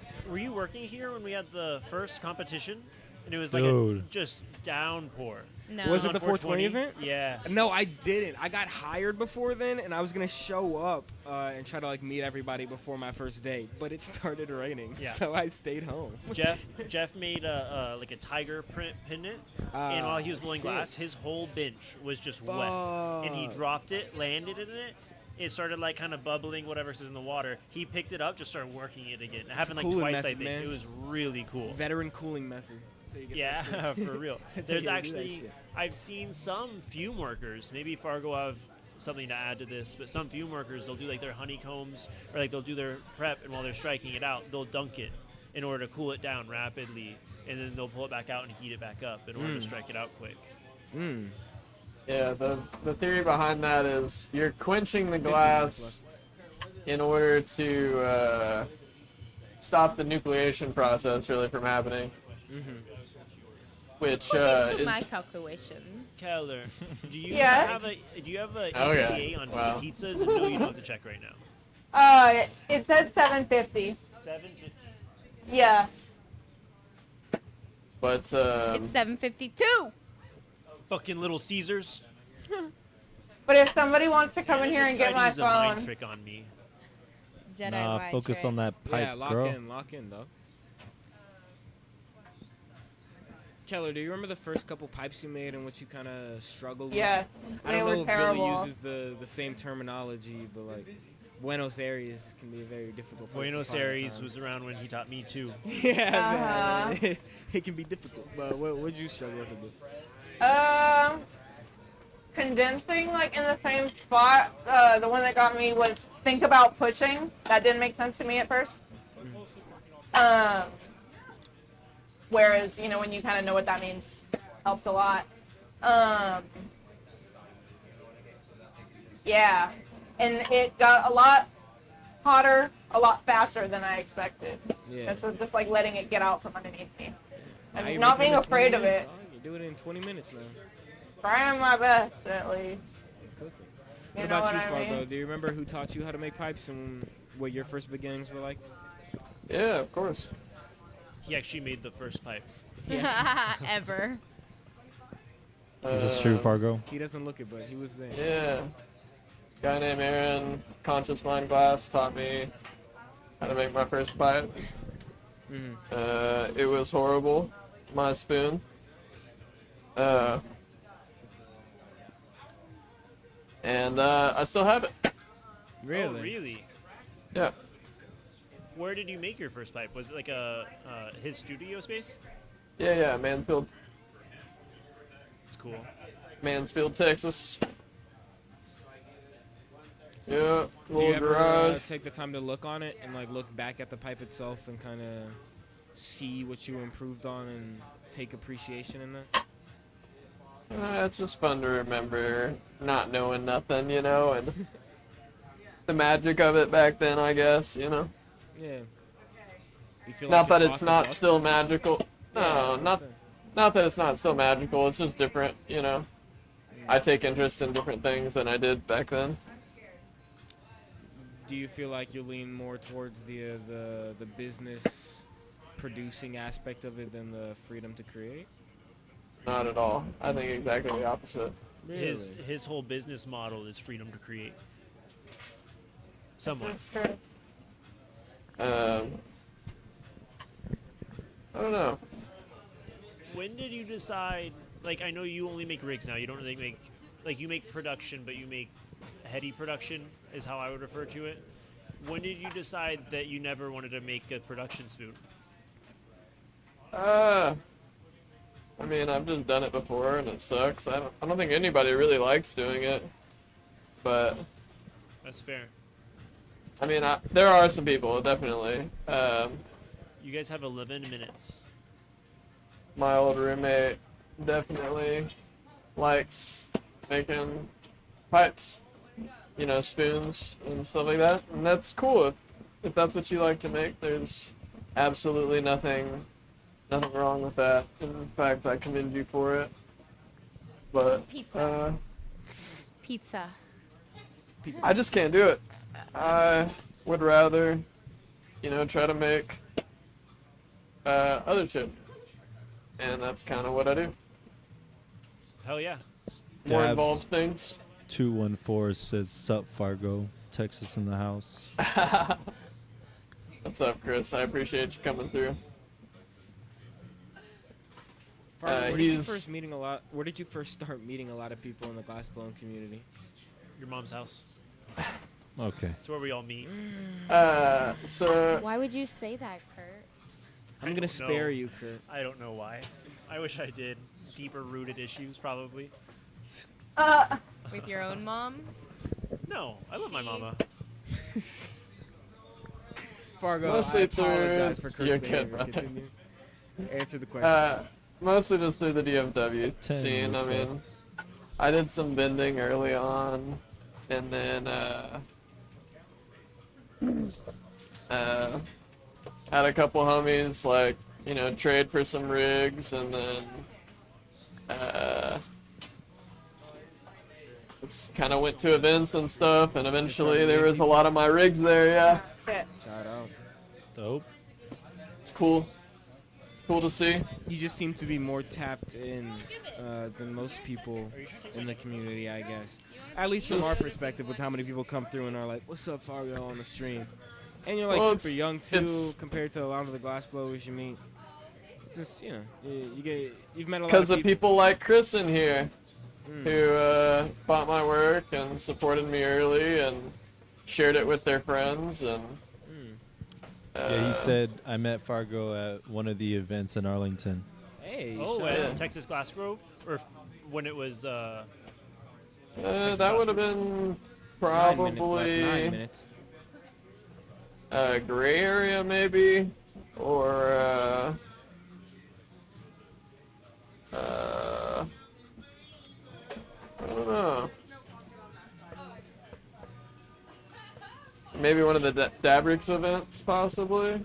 working here when we had the first competition? And it was like Dude. just downpour. No. Was it On the 420 event? Yeah. No, I didn't. I got hired before then, and I was gonna show up and try to like meet everybody before my first day, but it started raining, Yeah. so I stayed home. Jeff made a like a tiger print pendant, and while he was blowing shit. glass, his whole bench was just wet, and he Fuck. dropped it, landed in it. It started like kind of bubbling, whatever's in the water. He picked it up, just started working it again. It happened like cooling twice, method, I think. man. It was really cool. Veteran cooling method. So you get Yeah, that shit. for real. That's how There's you do that actually, shit. I've seen some fume workers, maybe Fargo have something to add to this, but some fume workers, they'll do like their honeycombs, or like they'll do their prep, and while they're striking it out, they'll dunk it in order to cool it down rapidly, and then they'll pull it back out and heat it back up in order to strike it out quick. Yeah, the theory behind that is you're quenching the 15 glass in order to stop the nucleation process really from happening. Which According to is my calculations. Keller, do you Yeah. have a Oh, yeah. ETA on Wow. the pizzas? And no, you don't have to check right now. It said 750. 750. Yeah. But It's 7:52. Fucking Little Caesars. But if somebody wants to come in here Just and get tried to my use a mind phone, trick on me. Jedi Nah, mind focus trick. on that pipe, Yeah, lock girl. in, dog. Keller, do you remember the first couple pipes you made and what you kind of struggled Yeah, with? I they don't were know if terrible. Billy uses the same terminology, but like Buenos Aires can be a very difficult place Buenos to find at Aires times. was around when he taught me too. Yeah, man. It can be difficult. But what'd you struggle with a bit? Condensing like in the same spot. The one that got me was think about pushing. That didn't make sense to me at first. Whereas, you know, when you kind of know what that means, helps a lot. Yeah, and it got a lot hotter, a lot faster than I expected. Yeah. And so just like letting it get out from underneath me. Now And you're not making being it in 20 afraid of minutes, it. dog. You do it in 20 minutes now. Trying my best, at least. Cooking. You What know about what you, I Fargo? mean? Do you remember who taught you how to make pipes and what your first beginnings were like? Yeah, of course. He actually made the first pipe. Ever. Is this true, Fargo? He doesn't look it, but he was there. Yeah. Guy named Aaron, Conscious Mind Glass, taught me how to make my first pipe. It was horrible. My spoon. And I still have it. Really? Oh, really? Yeah. Where did you make your first pipe? Was it like his studio space? Yeah, Mansfield. It's cool. Mansfield, Texas. Yeah, Do you little ever garage. take the time to look on it and like look back at the pipe itself and kind of see what you improved on and take appreciation in that? It's just fun to remember not knowing nothing, you know, and the magic of it back then, I guess, you know. Yeah. You feel Not like that this it's process not was still special? magical. Yeah, No, that's not what I'm not that it's not still magical. It's just different, you know. I take interest in different things than I did back then. Do you feel like you lean more towards the business producing aspect of it than the freedom to create? Not at all. I think exactly the opposite. His whole business model is freedom to create. Somewhat. I don't know. When did you decide? Like, I know you only make rigs now. You don't really make, like, you make production, but you make heady production is how I would refer to it. When did you decide that you never wanted to make a production spoon? I mean, I've just done it before and it sucks. I don't think anybody really likes doing it. But That's fair. I mean, there are some people definitely. You guys have 11 minutes. My old roommate definitely likes making pipes, you know, spoons and stuff like that, and that's cool. If that's what you like to make, there's absolutely nothing wrong with that. In fact, I commend you for it. But Pizza. Pizza. I just can't do it. I would rather, you know, try to make other shit, and that's kind of what I do. Hell yeah. More Dabs involved things. 214 says, "Sup, Fargo, Texas in the house." What's up, Chris? I appreciate you coming through. Fargo, where did you first start meeting a lot of people in the glassblowing community? Your mom's house. Okay. It's where we all meet. So Why would you say that, Kurt? I'm gonna don't spare know. you, Kurt. I don't know why. I wish I did. Deeper rooted issues, probably. With your own mom? No, I love my mama. Fargo, Mostly I apologize through for Kurt's your behavior. kid, brother. Continue. Answer the question. Mostly just through the DFW 10 scene. I minutes mean, left. I did some bending early on, and then had a couple homies like, you know, trade for some rigs, and then just kind of went to events and stuff, and eventually there was a lot of my rigs there. Yeah, Shout out. Dope. it's cool. It's cool to see. You just seem to be more tapped in than most people in the community, I guess. At least from our perspective, with how many people come through and are like, "What's up, Fargo?" on the stream. And you're like Well, super young too, it's- compared to a lot of the glassblowers you meet. It's just you've met a lot Because of of people like Chris in here, Mm. who bought my work and supported me early and shared it with their friends and. Yeah, he said I met Fargo at one of the events in Arlington. Hey. Oh, shout at out. Texas Glass Grove, or when it was. that Glass would have Grove? been 9 minutes left. 9 probably minutes. gray area maybe, or I don't know. Maybe one of the Dabrix events, possibly.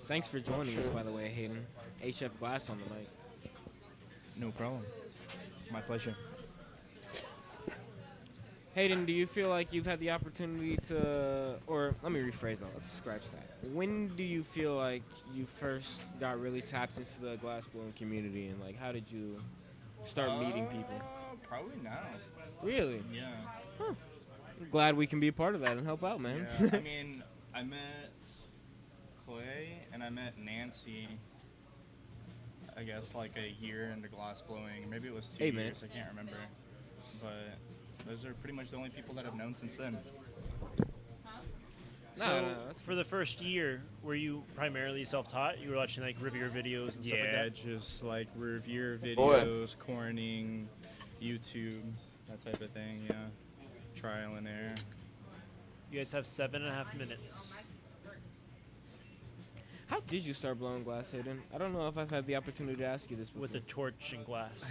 Thanks for joining us, by the way, Hayden. HF Glass on the mic. No problem. My pleasure. Hayden, do you feel like you've had the opportunity to, or let me rephrase that. Let's scratch that. When do you feel like you first got really tapped into the glassblowing community, and like how did you start meeting people? Probably now. Really? Yeah. Huh. I'm glad we can be a part of that and help out, man. Yeah. I mean, I met Clay and I met Nancy. I guess like a year into glass blowing. Maybe it was 2 8 years. minutes. I can't remember. But those are pretty much the only people that I've known since then. So for the first year, were you primarily self-taught? You were watching like reviewer videos and stuff like Yeah, that? just like reviewer Boy. videos, corning, YouTube, that type of thing. Yeah, trial and error. You guys have 7.5 minutes. How did you start blowing glass, Hayden? I don't know if I've had the opportunity to ask you this before. With a torch and glass.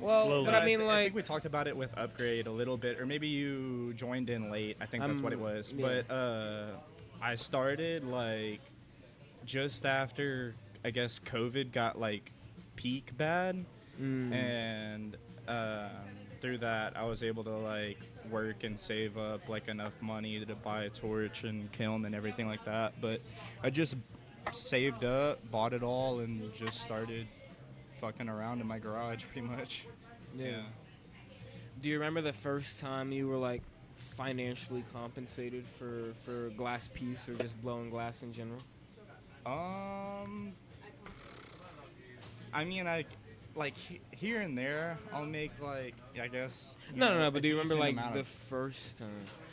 Well, Slowly. but I mean, I like, think we talked about it with Upgrade a little bit, or maybe you joined in late. I think that's what it was. yeah. But I started like just after, I guess, COVID got like peak bad, and through that I was able to like work and save up like enough money to buy a torch and kiln and everything like that. But I just saved up, bought it all, and just started fucking around in my garage pretty much. Yeah. Do you remember the first time you were like financially compensated for glass piece or just blowing glass in general? I mean, here and there, I'll make like, I guess. No. But do you remember decent like amount the of- first time?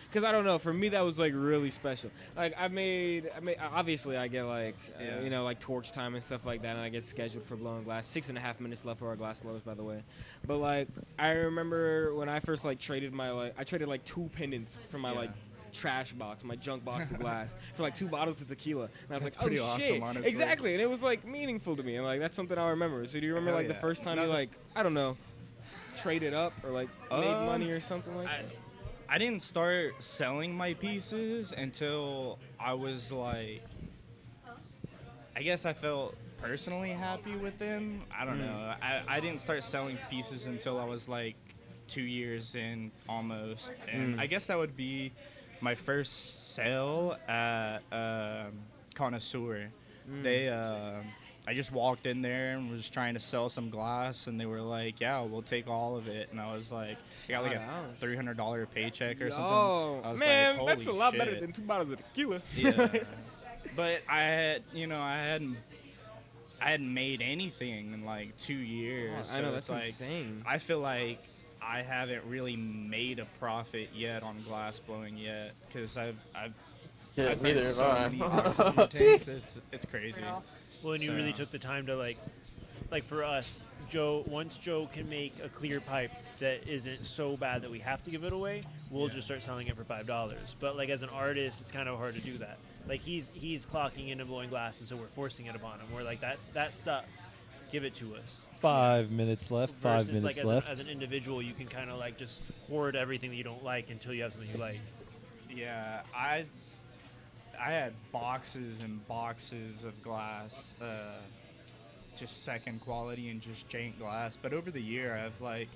Because I don't know. For me, that was like really special. Like I made obviously I get like Yeah. like torch time and stuff like that, and I get scheduled for blowing glass. 6.5 minutes left for our glass blowers, by the way. But like I remember when I first like traded I traded like 2 pendants for my like trash box, my junk box of glass for like 2 bottles of tequila, and I was That's like, oh pretty awesome, shit, honestly. exactly, and it was like meaningful to me, and like that's something I remember. So do you remember Hell like the yeah. first time No, you that's- like I don't know traded up or like made money or something like that? I didn't start selling my pieces until I was like, I guess I felt personally happy with them. I don't know. I didn't start selling pieces until I was like 2 years in almost. And I guess that would be my first sale at Connoisseur. They I just walked in there and was trying to sell some glass, and they were like, "Yeah, we'll take all of it." And I was like, I got like a $300 paycheck or something. Oh I was man, like, that's a "Holy lot better shit." than 2 bottles of tequila. Yeah, but I hadn't made anything in like 2 years. I know, so that's it's like, insane. I feel like I haven't really made a profit yet on glass blowing yet, because I've Yeah, burned neither have so I. many oxygen tanks. It's crazy. Well, and you So- really took the time to like for us, once Joe can make a clear pipe that isn't so bad that we have to give it away, we'll just start selling it for $5. But like as an artist, it's kind of hard to do that. Like he's clocking in and blowing glass, and so we're forcing it upon him. We're like that sucks. Give it to us. 5 minutes left. 5 Versus minutes like left. as an individual, you can kind of like just hoard everything that you don't like until you have something you like. Yeah, I had boxes and boxes of glass, just second quality and just jank glass. But over the year, I've like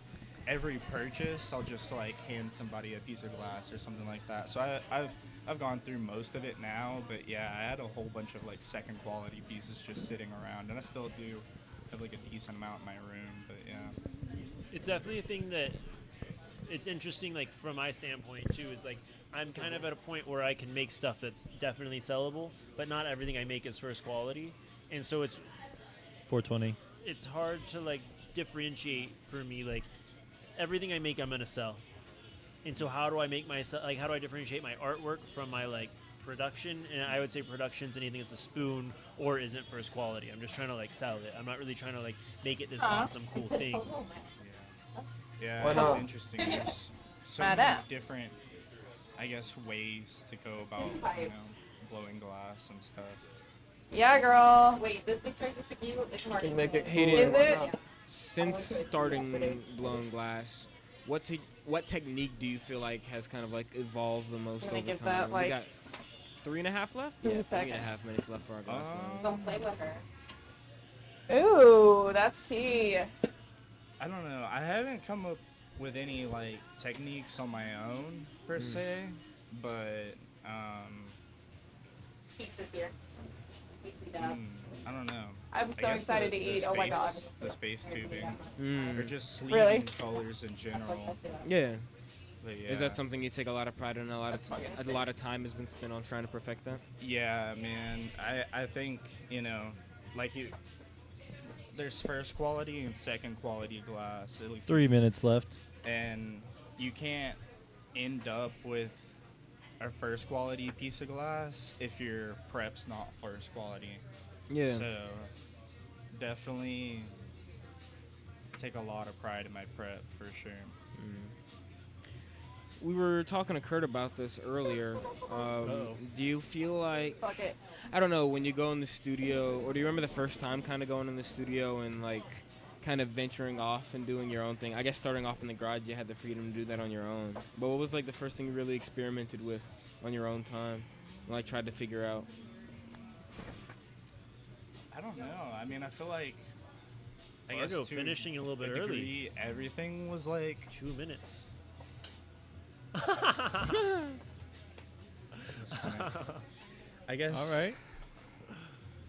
every purchase, I'll just like hand somebody a piece of glass or something like that. So I've gone through most of it now. But yeah, I had a whole bunch of like second quality pieces just sitting around, and I still do have like a decent amount in my room. But yeah. It's definitely a thing that it's interesting, like from my standpoint too, is like I'm kind of at a point where I can make stuff that's definitely sellable, but not everything I make is first quality, and so it's 420. It's hard to like differentiate for me. Like everything I make, I'm gonna sell, and so how do I make myself like how do I differentiate my artwork from my like production? And I would say production's anything that's a spoon or isn't first quality. I'm just trying to like sell it. I'm not really trying to like make it this awesome cool thing. Yeah, Why it's not? interesting. There's so Mad many at. different, I guess, ways to go about, blowing glass and stuff. Yeah, girl. Wait, this picture is you. It's hard. Can make it Hayden, cool. Is it? since starting blowing glass, what technique do you feel like has kind of like evolved the most Can we over give time? that, We like, got 3.5 left? 2 Yeah, seconds? 3.5 minutes left for our glass blowing. Don't play with her. Ooh, that's tea. I don't know. I haven't come up with any like techniques on my own per se, but Pizza's here. Pizza does. I don't know. I'm I so guess excited the to eat. Oh my god. The space tubing, Mm. or just sleeving Really? colors in general. Yeah. But yeah. Is that something you take a lot of pride in? A lot of time has been spent on trying to perfect that? Yeah, man. I think, like there's first quality and second quality glass, at least 3 minutes left. and you can't end up with a first quality piece of glass if your prep's not first quality. Yeah. So definitely take a lot of pride in my prep for sure. We were talking to Kurt about this earlier. Do you feel like, Fuck it. I don't know, when you go in the studio, or do you remember the first time kind of going in the studio and like kind of venturing off and doing your own thing? I guess starting off in the garage, you had the freedom to do that on your own. But what was like the first thing you really experimented with on your own time and like tried to figure out? I don't know. I mean, I feel like Fargo finishing a little bit early. degree, everything was like 2 minutes. I guess. All right.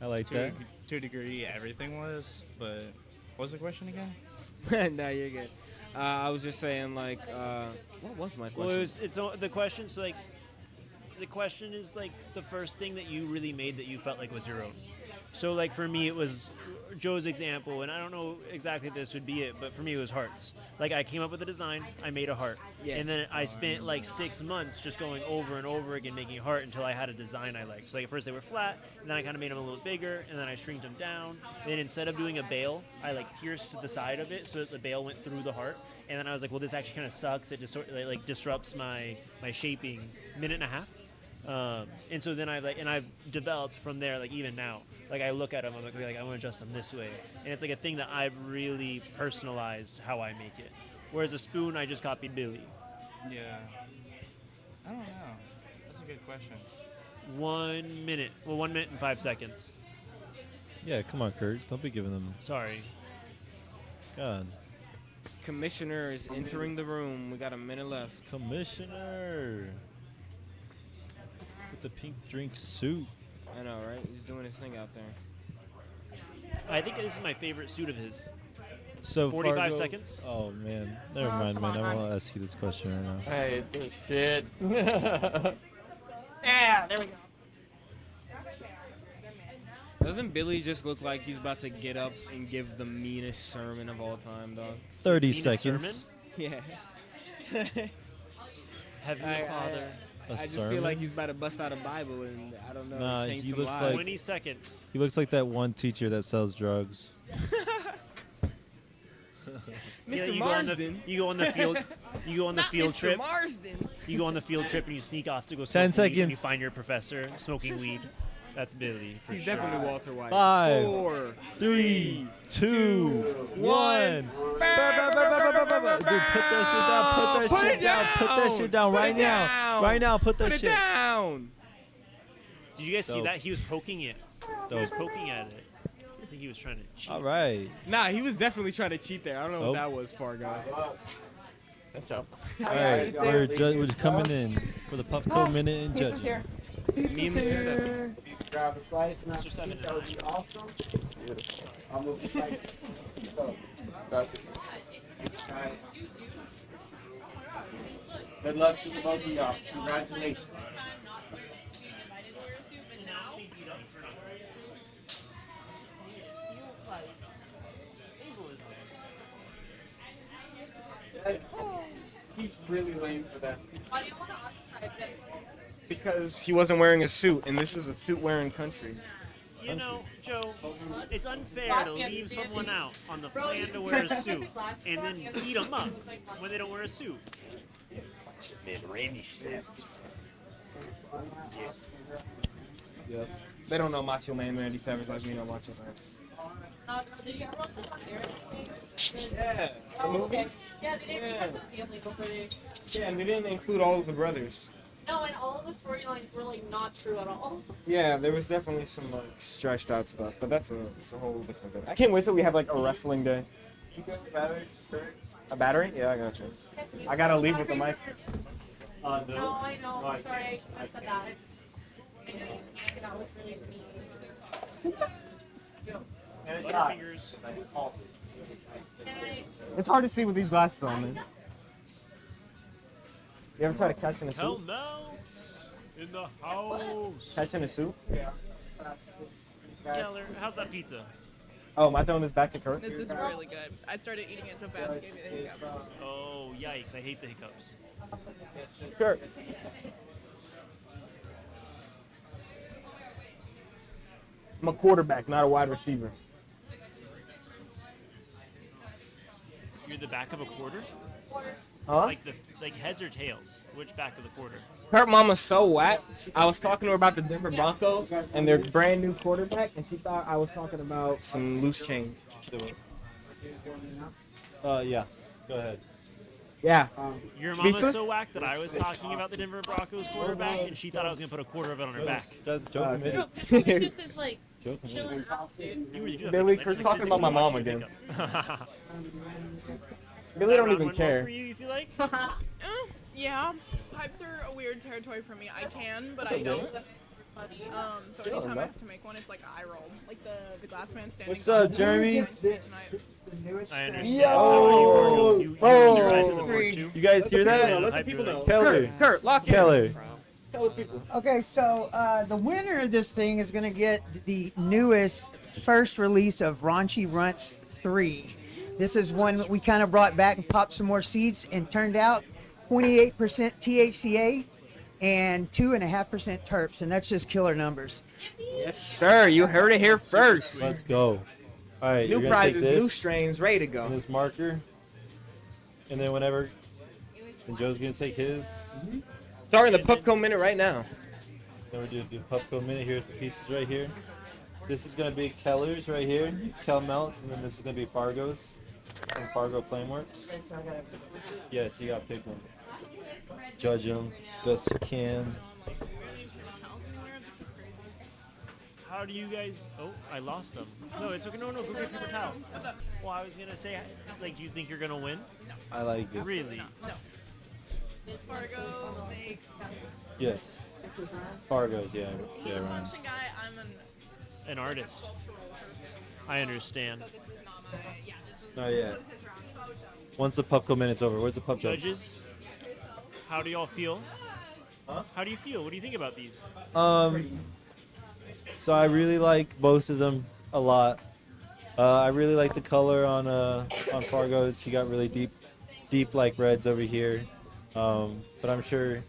I like that. To a degree, everything was. But what was the question again? No, you're good. I was just saying, like, what was my question? Well, it's the question. So like, the question is like the first thing that you really made that you felt like was your own. So like for me, it was Joe's example, and I don't know exactly if this would be it, but for me it was hearts. Like I came up with a design, I made a heart, and then I spent like 6 months just going over and over again making a heart until I had a design I liked. So like at first they were flat, and then I kind of made them a little bigger, and then I shrinked them down. Then instead of doing a bail, I like pierced the side of it so that the bail went through the heart. And then I was like, well, this actually kind of sucks. It just sort of like disrupts my shaping. Minute and a half. And so then I've developed from there, like even now, like I look at them, I'm like, okay, like I want to adjust them this way, and it's like a thing that I've really personalized how I make it. Whereas a spoon, I just copied Billy. Yeah. I don't know. That's a good question. 1 minute. Well, 1 minute and 5 seconds. Yeah, come on, Kurt. Don't be giving them. Sorry. God. Commissioner is entering the room. We got a minute left. Commissioner. With the pink drink suit. I know, right? He's doing his thing out there. I think this is my favorite suit of his. So 45 Fargo- seconds. Oh man, never mind, man. I won't ask you this question right now. I hate this shit. Yeah, there we go. Doesn't Billy just look like he's about to get up and give the meanest sermon of all time, dog? 30 Meanest seconds. Yeah. Heavenly Father. A I just sermon? feel like he's about to bust out a Bible and I don't know, Nah, change he some looks lives. like 20 seconds. He looks like that one teacher that sells drugs. Yeah, Mr. you Marsden. You go on the field. You go on the Not field Mr. trip. Marsden. You go on the field trip and you sneak off to go 10 smoke weed and you seconds. find your professor smoking weed. That's Billy for He's sure. definitely Walter White. 5, 4, 3, 2, 1. Dude, put that shit down. Put that Put shit it down. Put that down. shit down Put right it now. down. Right now, put that Put it shit down. Did you guys see Dope. that? He was poking it. He was poking at it. I think he was trying to cheat. All right. Nah, he was definitely trying to cheat there. I don't know Nope. what that was, Fargo. Nice job. All right. We're just coming in for the Puffco minute and Pizza's judging. here. Me and Mr. Seven. Grab a slice and Mr. Seven that would be awesome. Beautiful. I'll move the slice. Gracias. Guys. Good luck to the both of y'all. Congratulations. He's really lame for that. Why do you want to occupy it? Because he wasn't wearing a suit, and this is a suit-wearing country. You know, Joe, it's unfair to leave someone out on the plan to wear a suit and then beat them up when they don't wear a suit. Man, Randy Savage. Yep. They don't know Macho Man Randy Savage like we know Macho Man. Did you ever watch this on Airport? Yeah, the movie? Yeah, they didn't have the family before they. Yeah, and they didn't include all of the brothers. No, and all of the storylines were like not true at all. Yeah, there was definitely some like stretched out stuff, but it's a whole different thing. I can't wait till we have like a wrestling day. A battery? Yeah, I got you. I gotta leave with the mic. No, I know. I'm sorry, I shouldn't have said that. I know you can't. That was really mean. Butterfingers. It's hard to see with these glasses on, man. You ever try to catch in a Hell suit? no! In the house. Catch in a suit? Yeah. Keller, how's that pizza? Oh, am I throwing this back to Kurt? This is really good. I started eating it so fast it gave me the hiccups. Oh, yikes! I hate the hiccups. Kurt. I'm a quarterback, not a wide receiver. You're the back of a quarter? Huh? Like heads or tails? Which back of the quarter? Kurt mama's so whack. I was talking to her about the Denver Broncos and their brand new quarterback, and she thought I was talking about some loose change. Yeah. Go ahead. Yeah. Your mama's Speechless? so whack that I was talking about the Denver Broncos quarterback, and she thought I was gonna put a quarter of it on her back. Joe committed. This is like Joe committed. chilling out, dude. You really do have Billy, hiccups. I Kurt's just talking about my physically mom watched you again. hiccup. Billy don't That even round went well care. For you, you feel like? Yeah, pipes are a weird territory for me. I can, but I don't. So Still, anytime no? I have to make one, it's like eye roll. Like the glass man standing. What's up, tonight. Jeremy? I understand. Yo! You guys in the board Oh! too? You guys hear Let that? the people know. Keller. Kurt, lock in. Keller. Tell the people. Okay, so the winner of this thing is going to get the newest first release of Raunchy Runts 3. This is one that we kind of brought back and popped some more seeds and turned out 28% THCA and 2.5% terps, and that's just killer numbers. Yes, sir. You heard it here first. Let's go. All right. New you're gonna take prizes, this new strains, ready to go. and this marker, and then whenever, and Joe's gonna take his. Starting the Puffco minute right now. Then we do the Pupco minute. Here's the pieces right here. This is gonna be Keller's right here, Kel Melts, and then this is gonna be Fargo's from Fargo Flameworks. Yes, you gotta pick one. Judge them as best you can. How do you guys? Oh, I lost them. No, it's okay. No, go get paper towel. What's up? Well, I was gonna say, like, do you think you're gonna win? I like it. Really? No. Fargo makes. Yes. Fargo's, yeah. He's Yeah, a rhymes. function guy. I'm An artist. cultural person. I understand. So this is not my. Yeah, this was. Not yet. This is his round. Once the Pupco minute's over, where's the Pup judge? Judges, how do y'all feel? Huh? How do you feel? What do you think about these? So I really like both of them a lot. I really like the color on Fargo's. He got really deep like reds over here. But I'm sure,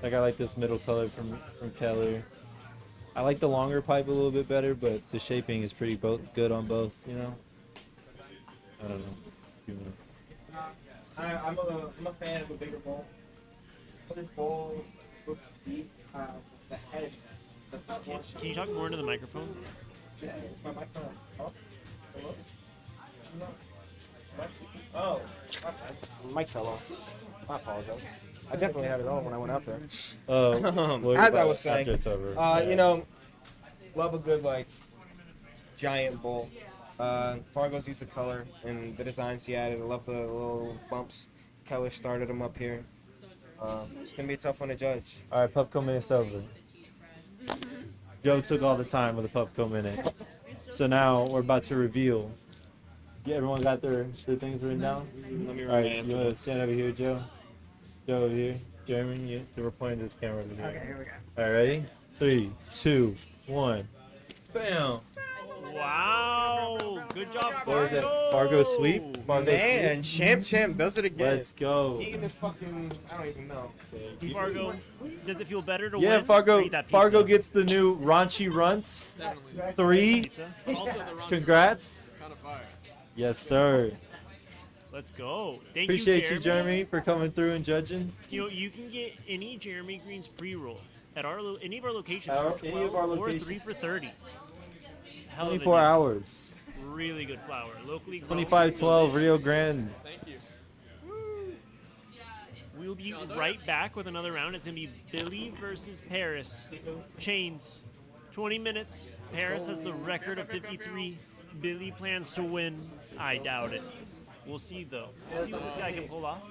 like I like this middle color from Keller. I like the longer pipe a little bit better, but the shaping is pretty good on both. You know. I don't know. I'm a fan of a bigger bowl. This bowl looks deep. The head. Can you talk more into the microphone? Yeah, is my microphone off? Hello? No. Oh, mic fell off. I apologize. I definitely had it on when I went out there. Well, As I was saying, after it's over. you know, love a good like giant bowl. Fargo's use of color and the designs he added. I love the little bumps. Keller started them up here. It's gonna be a tough one to judge. All right, Pupco minute's over. Joe took all the time with the Pupco minute. So now we're about to reveal. Yeah, everyone got their things written down? Let me All right, remind you want to stand over here, Joe? Go here, Jeremy. We're pointing to this camera over here. Okay, here we go. All right, ready? 3, 2, 1. Bam. Wow. Good job, What was it? Fargo. Fargo sweep. Fargo Man, champ does it again. Let's go. Eating this fucking, I don't even know. Fargo, does it feel better to Yeah, win? Fargo. Or eat that Fargo pizza? gets the new raunchy runts. 3. Congrats. Yes, sir. Let's go. Thank Appreciate you, you, Jeremy, for coming through and judging. You know, you can get any Jeremy Green's pre-roll at any of our locations Our- for any 12 of our or locations. 3 for 30. It's a hell of a 24 deal. hours. Really good flour. Locally grown. 2512 Rio Grande. Thank you. We'll be right back with another round. It's going to be Billy versus Paris. Chains. 20 minutes. Paris has the record of 53. Billy plans to win. I doubt it. We'll see, though. We'll see what this guy can pull off.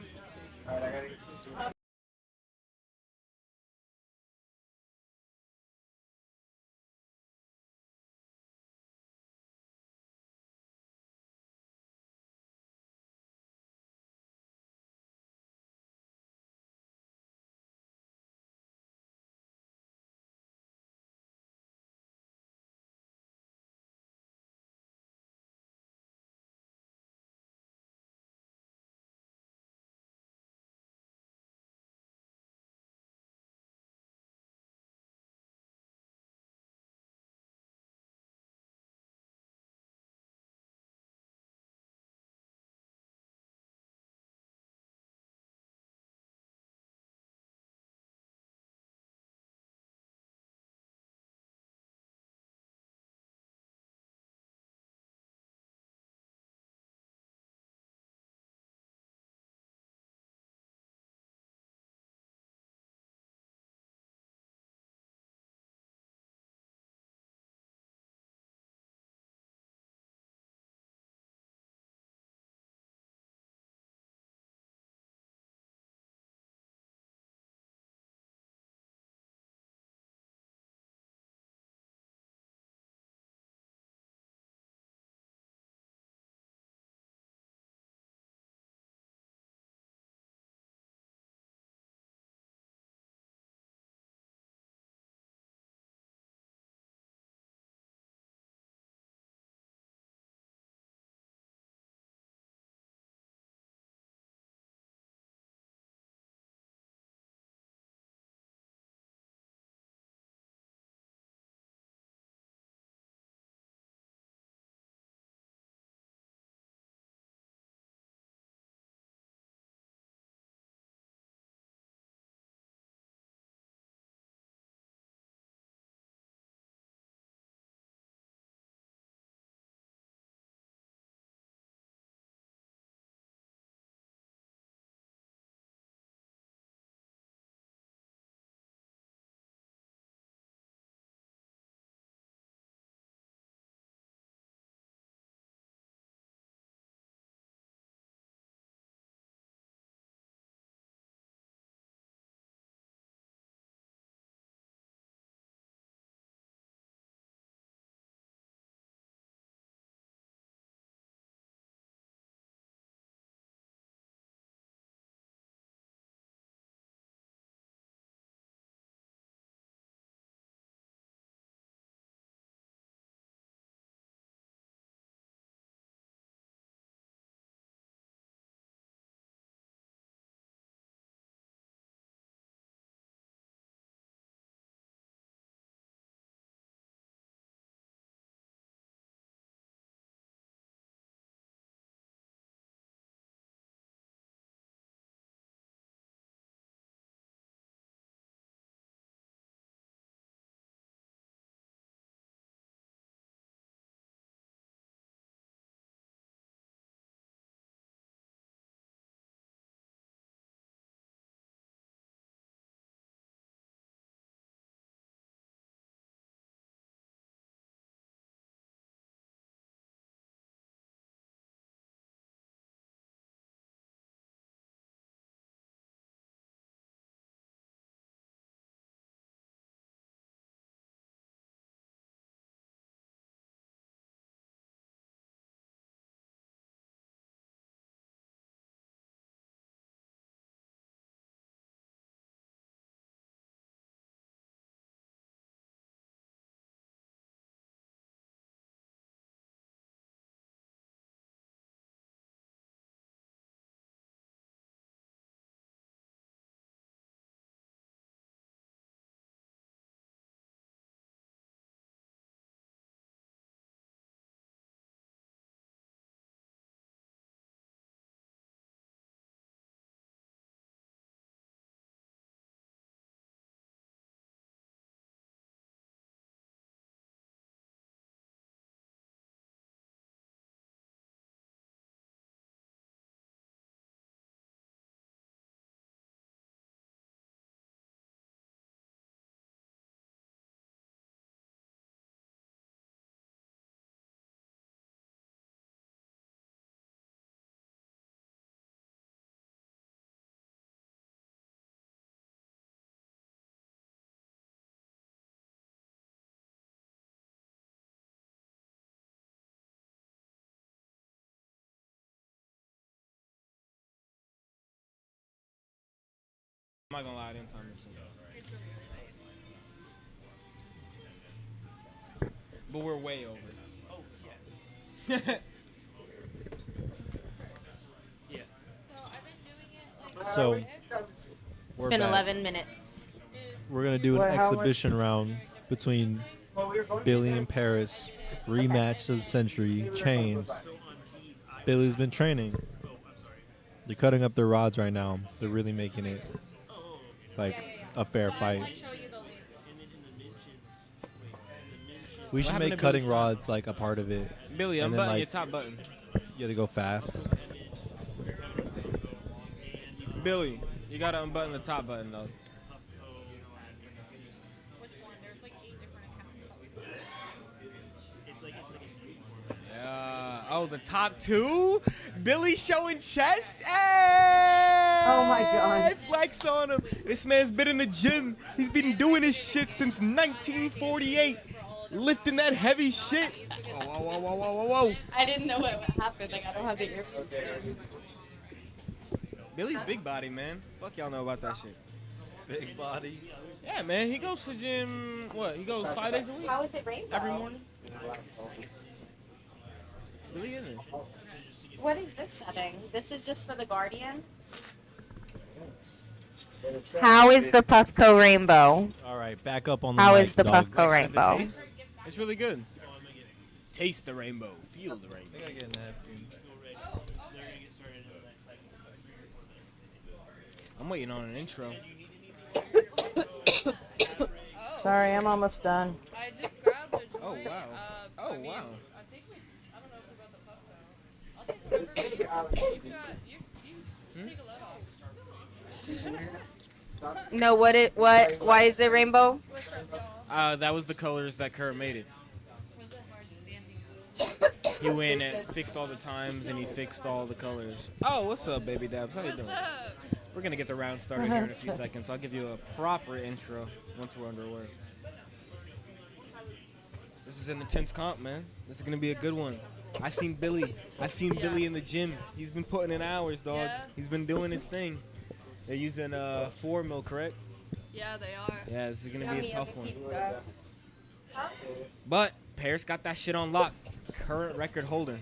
I'm not gonna lie, I didn't time this one. But we're way over. Oh, yeah. Yes. So, It's been 11 minutes. We're gonna do an What, how much? exhibition round between Billy and Paris. Rematch of the century. Chains. Billy's been training. They're cutting up their rods right now. They're really making it like a fair fight. We should happened make to cutting Billy's rods like a part of it. Billy, And then, unbutton your like, top button. You have to go fast. Billy, you gotta unbutton the top button though. Yeah. Oh, the top two? Billy showing chest? Hey! Oh my God. Flex on him. This man's been in the gym. He's been doing this shit since 1948. Lifting that heavy shit. Whoa, whoa, whoa, whoa, whoa, whoa. I didn't know what happened. Like, I don't have the earphones. Billy's big body, man. Fuck y'all know about that shit. Big body. Yeah, man. He goes to the gym, what? He goes 5 days a week? How is it rainbow? Every morning? Billy in there. What is this setting? This is just for the Guardian? How is the Puffco rainbow? All right, back up on the How mic, is the dog. Puffco rainbow? It's really good. Taste the rainbow. Feel the rainbow. I gotta get a napkin. I'm waiting on an intro. Sorry, I'm almost done. I just grabbed a Oh, joint. wow. Oh, I mean, wow. I think we, I don't know if we're about the puff though. I'll take the you take a load off. No, why is it rainbow? That was the colors that Kurt made it. He went and fixed all the times and he fixed all the colors. Oh, what's up, baby dabs? How you doing? We're gonna get the round started here in a few seconds. I'll give you a proper intro once we're underway. This is an intense comp, man. This is gonna be a good one. I've seen Billy. I've seen Billy in the gym. He's been putting in hours, dog. Yeah. He's been doing his thing. They're using 4 mil, correct? Yeah, they are. Yeah, this is gonna be a tough one. But Paris got that shit on lock. Current record holder.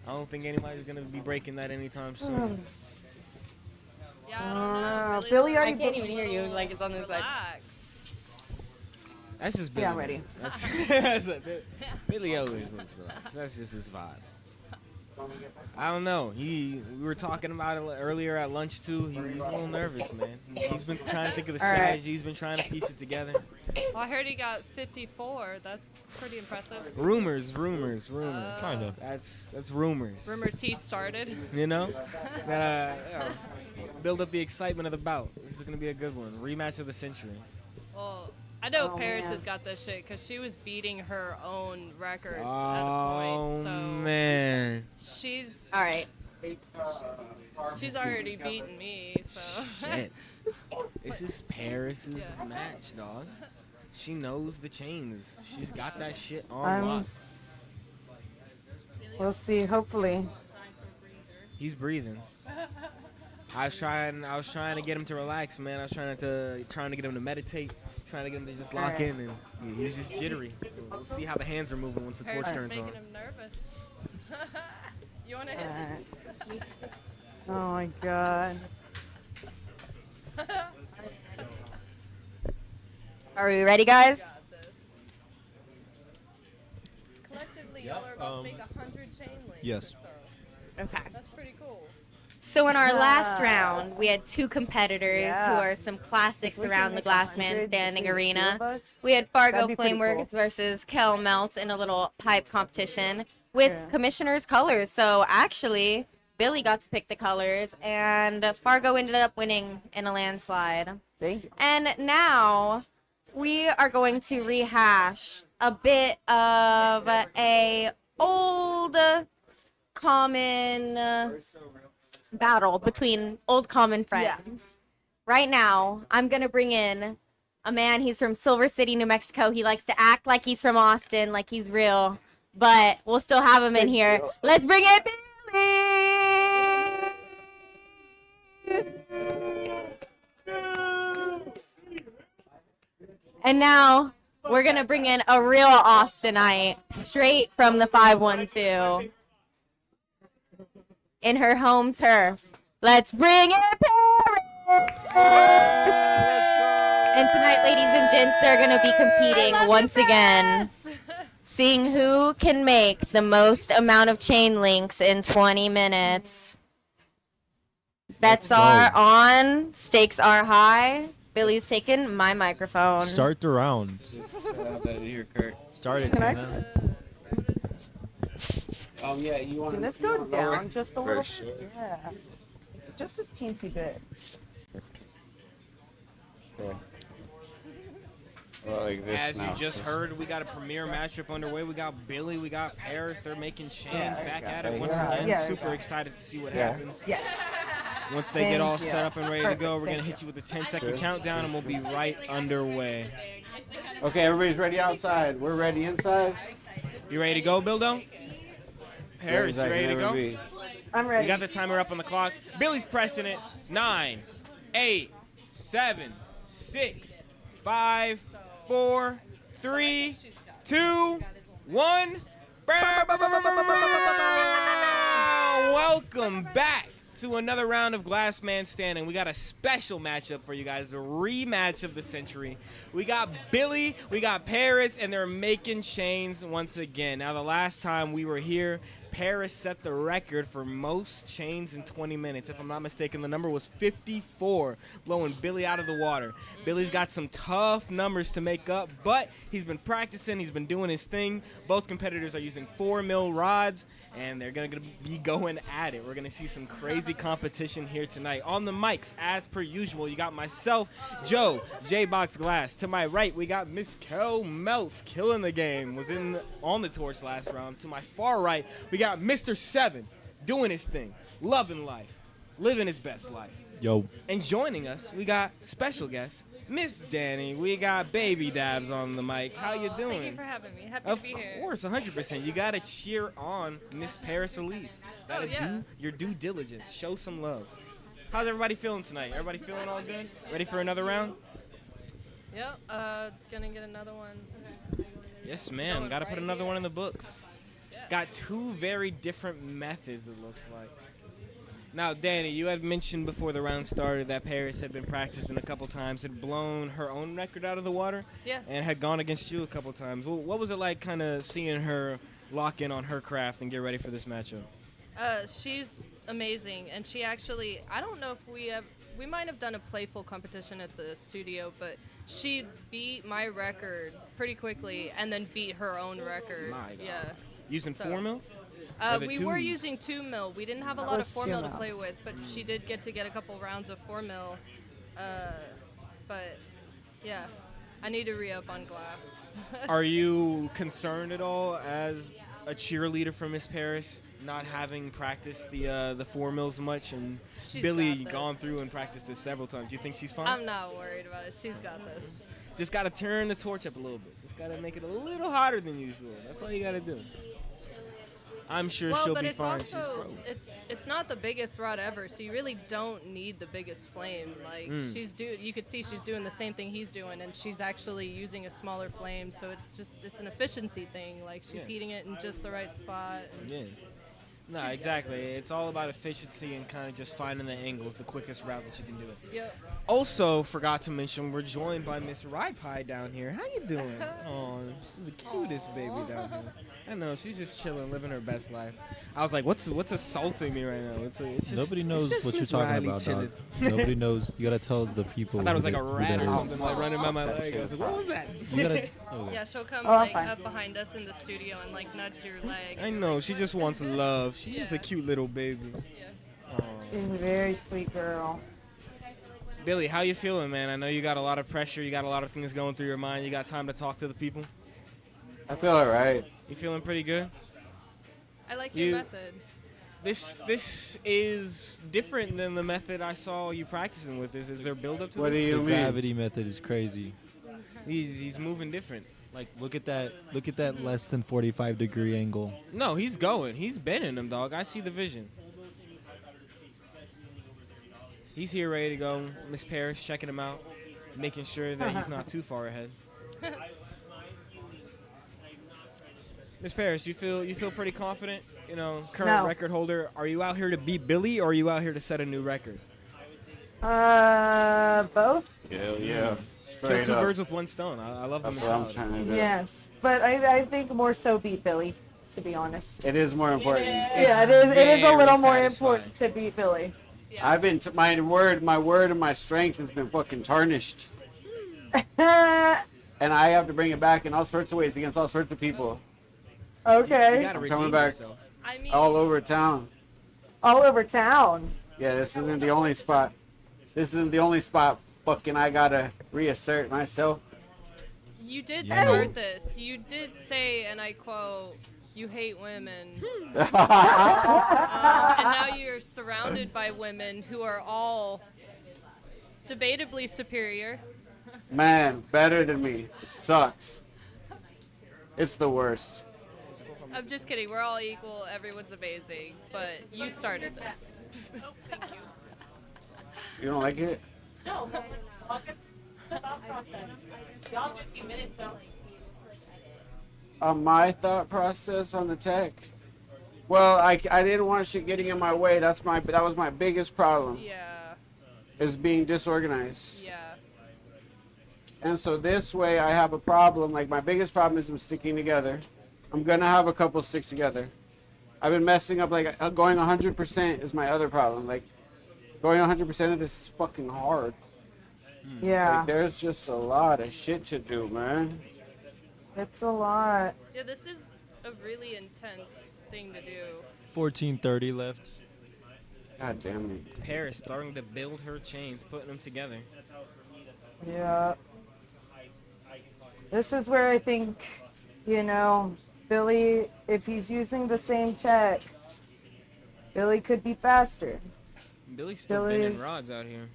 I don't think anybody's gonna be breaking that anytime soon. Yeah, I don't know. Billy I already can't even hear you. Like, it's on this side. That's just Billy. Yeah, I'm ready. That's Billy always looks relaxed. That's just his vibe. I don't know. We were talking about it earlier at lunch too. He's a little nervous, man. He's been trying to think of the All right. strategy. He's been trying to piece it together. Well, I heard he got 54. That's pretty impressive. Rumors. Kind of. That's rumors. Rumors he started. You know, build up the excitement of the bout. This is gonna be a good one. Rematch of the century. Well, I know Oh, Paris man. has got this shit because she was beating her own records at a Oh point. So man. she's All right. she's already beaten me. So Shit. This is Paris's match, dog. She knows the chains. She's got that shit on lock. We'll see. Hopefully. He's breathing. I was trying to get him to relax, man. I was trying to get him to meditate, trying to get him to just lock in, and he was just jittery. We'll see how the hands are moving once the torch Paris is turns making on. him nervous. You want to hit this? Oh my God. Are we ready, guys? Collectively, y'all are about to make 100 chain links. Yes. So Okay. that's pretty cool. So in our last round, we had two competitors Yeah. who are some classics If we around can the make Glass 100 Man Standing between the two Arena. of us, We had Fargo that'd be pretty Flameworks cool. versus Kel Melts in a little pipe competition with Yeah. commissioner's colors. So actually, Billy got to pick the colors, and Fargo ended up winning in a landslide. Thank you. And now we are going to rehash a bit of a old common battle between old common friends. Right now, I'm going to bring in a man. He's from Silver City, New Mexico. He likes to act like he's from Austin, like he's real, but we'll still have him in here. Let's bring it, Billy! And now we're going to bring in a real Austinite straight from the 512 in her home turf. Let's bring in Paris! And tonight, ladies and gents, they're going to be competing once again, seeing who can make the most amount of chain links in 20 minutes. Bets are on, stakes are high. Billy's taking my microphone. Start the round. Start it, Can I- Tina. Yeah, you want Can this go down just a little bit? Yeah. Just a teensy bit. Like this As now. you just heard, we got a premier matchup underway. We got Billy, we got Paris. They're making chains back at it once again. Yeah. Super excited to see what Yeah. happens. Yeah. Once they get all Thank set you. up and ready to go, we're going to Perfect. hit you with a 10-second countdown, and we'll be right underway. Okay, everybody's ready outside. We're ready inside. You ready to go, Bildo? Paris, you ready to go? I'm ready. We got the timer up on the clock. Billy's pressing it. 9, 8, 7, 6, 5, 4, 3, 2, 1. Welcome back to another round of Glass Man Standing. We got a special matchup for you guys, a rematch of the century. We got Billy, we got Paris, and they're making chains once again. Now, the last time we were here, Paris set the record for most chains in 20 minutes. If I'm not mistaken, the number was 54, blowing Billy out of the water. Billy's got some tough numbers to make up, but he's been practicing. He's been doing his thing. Both competitors are using 4mm rods, and they're going to be going at it. We're going to see some crazy competition here tonight. On the mics, as per usual, you got myself, Joe, J-Box Glass. To my right, we got Miss Kel Melts, killing the game, was on the torch last round. To my far right, we got Mr. 7, doing his thing, loving life, living his best life. Yo. And joining us, we got special guest, Miss Danny. We got Baby Dabs on the mic. How you doing? Thank you for having me. Happy Of to be here. course, 100%. You gotta cheer on Miss Paris Elise. Gotta yeah. do your due diligence. Show some love. How's everybody feeling tonight? Everybody feeling all good? Ready for another round? Yep. Gonna get another one. Yes, ma'am. Going Gotta put right another here. one in the books. Got two very different methods, it looks like. Now, Danny, you had mentioned before the round started that Paris had been practicing a couple times, had blown her own record out of the water, Yeah. and had gone against you a couple times. What was it like kind of seeing her lock in on her craft and get ready for this matchup? She's amazing, and she actually, I don't know if we might have done a playful competition at the studio, but she beat my record pretty quickly and then beat her own record. My God. Yeah. Using So- 4mm? We were using 2mm. We didn't have a lot of 4mm to play with, but she did get a couple rounds of 4mm. But yeah, I need to re-up on glass. Are you concerned at all as a cheerleader for Miss Paris, not having practiced the 4mm much, and She's Billy got this. gone through and practiced this several times? Do you think she's fine? I'm not worried about it. She's got this. Just got to turn the torch up a little bit. Just got to make it a little hotter than usual. That's all you got to do. I'm sure Well, she'll but be it's fine. She's also pro. it's not the biggest rod ever, so you really don't need the biggest flame. Like you could see she's doing the same thing he's doing, and she's actually using a smaller flame, so it's an efficiency thing. Like she's Yeah. heating it in just the right spot. And Yeah. No, She's got exactly. this. It's all about efficiency and kind of just finding the angles, the quickest route that you can do it. Yep. Also, forgot to mention, we're joined by Miss Rye Pie down here. How you doing? Oh, she's the cutest baby down here. I know, she's just chilling, living her best life. I was like, what's assaulting me right now? It's just, Nobody it's knows just what you're Miss talking Riley about, chilling. dog. Nobody knows. You gotta tell the people. I thought it was who like a that- who rat that or is. something like running by my leg. I was like, what was that? You gotta. Okay. Yeah, she'll come Oh, I'm like fine. up behind us in the studio and like nudge your leg. I and know, like, she just wants love. She's just a cute little baby. Yeah. Aw. She's a very sweet girl. Billy, how you feeling, man? I know you got a lot of pressure. You got a lot of things going through your mind. You got time to talk to the people? I feel alright. You feeling pretty good? I like You- your method. This is different than the method I saw you practicing with. Is there build up to What do this? you The mean? gravity method is crazy. He's moving different. Like, look at that. Look at that less than 45-degree angle. No, he's going. He's bending them, dog. I see the vision. He's here ready to go. Miss Paris checking him out, making sure that he's not too far ahead. Miss Paris, you feel pretty confident? You know, current record holder. Are you out here to beat Billy, or are you out here to set a new record? Both. Hell yeah. Kill two birds with one stone. I love the That's what I'm mentality. trying to do. Yes, but I think more so beat Billy, to be honest. It is more important. Yeah, it is a little more important to beat Billy. I've been my word and my strength has been fucking tarnished, and I have to bring it back in all sorts of ways against all sorts of people. Okay. I'm coming back I mean, all over town. All over town. Yeah, this isn't the only spot. This isn't the only spot. Fucking, I gotta reassert myself. you did Yeah. start this. You did say, and I quote, "You hate women," and now you're surrounded by women who are all debatably superior. Man, better than me. It sucks. It's the worst. I'm just kidding. We're all equal. Everyone's amazing. But you started this. You don't like it? No. Y'all 15 minutes though. My thought process on the tech. Well, I didn't want shit getting in my way. That was my biggest problem. Yeah. Is being disorganized. Yeah. And so this way I have a problem. Like my biggest problem is I'm sticking together. I'm gonna have a couple stick together. I've been messing up. Like going 100% is my other problem. Like going 100% of this is fucking hard. Yeah. Like, there's just a lot of shit to do, man. It's a lot. Yeah, this is a really intense thing to do. 14:30 left. God damn it. Paris starting to build her chains, putting them together. Yeah. This is where I think, Billy, if he's using the same tech, Billy could be faster. Billy's still bending rods out here.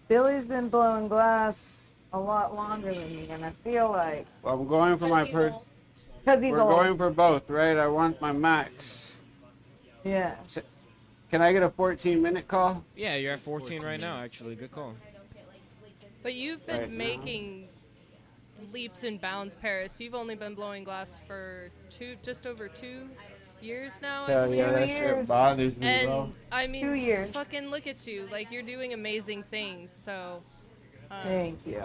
Billy's been blowing glass a lot longer than me, and I feel like. Well, I'm going for my Because he's We're old. going for both, right? I want my max. Yeah. Can I get a 14-minute call? Yeah, you're at 14 right now, actually. Good call. But you've been Right now. making leaps and bounds, Paris. You've only been blowing glass for just over 2 years now. I Hell believe. yeah, that shit bothers me, And bro. I mean, 2 years. fucking look at you. Like, you're doing amazing things. So. Thank you.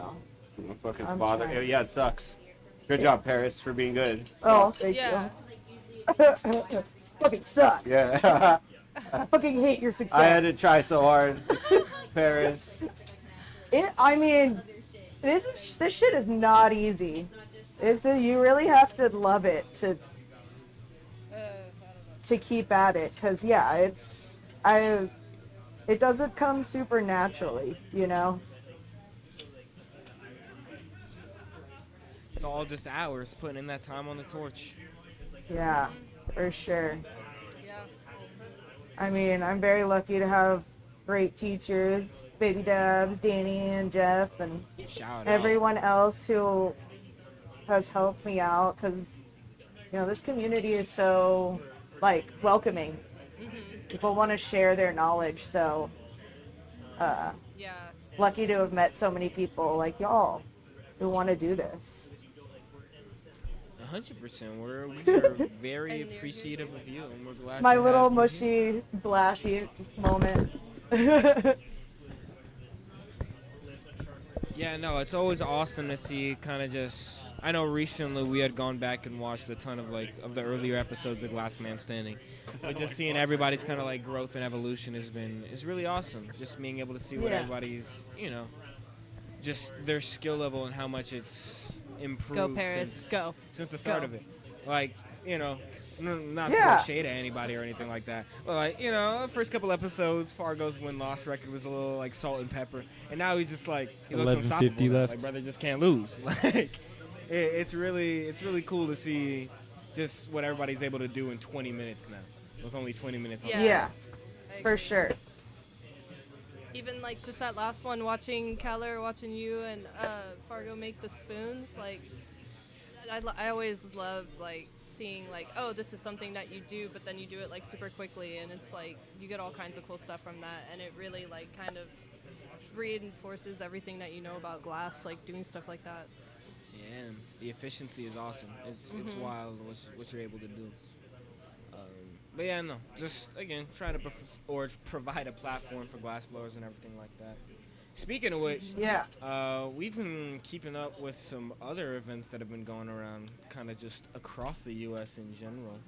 I'm fucking I'm bothered. trying. Yeah, it sucks. Good job, Paris, for being good. Oh, thank Yeah. you. Fucking sucks. Yeah. I fucking hate your success. I had to try so hard, Paris. I mean, this shit is not easy. You really have to love it to keep at it, cause yeah, it doesn't come super naturally, It's all just hours putting in that time on the torch. Yeah, for sure. Yeah. I mean, I'm very lucky to have great teachers, Baby Dubs, Danny, and Jeff, and Shout out. everyone else who has helped me out, because this community is so welcoming. People want to share their knowledge, so Yeah. lucky to have met so many people like y'all who want to do this. 100%. We are very appreciative of you, and we're glad. My to little have you mushy, glassy moment. Yeah, no, it's always awesome to see kind of just. I know recently we had gone back and watched a ton of of the earlier episodes of Last Man Standing, but just seeing everybody's kind of growth and evolution is really awesome. Just being able to see what Yeah. everybody's just their skill level and how much it's improved. Go, Paris, since, go. Since the start Go. of it, not Yeah. to throw shade at anybody or anything like that. But first couple episodes, Fargo's win loss record was a little salt and pepper, and now he's just he looks 11:50 unstoppable. now. left. Brother just can't lose. It's really cool to see just what everybody's able to do in 20 minutes now, with only 20 minutes on. Yeah. Yeah, I for agree. sure. Even just that last one, watching Keller, watching you and Fargo make the spoons. I always love seeing oh, this is something that you do, but then you do it super quickly, and it's you get all kinds of cool stuff from that, and it really kind of reinforces everything that you know about glass, doing stuff like that. Yeah, the efficiency is awesome. It's wild what you're able to do. But yeah, no, just again try to provide a platform for glassblowers and everything like that. Speaking of which, we've been keeping up with some other events that have been going around, kind of just across the U.S. in general.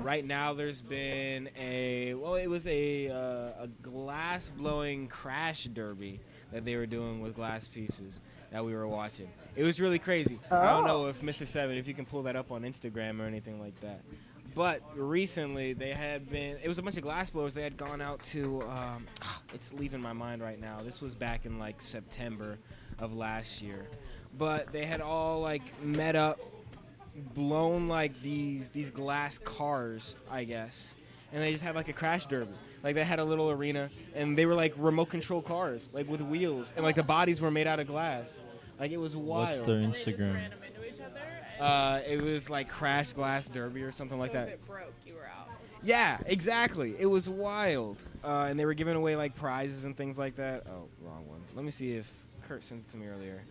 Right now, there's been it was a glass blowing crash derby that they were doing with glass pieces that we were watching. It was really crazy. I don't know if Mr. Seven, if you can pull that up on Instagram or anything like that. But recently, it was a bunch of glass blowers. They had gone out to, it's leaving my mind right now. This was back in like September of last year. But they had all like met up, blown like these glass cars, I guess. And they just had like a crash derby. Like they had a little arena and they were like remote control cars, like with wheels. And like the bodies were made out of glass. Like it was wild. What's their Instagram? It was like Crash Glass Derby or something like that. If it broke, you were out. Yeah, exactly. It was wild. And they were giving away like prizes and things like that. Oh, wrong one. Let me see if Kurt sent it to me earlier.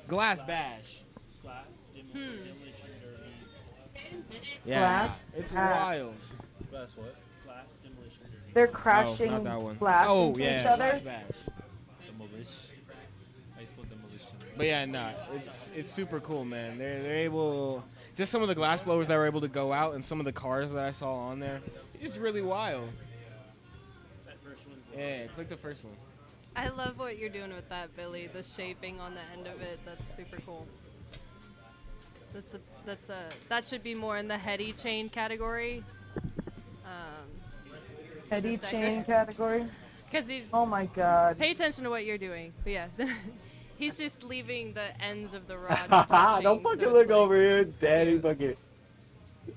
Glass Bash. Glass demolition derby. Yeah, Glass it's Bash. wild. Glass what? Glass demolition derby. They're crashing not that one. glass into each other. Glass Bash. Demolition. I spelled demolition. But yeah, no, it's super cool, man. They're able, just some of the glass blowers that were able to go out and some of the cars that I saw on there. It's just really wild. That first one's Yeah, click the first one. I love what you're doing with that, Billy. The shaping on the end of it. That's super cool. That should be more in the heady chain category. Heady chain category. Because he's. Oh my God. Pay attention to what you're doing. But yeah, he's just leaving the ends of the rods touching. Don't fucking look over here, Daddy. Fucking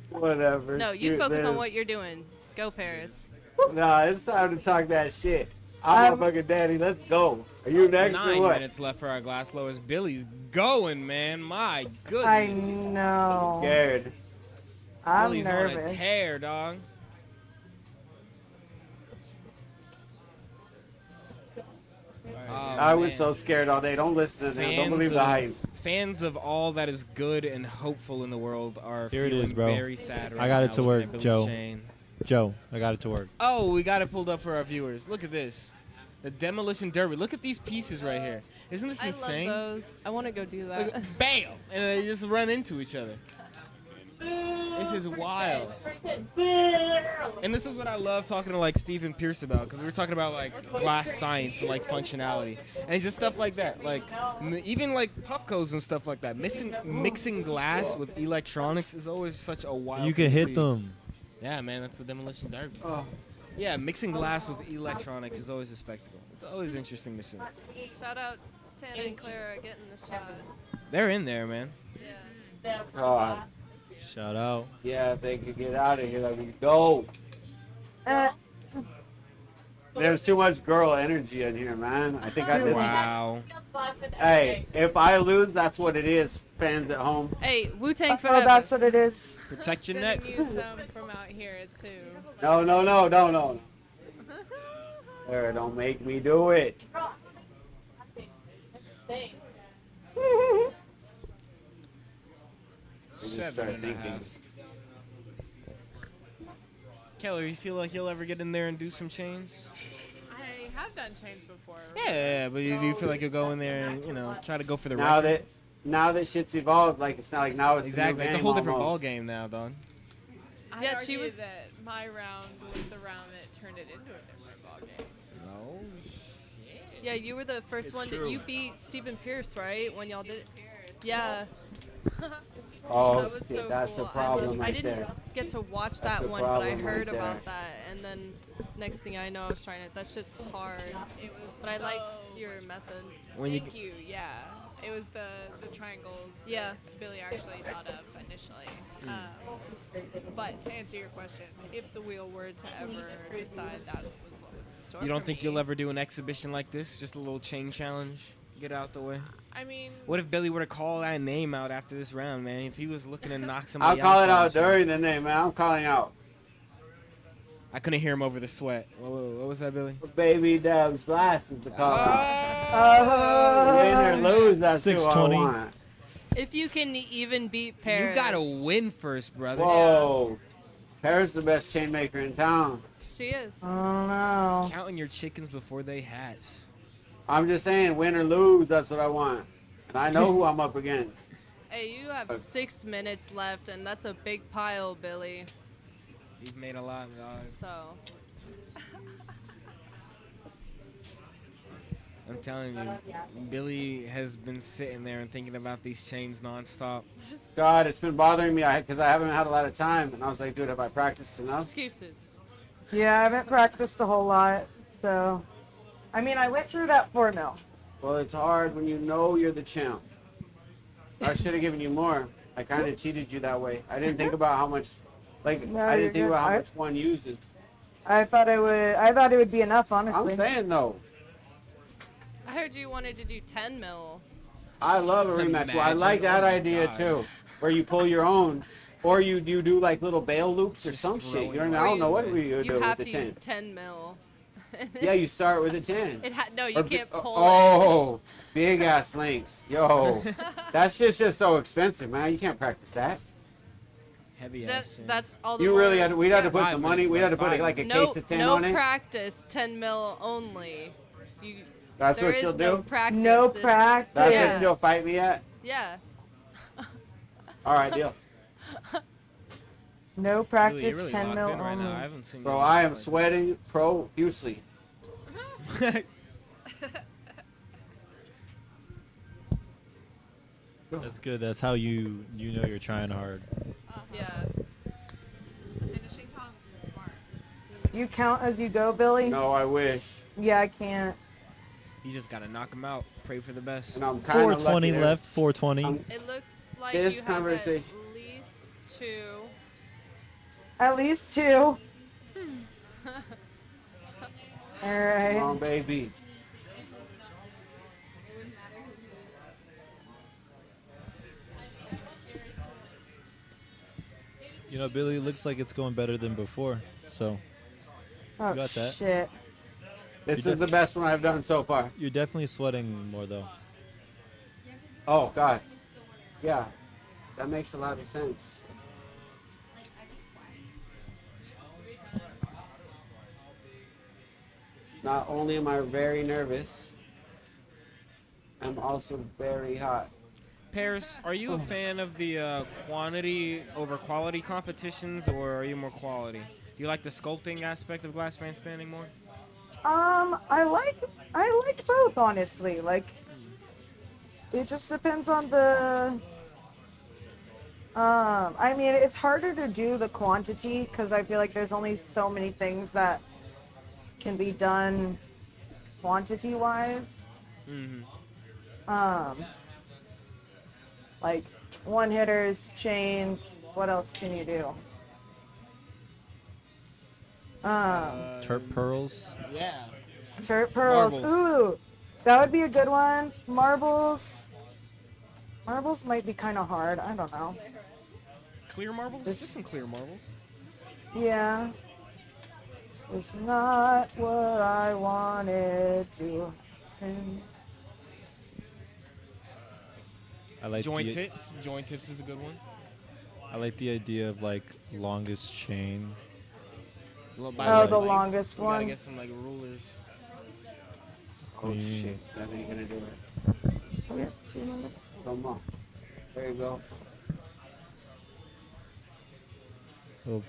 whatever. No, you focus on what you're doing. Go, Paris. Nah, it's time to talk that shit. I'm a fucking daddy. Let's go. Are you next or 9 what? minutes left for our glass blowers. Billy's going, man. My goodness. I know. Scared. I'm Billy's nervous. on a tear, dog. Oh, I was man. so scared all day. Don't listen to them. Don't believe the hype. Fans of all that is good and hopeful in the world are Here it feeling is, bro. very sad right I got now it to looking work, at Billy's Joe. chain. Joe, I got it to work. Oh, we got it pulled up for our viewers. Look at this. The Demolition Derby. Look at these pieces right here. Isn't this insane? I love those. I want to go do that. Look, bam! And they just run into each other. This is wild. And this is what I love talking to like Stephen Pierce about, because we were talking about like glass science and like functionality, and it's just stuff like that, like even like Puffcos and stuff like that. Mixing glass with electronics is always such a wild. You thing can to hit see. them. Yeah, man, that's the Demolition Derby. Oh. Yeah, mixing glass with electronics is always a spectacle. It's always interesting to see. Shout out Tana and Clara getting the shots. They're in there, man. Yeah. Oh, Shout out. yeah, if they could get out of here, let me go. There's too much girl energy in here, man. I think I did. Wow. Hey, if I lose, that's what it is, fans at home. Hey, Wu-Tang Oh, forever. that's what it is. Protect your neck. Sending you some from out here too. No. There, don't make me do it. Seven and a half. Keller, you feel like you'll ever get in there and do some chains? I have done chains before. Yeah, but do you feel like you'll go in there and, try to go for the Now record? that shit's evolved, like it's not like now it's Exactly. A new It's a game whole different ball almost. game now, dog. I Yeah, argue she was- that my round was the round that turned it into a different ball game. No. Yeah, you were the first It's one. true. You beat Stephen Pierce, right? When y'all did it. Yeah. Oh, That was shit, so that's cool. a problem I right didn't there. get to watch That's that a one, but I problem heard right about there. that, and then next thing I know, I was trying it. That shit's hard. It was But I liked so- your method. Thank you. Yeah, it was the triangles. Yeah. that Billy actually thought of initially. But to answer your question, if the wheel were to ever decide that was what was in store, You don't for think me, you'll ever do an exhibition like this? Just a little chain challenge? Get out the way? I mean, What if Billy were to call that name out after this round, man? If he was looking to knock I'll somebody call it else out or something. during the name, man. I'm calling out. I couldn't hear him over the sweat. What was that, Billy? Baby Dub's glasses to call Ah. out. Win or lose, That's who I 620. want. If you can even beat Paris. You gotta win first, brother. Whoa. Paris is the best chain maker in town. She is. I don't know. Counting your chickens before they hatch. I'm just saying, win or lose, that's what I want. And I know who I'm up against. Hey, you have 6 minutes left, and that's a big pile, Billy. You've made a lot, dog. So. I'm telling you, Billy has been sitting there and thinking about these chains nonstop. God, it's been bothering me because I haven't had a lot of time. And I was like, dude, have I practiced enough? Excuses. Yeah, I haven't practiced a whole lot, so. I mean, I went through that 4 mil. Well, it's hard when you know you're the champ. I should have given you more. I kind of cheated you that way. I didn't think about how much, like, No, I you're didn't think good. about how much one uses. I thought it would be enough, honestly. I'm saying, though. I heard you wanted to do 10 mil. I love a rematch. Well, I Imagine. like that Oh my idea God. too, where you pull your own, or you do like little bail loops or Just some shit. You know what I mean? Or I don't you- know what we You do have with to the 10. use 10 mil. Yeah, you start with a 10. No, you Or can't pull it. Oh, big ass links, yo, that shit's just so expensive, man. You can't practice that. Heavy ass. That's all the You more- really had to. We'd have to yeah. put some money. We'd have to put like a case of 10 no on it. practice, 10 mil only. That's there what she'll is no do? practice. No It's- practice. That's yeah. what you'll fight me at. Yeah. All right, deal. No Really, practice, you're really 10 locked mil in right only. now. I haven't seen Bro, you I am like this. sweating profusely. That's good. That's how you know you're trying hard. Yeah. Finishing tongs is smart. Do you count as you go, Billy? No, I wish. Yeah, I can't. You just gotta knock him out. Pray for the best. And I'm kind of 420 lucky there. left. 420. It looks like This you have conversation. at least 2. At least 2. All right. Come on, baby. You know, Billy, looks like it's going better than before. So Oh, you got that. shit. This You're is the best one I've done so far. You're definitely sweating more though. Oh, God. Yeah, that makes a lot of sense. Not only am I very nervous, I'm also very hot. Paris, are you a fan of the quantity over quality competitions, or are you more quality? Do you like the sculpting aspect of Glass Band Standing more? I like both, honestly. Like, it just depends on the. I mean, it's harder to do the quantity because I feel like there's only so many things that can be done quantity-wise. Mm-hmm. Like one hitters, chains. What else can you do? Turp pearls. Yeah. Turp pearls. Marbles. Ooh, that would be a good one. Marbles. Marbles might be kind of hard. I don't know. Clear marbles? Just some clear marbles. Yeah. It's not what I wanted to. I like Joint the, tips. Joint tips is a good one. I like the idea of like longest chain. Well, by Oh, way, the like, longest we gotta one. get some like rulers. Oh, shit. That ain't gonna do it. We have 2 minutes. Come on. There you go. Oh,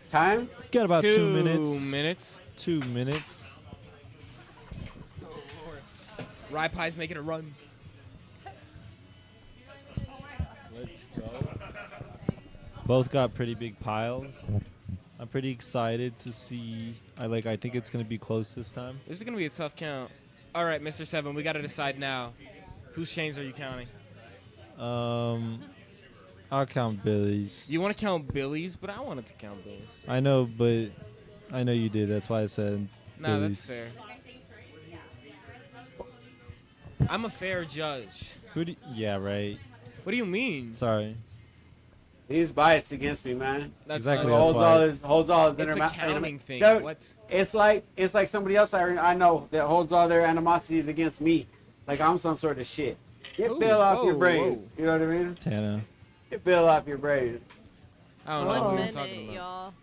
Time? got about 2 2 minutes. minutes. 2 minutes. Rye Pie's making a run. Let's go. Both got pretty big piles. I'm pretty excited to see. I think it's gonna be close this time. This is gonna be a tough count. All right, Mr. Seven, we gotta decide now. Whose chains are you counting? I'll count Billy's. You want to count Billy's, but I wanted to count Billy's. I know, but I know you did. That's why I said Nah, Billy's. that's fair. I'm a fair judge. Yeah, right. What do you mean? Sorry. He's biased against me, man. That's Exactly, nice. that's Holds all his It's a anima- counting anima- thing. Dude, What's It's like somebody else I know that holds all their animosities against me. Like I'm some sort of shit. Get Ooh, Bill off your whoa, brain. whoa. You know what I mean? Tana. Get Bill off your brain. I don't know One what you're minute, talking about. y'all.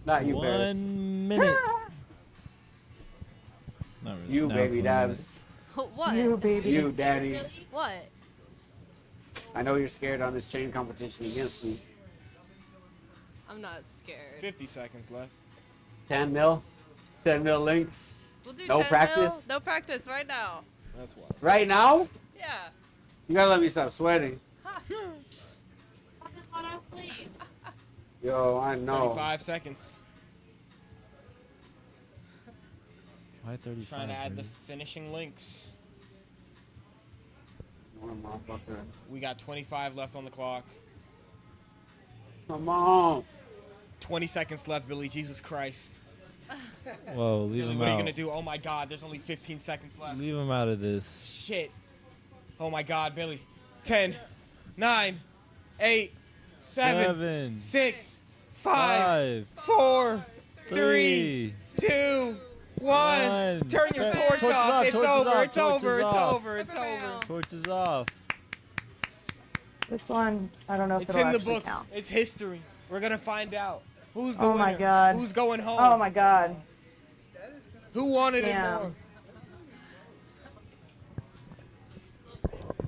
Not you, Paris. 1 minute. Not really. You, Now baby it's 1 minute. dabs. What? You, baby. You, daddy. What? I know you're scared on this chain competition against me. I'm not scared. 50 seconds left. 10 mil? 10 mil links? We'll do No 10 practice? mil. No practice right now. That's why. Right now? Yeah. You gotta let me stop sweating. Yo, I know. 35 seconds. Why 35? Trying to add the dude? finishing links. Motherfucker. We got 25 left on the clock. Come on. 20 seconds left, Billy. Jesus Christ. Whoa, leave Billy, him what are out. you going to do? Oh my God, there's only 15 seconds left. Leave him out of this. Shit. Oh my God, Billy. 10, 9, 8, 7, 6, 5, 4, 3, 2, 1. Turn your torch off. It's over. It's over. It's over. It's over. Torch is off. This one, I don't know if It's it'll in the actually books. count. It's history. We're gonna find out. Who's the Oh winner? my God. Who's going home? Oh my God. Who wanted Damn. it more?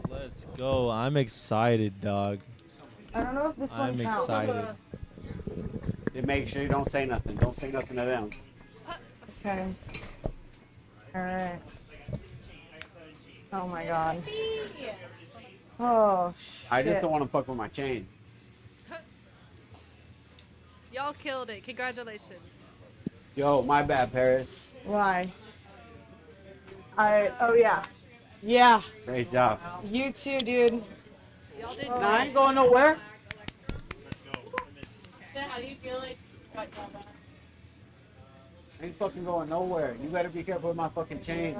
Let's go. I'm excited, dog. I don't know if this one I'm counts. excited. Then make sure you don't say nothing. Don't say nothing to them. Okay. All right. Oh my God. Oh shit. I just don't want to fuck with my chain. Y'all killed it. Congratulations. Yo, my bad, Paris. Why? Oh yeah. Yeah. Great job. You too, dude. Y'all did Nah, I ain't going nowhere. How do you feel like I ain't fucking going nowhere. You better be careful with my fucking chain.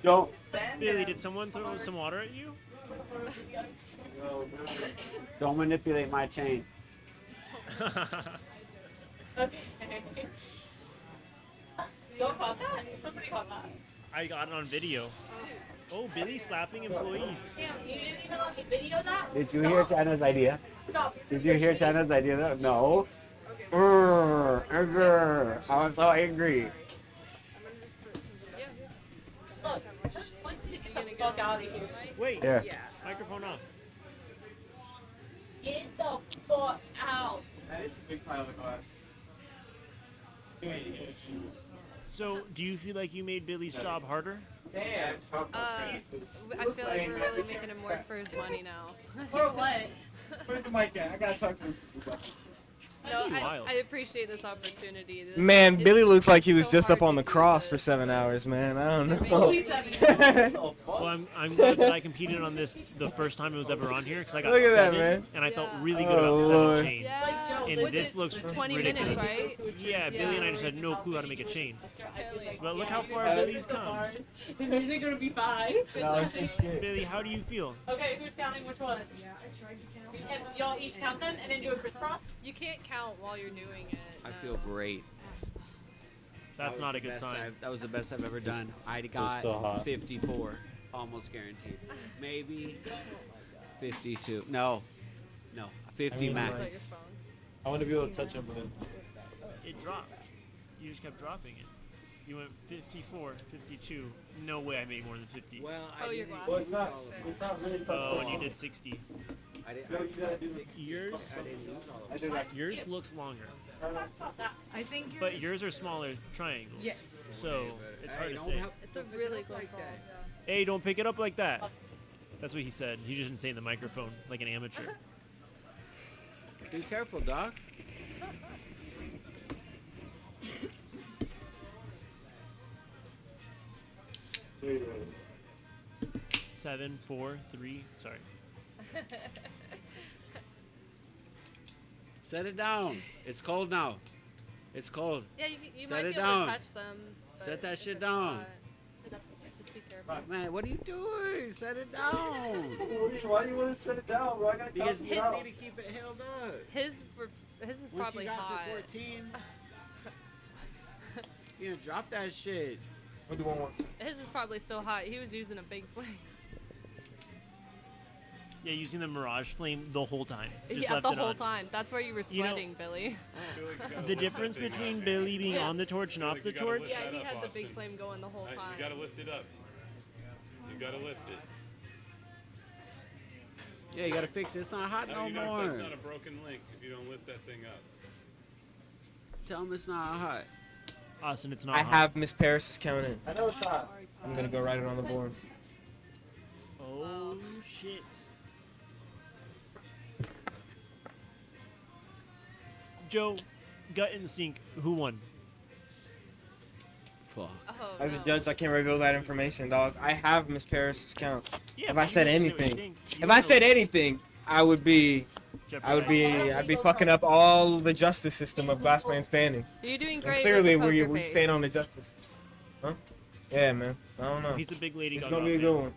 Don't. Billy, did someone throw some water at you? Don't manipulate my chain. Don't call that. Somebody call that. I got it on video. Oh, Billy slapping employees. Damn, you didn't even let me video that? Did you hear Tana's idea? Stop. Did you hear Tana's idea? No. I was so angry. Look, just want you to get the fuck out of here. Wait. Here. Microphone off. Get the fuck out. So, do you feel like you made Billy's job harder? I feel like we're really making him work for his money now. For what? Where's the mic at? I gotta talk to him. No, I appreciate this opportunity. Man, it's Billy looks like he was so just up hard on the to do cross this. for 7 hours, man. I don't know. Well, I'm glad that I competed on this the first time it was ever on here because I got Look at that, 7, man. and I felt Yeah. really good about Oh, 7 Lord. chains. Yeah. And Was this it looks 20 ridiculous. minutes, right? Yeah, Billy and I just had no clue how to make a chain. Really. But look how far Billy's come. Is it gonna be 5? Billy, how do you feel? Okay, who's counting which one? Yeah, I tried to count. Y'all each count them and then do a crisscross? You can't count while you're doing it. I no. feel great. That's not a good sign. That was the best I've ever done. I got still hot. 54, almost guaranteed. Maybe 52. No, 50 I mean, max. Is that your phone? I want to be able to touch him with it. It dropped. You just kept dropping it. You went 54, 52. No way I made more than 50. Well, Oh, I your didn't glasses. lose all of them. It's not really Oh, and you did 60. I didn't 60. Yours? I didn't lose all of them. Yours looks longer. I think But yours are smaller triangles. Yes. So it's hard to don't say. help- It's a really close call. Hey, don't pick it up like that. That's what he said. He just didn't say in the microphone like an amateur. Be careful, Doc. 7, 4, 3. Sorry. Set it down. It's cold now. It's cold. Yeah, you Set might it be able down. to touch them. Set but that if shit it's down. hot, just be careful. Man, what are you doing? Set it down. Why do you want to set it down, bro? I gotta Because count you it out. need to keep it held up. His is Once probably you got hot. to 14, you gonna drop that shit. What do you want? His is probably still hot. He was using a big flame. Yeah, using the Mirage Flame the whole time. Just Yeah, left the it whole on. time. That's why you were You know- sweating, Billy. The difference between Billy being on the torch and off the torch. Yeah, he had the big flame going the whole time. You gotta lift it up. You gotta lift it. Yeah, you gotta fix it. It's not hot no you don't- more. That's not a broken link if you don't lift that thing up. Tell him it's not hot. Austin, it's not I hot. have Miss Paris's count in. I know it's hot. I'm gonna go write it on the board. Oh, shit. Joe, gut instinct, who won? Fuck. Oh, As a no. judge, I can't reveal that information, dog. I have Miss Paris's count. Yeah, If but I you said can say what you anything, think. You if I don't said know. anything, I'd be fucking up all the justice system of Last Man Standing. You're doing And great. clearly, with the poker we face. stand on the justice system. Huh? Yeah, man. I don't know. He's a big lady. It's got gonna be a off good there. one.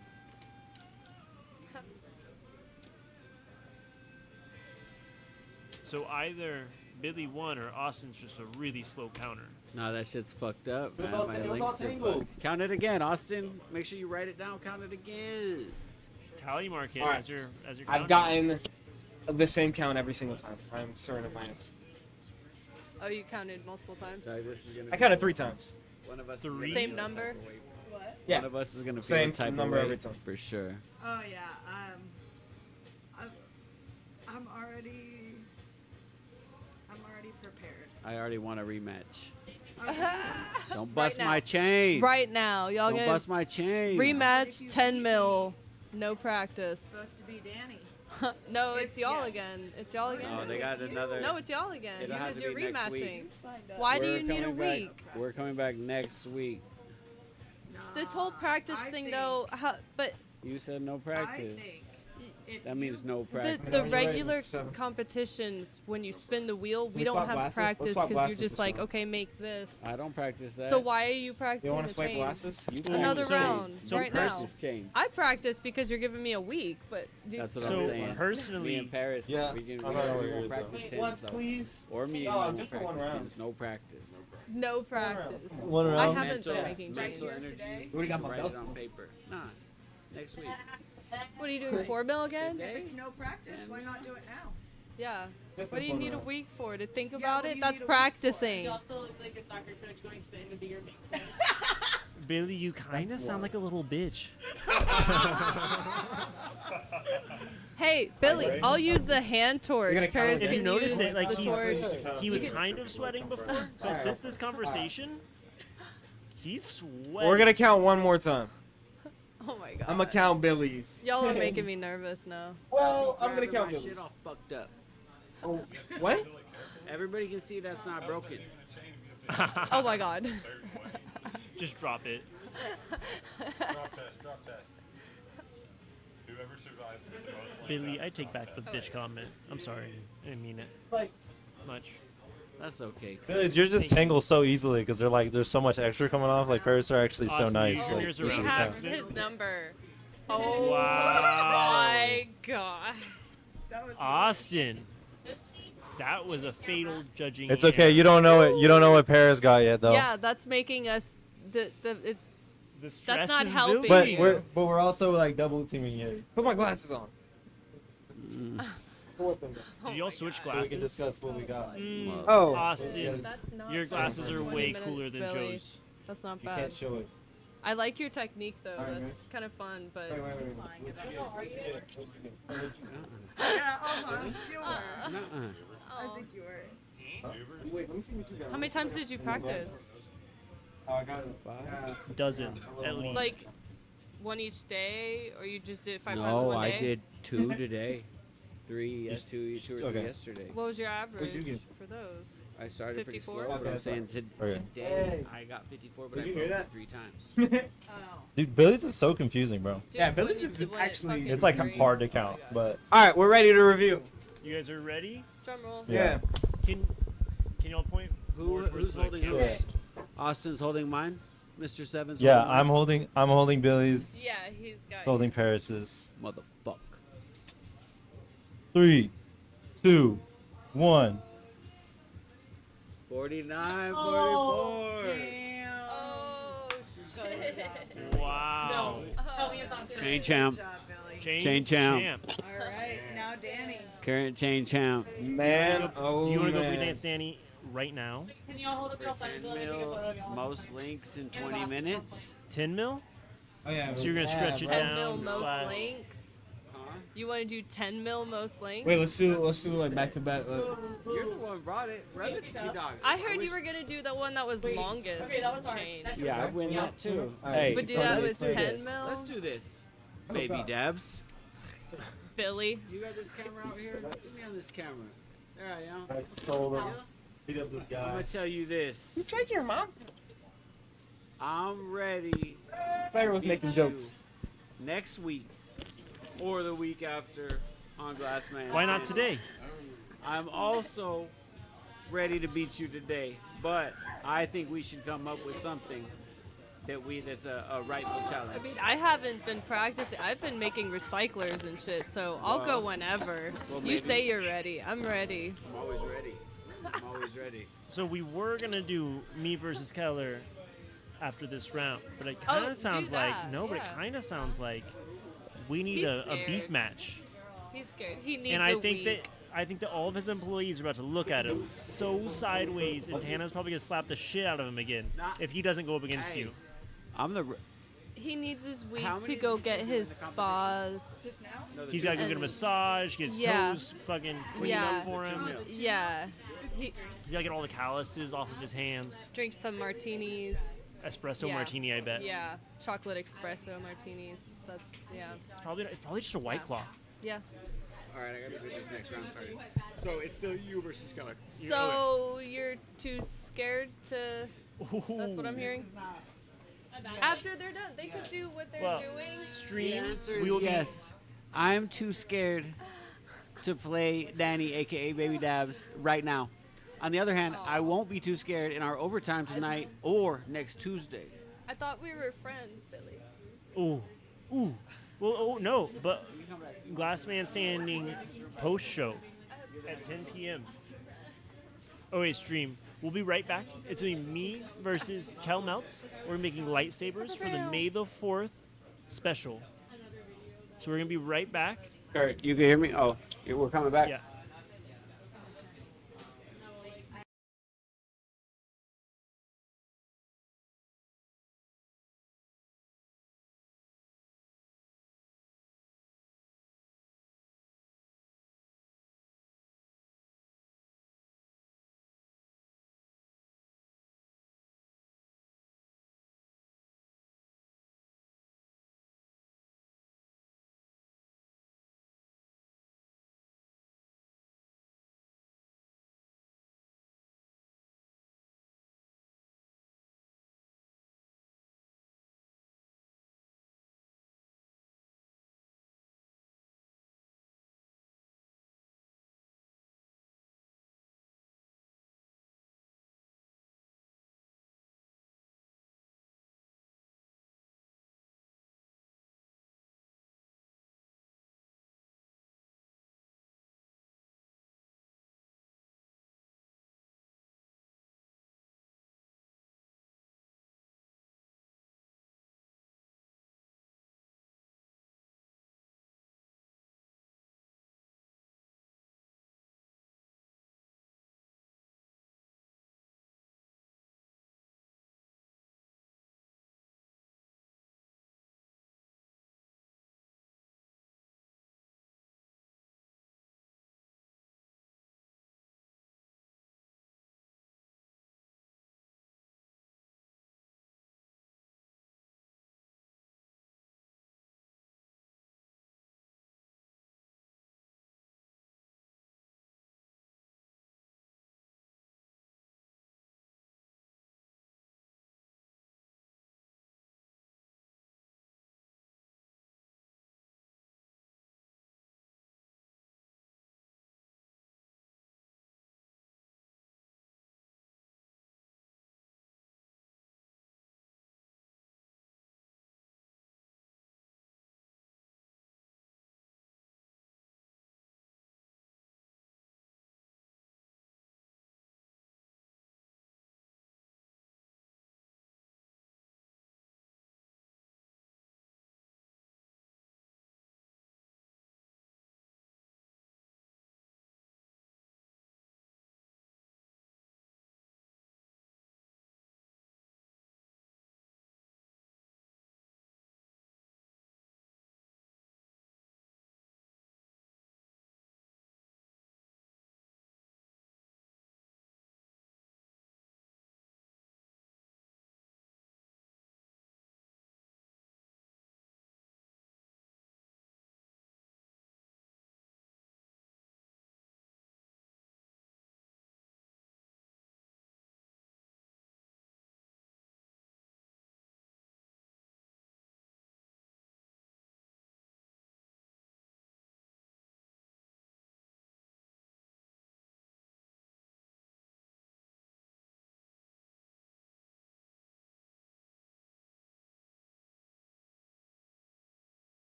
So either Billy won or Austin's just a really slow counter. No, that shit's fucked up. It was Man. all- My it was links all are tangled. fucked. Count it again, Austin. Make sure you write it down. Count it again. Tally mark it All right. as your I've counter. gotten the same count every single time. I'm certain of my answer. Oh, you counted multiple times? Sorry, this is gonna I be- counted 3 times. One of us. Three? Is Same gonna feel number? type of way. Yeah. One of us is gonna feel Same a type number of way every time. for sure. Oh yeah, I'm already prepared. I already want a rematch. Okay. Don't bust now. my chain. Right now, y'all Don't gonna bust my chain. rematch 10 mil, no practice. Supposed to be Danny. No, it's y'all again. It's y'all again. Oh, they got another. No, it's y'all again It'll have because to you're be next rematching. week. Why do We're you need a coming back- week? We're coming back next week. This whole practice thing, though, but You said no practice. That means no the, practice. the regular competitions, when you spin the wheel, we don't have practice because you're just like, okay, make this. I don't practice that. So why are you practicing You wanna the swipe chain? glasses? You Another practice round chains. So right now. Practice chains. I practice because you're giving me a week, but That's what So I'm saying. personally- me and Paris, Yeah, we I'm not won't aware, practice so. tens Once, though. please. Or me No, and you won't just for one practice round. tens. No practice. no practice. One I round. haven't been making mental chains. energy. We already got my Write belt. it on paper. Nah, next week. What are you doing, 4 mil again? If it's no practice, why not do it now? Yeah. Just What do you one need a round. week for? To think Yeah, about what do it? you That's need a week for? practicing. also look like a soccer coach going to the end of the year. Billy, you kind of sound like a little bitch. Hey, Billy, I'll use the hand torch. You're gonna count Paris it If you can notice use it, like the torch. he was You can- kind of sweating before, but since this conversation, he's sweating. We're gonna count one more time. Oh my god. I'm gonna count Billy's. Y'all are making me nervous now. Well, I'm gonna Grabbing count my Billy's. shit all fucked up. Oh, what? Everybody can see that's not broken. Oh my god. Just drop it. Drop test. Whoever survives with the most Billy, I take back the bitch comment. I'm sorry. I didn't mean it. like Much. That's okay. Billy's, you're just tangled so easily because they're like there's so much extra coming off. Like Paris are actually so Austin, nice. your Like, ears you are should We around. have count. his number. Oh Wow. my god. Austin. That was a fatal judging. It's okay. error. You don't know it. You don't know what Paris got yet, though. Yeah, that's making us The stress that's not is helping. building. But we're also like double teaming you. Put my glasses on. Did y'all switch So we glasses? can discuss what we got. Oh. Austin, That's not your so glasses bad. are 20 way minutes, cooler than Billy. Joe's. That's not You bad. can't show it. I like your technique though. Alright, That's man. kind of fun, but Yeah, you were. Nuh-uh. I think you were. Wait, let me see what you got. how many times did you practice? Oh, I got it. 5. Dozen, at least. Like one each day, or you just did 5 times No, one day? I did 2 today. 3 yes, 2 or 3 Okay. yesterday. What was your average you get? for those? I started pretty 54? slow, but Okay, I'm saying Okay. today I got 54, but Did I you hear broke that? it 3 times. Oh. Dude, Billy's is so confusing, bro. Dude, Yeah, when Billy's you- is when it actually- fucking It's like rings- hard to oh my count, God. but All right, we're ready to review. You guys are ready? Drum roll. Yeah. Can y'all point? Who's more towards the holding camera? yours? Austin's holding mine. Mr. Sevens. Yeah, holding mine? I'm holding Billy's. Yeah, he's got. He's holding Paris's. Motherfuck. 3, 2, 1. 49, Oh, 44. damn. Oh shit. Wow. Tell me about Chain champ. Good job, Billy. Chain champ. All right, now Danny. Current chain champ. Man, oh You want to go man. dance Danny right now? Can y'all hold up real second? 10 mil, most links in 20 minutes. 10 mil? Oh yeah. So you're gonna stretch it 10 down. mil most slash- links. Huh? You want to do 10 mil most links? Wait, let's do like back to back. You're the one who brought it. Rub it, dog. I heard you were gonna do the one that was longest change. Yeah, I win that too. Hey, But do that with 10 mil? Let's do this. Baby dabs. Billy. You got this camera out here? Get me on this camera. There I am. I sold him. Beat up this I'm guy. gonna tell you this. Who says your mom's? I'm ready. Player was to making beat jokes. you next week or the week after on Glassman. Why not today? I'm also ready to beat you today, but I think we should come up with something that's a rightful challenge. I mean, I haven't been practicing. I've been making recyclers and shit, so I'll go whenever. well, You maybe- say you're ready. I'm ready. I'm always ready. I'm always ready. So we were gonna do me versus Keller after this round, but it kind do of sounds like that, no, but it yeah. kind of sounds like we need He's a beef scared. match. He's scared. He needs And I a think week. that all of his employees are about to look at him so sideways, and Tana's probably gonna slap the shit out of him again if he doesn't go up against Hey, you. I'm the. He needs his week How to many go did you get do in his the spa. Just now? He's gotta go get a And- massage, get his Yeah. toes fucking cleaned Yeah. up for him. Yeah. He He's gotta get all the calluses off of his hands. drinks some martinis. Espresso Yeah. martini, I bet. Yeah, chocolate espresso martinis. That's yeah. It's probably just a white claw. Yeah. All right, I gotta get this next round started. So it's still you versus Keller. So you're too scared to. That's what I'm hearing. After they're done, they could do what they're doing. The Stream. answer We is will be- yes. I'm too scared to play Danny, aka Baby Dabs, right now. On the other hand, I won't be too scared in our overtime tonight or next Tuesday. I thought we were friends, Billy. Ooh. Ooh. Well, oh no, but Glassman Standing post show at 10 p.m. Oh wait, stream. We'll be right back. It's gonna be me versus Kel Meltz. We're making lightsabers for the May the 4th special. So we're gonna be right back. Kurt, you can hear me? Oh, we're coming back? Yeah.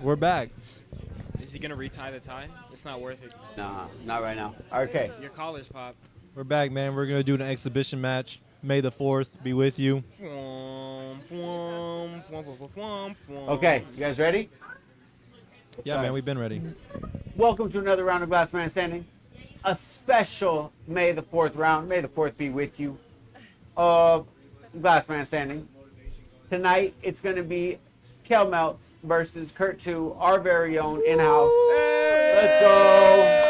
We're back. Is he gonna retie the tie? It's not worth it. Nah, not right now. Okay. Your collar's popped. We're back, man. We're gonna do an exhibition match. May the 4th be with you. Okay, you guys ready? Yeah, Sorry. man, we've been ready. Welcome to another round of Glass Man Standing. A special May the 4th round. May the 4th be with you. Glass Man Standing. Tonight, it's going to be Kel Meltz versus Kurt 2, our very own in-house. Let's go.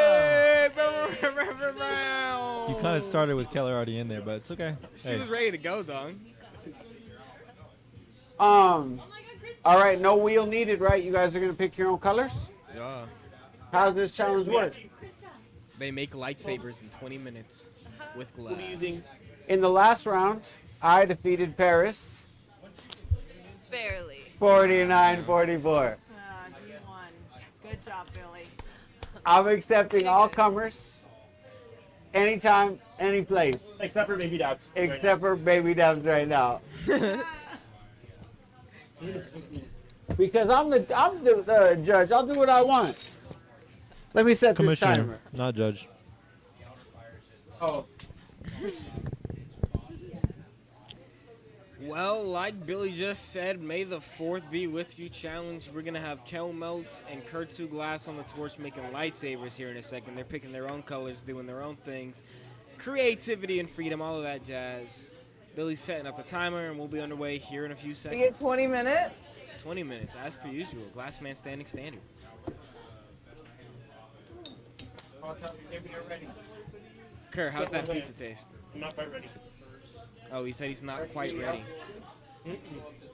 You kind of started with Keller already in there, but it's okay. She was ready to go, dog. All right, no wheel needed, right? You guys are going to pick your own colors? Yeah. How does this challenge work? They make lightsabers in 20 minutes with glass. In the last round, I defeated Paris. Barely. 49-44. You won. Good job, Billy. I'm accepting all comers, anytime, any place. Except for Baby Dabs. Except for Baby Dabs right now. Because I'm the judge. I'll do what I want. Let me set this Commissioner, timer. not judge. Oh. Well, like Billy just said, May the 4th be with you challenge. We're going to have Kel Meltz and Kurt Glass on the torch making lightsabers here in a second. They're picking their own colors, doing their own things. Creativity and freedom, all of that jazz. Billy's setting up the timer, and we'll be underway here in a few We seconds. get 20 minutes. 20 minutes, as per usual. Glass man standing standard. Kurt, how's that pizza taste? I'm not quite ready. Oh, he said he's not quite ready.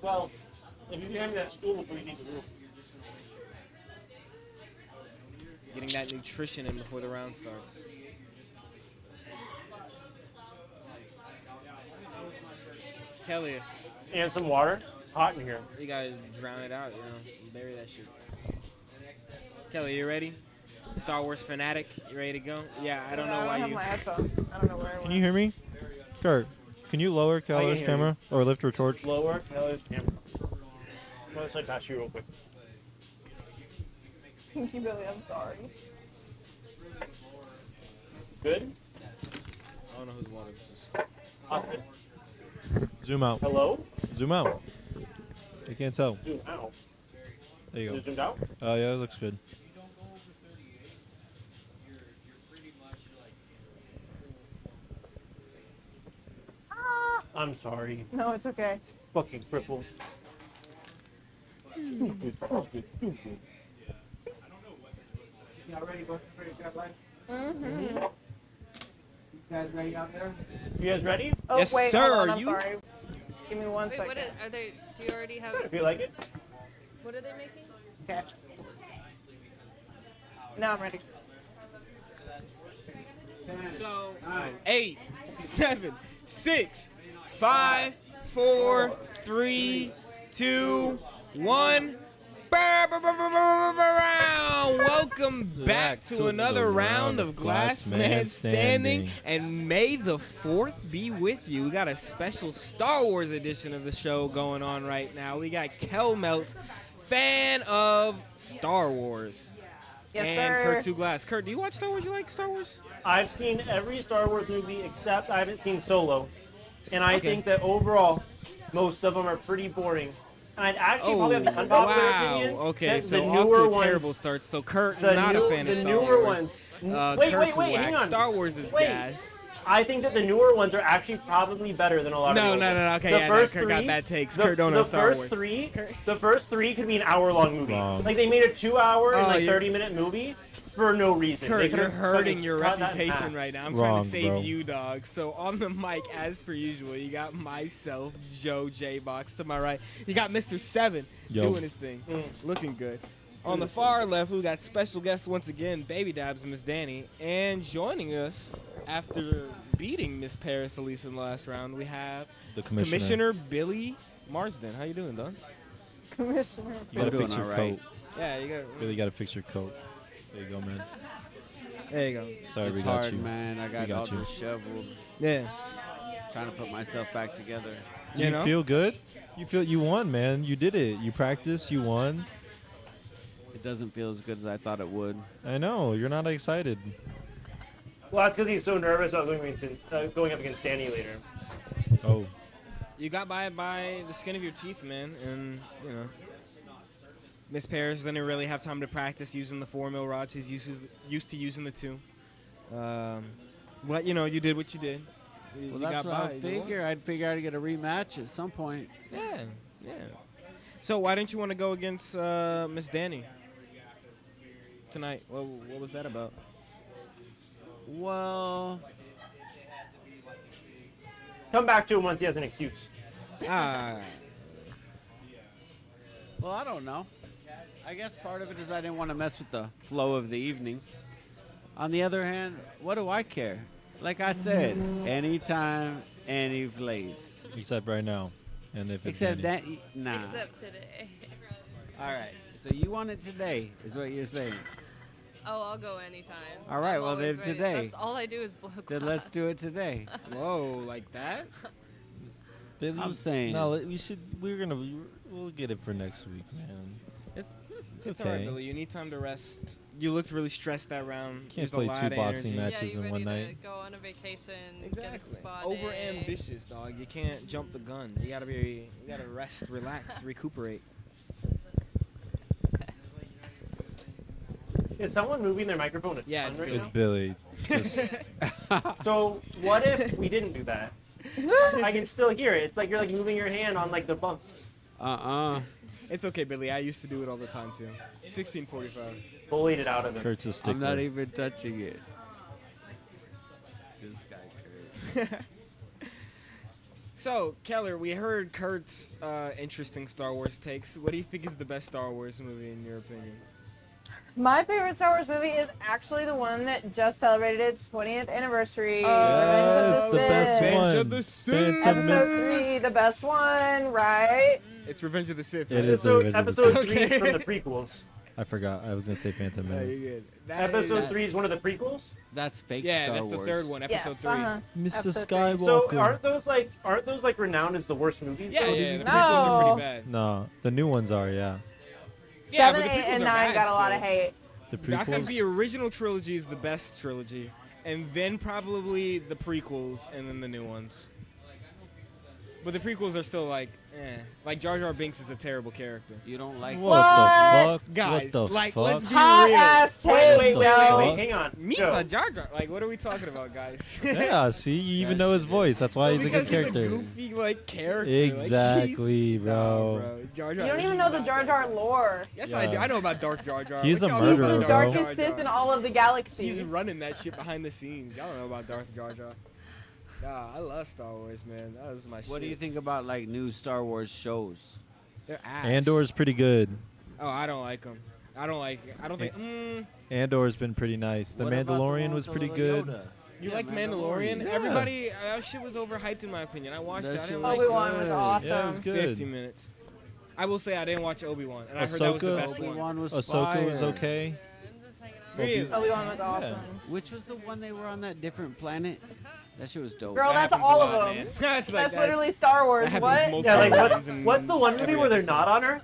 Well, if you hand me that stool before you leave the room. Getting that nutrition in before the round starts. Kelly. And some water. Hot in here. You gotta drown it out, you know. Bury that shit. Kelly, you ready? Star Wars fanatic, you ready to go? Yeah, I don't know why I don't you. have my headphones. I don't know where I Can went. you hear me? Kurt, can you lower Keller's hear camera or lift her torch? Lower Keller's camera. I'm gonna slide past you real quick. Thank you, Billy. I'm sorry. Good? I don't know whose water this is. Austin? Zoom out. Hello? Zoom out. You can't tell. Zoom out. There you go. Is it zoomed out? Oh, yeah, it looks good. I'm sorry. No, it's okay. Fucking cripple. Stupid, stupid, stupid. Y'all ready to grab life? Mm-hmm. These guys ready out there? You guys ready? Oh, Yes, wait, sir. hold on. Are I'm you? sorry. Give me one Wait, second. what are they? Do you already have? If you like it. What are they making? Okay. Now I'm ready. So, 8, 7, 6, 5, 4, 3, 2, 1. Welcome back to another round of Glass Man Standing, and May the 4th be with you. We got a special Star Wars edition of the show going on right now. We got Kel Meltz, fan of Star Wars. Yes, and sir. Kurt Two Glass. Kurt, do you watch Star Wars? You like Star Wars? I've seen every Star Wars movie except I haven't seen Solo. And I Okay. think that overall, most of them are pretty boring. And I'd actually probably have the unpopular wow. opinion Okay, that so the off newer to a ones, terrible start. So Kurt, the not new- a fan of the Star newer Wars. ones. Kurt's wait, whack. hang on. Star Wars is Wait. gas. I think that the newer ones are actually probably better than a lot of No, the old no, ones. no, okay, The yeah, no, first Kurt got three- bad takes. the- Kurt don't know the Star first Wars. Three, the first three could be an hour-long movie. Wrong. Like they made a 2-hour and Oh, like you're- 30-minute movie for no reason. They Kurt, could've you're hurting fucking your cut that in reputation half. right now. I'm trying Wrong, to save bro. you, dog. So on the mic, as per usual, you got myself, Joe J Box to my right. You got Mr. Seven Yo. doing his thing, looking good. On the far left, we got special guest once again, Baby Dabs, Miss Danny, and joining us after beating Miss Paris Elise in the last round, we have The commissioner. Billy Marsden. How you doing, dog? Commissioner. You gotta I'm doing fix your all right. coat. Yeah, you got. Really gotta fix your coat. There you go, man. There you go. Sorry, we It's got hard, you. man. I got, got all you. disheveled. Yeah. Trying to put myself back together. Do you feel good? You feel you won, man. You did it. You practiced. You won. doesn't feel as good as I thought it would. I know you're not excited. Well, that's because he's so nervous about going up against Danny later. Oh. You got by it by the skin of your teeth, man, and you know. Miss Paris didn't really have time to practice using the 4mm rods. He's used to using the 2. But you know, you did what you did. Well, You that's got what by. I You figure. won. I'd figure I'd get a rematch at some point. Yeah. So why didn't you want to go against Miss Danny tonight? What was that about? Well, Come back to him once he has an excuse. Ah. Well, I don't know. I guess part of it is I didn't want to mess with the flow of the evening. On the other hand, what do I care? Like I said, anytime, any place. Except right now, and if it's Except Danny. that, nah. Except today. All right. So you want it today, is what you're saying. Oh, I'll go anytime. All right, I'm well, always then ready. today. That's all I do is blow glass. Then let's do it today. Whoa, like that? Billy, I'm saying. No, we should. We'll get it for next week, man. It's all right, Billy. You need time to rest. You looked really stressed that round. Can't Used a play lot 2 of boxing energy. matches Yeah, you in one ready night. to go on a vacation, get a Exactly. spa Over day. ambitious, dog. You can't jump the gun. You gotta rest, relax, recuperate. Is someone moving their microphone? Yeah, it's right Billy. now? It's Billy. So what if we didn't do that? I can still hear it. It's like you're like moving your hand on like the bumps. It's okay, Billy. I used to do it all the time too. 1645. Bullied it out of him. Kurt's a I'm stickler. not even touching it. This guy, Kurt. So, Keller, we heard Kurt's interesting Star Wars takes. What do you think is the best Star Wars movie in your opinion? My favorite Star Wars movie is actually the one that just celebrated its 20th anniversary. Yes, Revenge of the best Sith. one. Revenge of the Sith. Phantom Episode 3, the best one, right? It's Revenge of the Sith. It right? is the Revenge of the Episode Sith. 3 is from the prequels. I forgot. I was gonna say Phantom No, Menace. you're good. Episode 3 is one of the prequels. That's fake Yeah, Star that's Wars. the third one, episode Yes, 3. uh-huh. Mr. Episode 3. Skywalker. So aren't those like renowned as the worst movies? Yeah, though? yeah, the No. prequels are pretty bad. No, the new ones are. Yeah. Yeah, 7, but the 8, and prequels 9 are bad got a lot still. of hate. The I think prequels. the original trilogy is the best trilogy, and then probably the prequels, and then the new ones. But the prequels are still like, Like Jar Jar Binks is a terrible character. You don't like What the fuck? Guys, What the like, fuck? let's be Hot real. ass take, Wait, Joe. hang on. Misa Joe. Jar Jar. Like, what are we talking about, guys? Yeah, see, you even know his voice. That's why he's a good Because character. He's a goofy, like, character. Exactly, like, bro. Nah, bro. Jar Jar You don't is even know the not Jar that Jar bad. lore. Yes, Yeah. I do. I know about Dark Jar Jar. He's What a y'all know murderer, about The bro. Dark darkest Jar Sith in Jar? all of the galaxy. He's running that shit behind the scenes. Y'all don't know about Darth Jar Jar. Nah, I love Star Wars, man. That was my shit. What do you think about like new Star Wars shows? They're ass. Andor's pretty good. Oh, I don't like them. I don't like. I don't think. Andor's been pretty nice. The What about the Mandalorian one was with pretty the good. Yoda? You Yeah, liked Mandalorian? Mandalorian. Everybody, that shit was overhyped in my opinion. I watched That it. I shit didn't was like Obi-Wan was good. awesome. Yeah, it was good. 50 minutes. I will say I didn't watch Obi-Wan, and I heard that was the Ahsoka? best one. Obi-Wan was Ahsoka was fire. okay. Really? Obi-Wan was awesome. Which was the one they were on that different planet? That shit was dope. Girl, That that's happens a all lot, of them. man. That's like That's that. literally Star Wars. That happens What? multiple Yeah, like times in what's the one movie every where they're episode. not on her?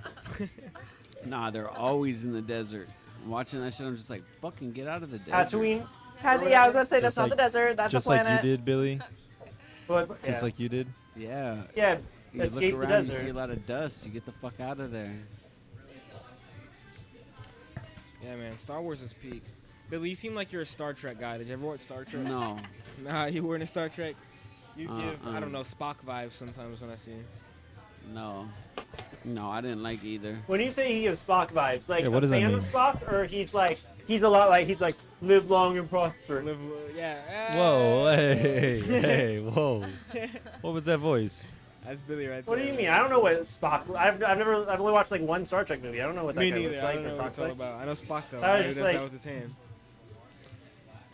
Nah, they're always in the desert. I'm watching that shit. I'm just like, fucking get out of the desert. Tatooine. Yeah, I was about to say that's Just not like- the desert. That's a Just like planet. you did, Billy. But, Just like you did. Yeah. yeah, You escape look the around, you desert. see a lot of dust. You get the fuck out of there. Yeah, man, Star Wars is peak. Billy, you seem like you're a Star Trek guy. Did you ever watch Star Trek? No. Nah, you weren't a Star Trek. You give, I Uh-uh. don't know, Spock vibes sometimes when I see you. No. No, I didn't like either. When you say he gives Spock vibes, like Yeah, what a does that fan of mean? Spock, or he's a lot like live long and prosper. Yeah. Whoa, hey, hey, whoa. What was that voice? That's Billy right What there. do you mean? I don't know what Spock. I've only watched like one Star Trek movie. I don't know what that Me guy neither. looks I like don't know or what talks it's all like. about. I know Spock though. I was He just does like- that with his hand.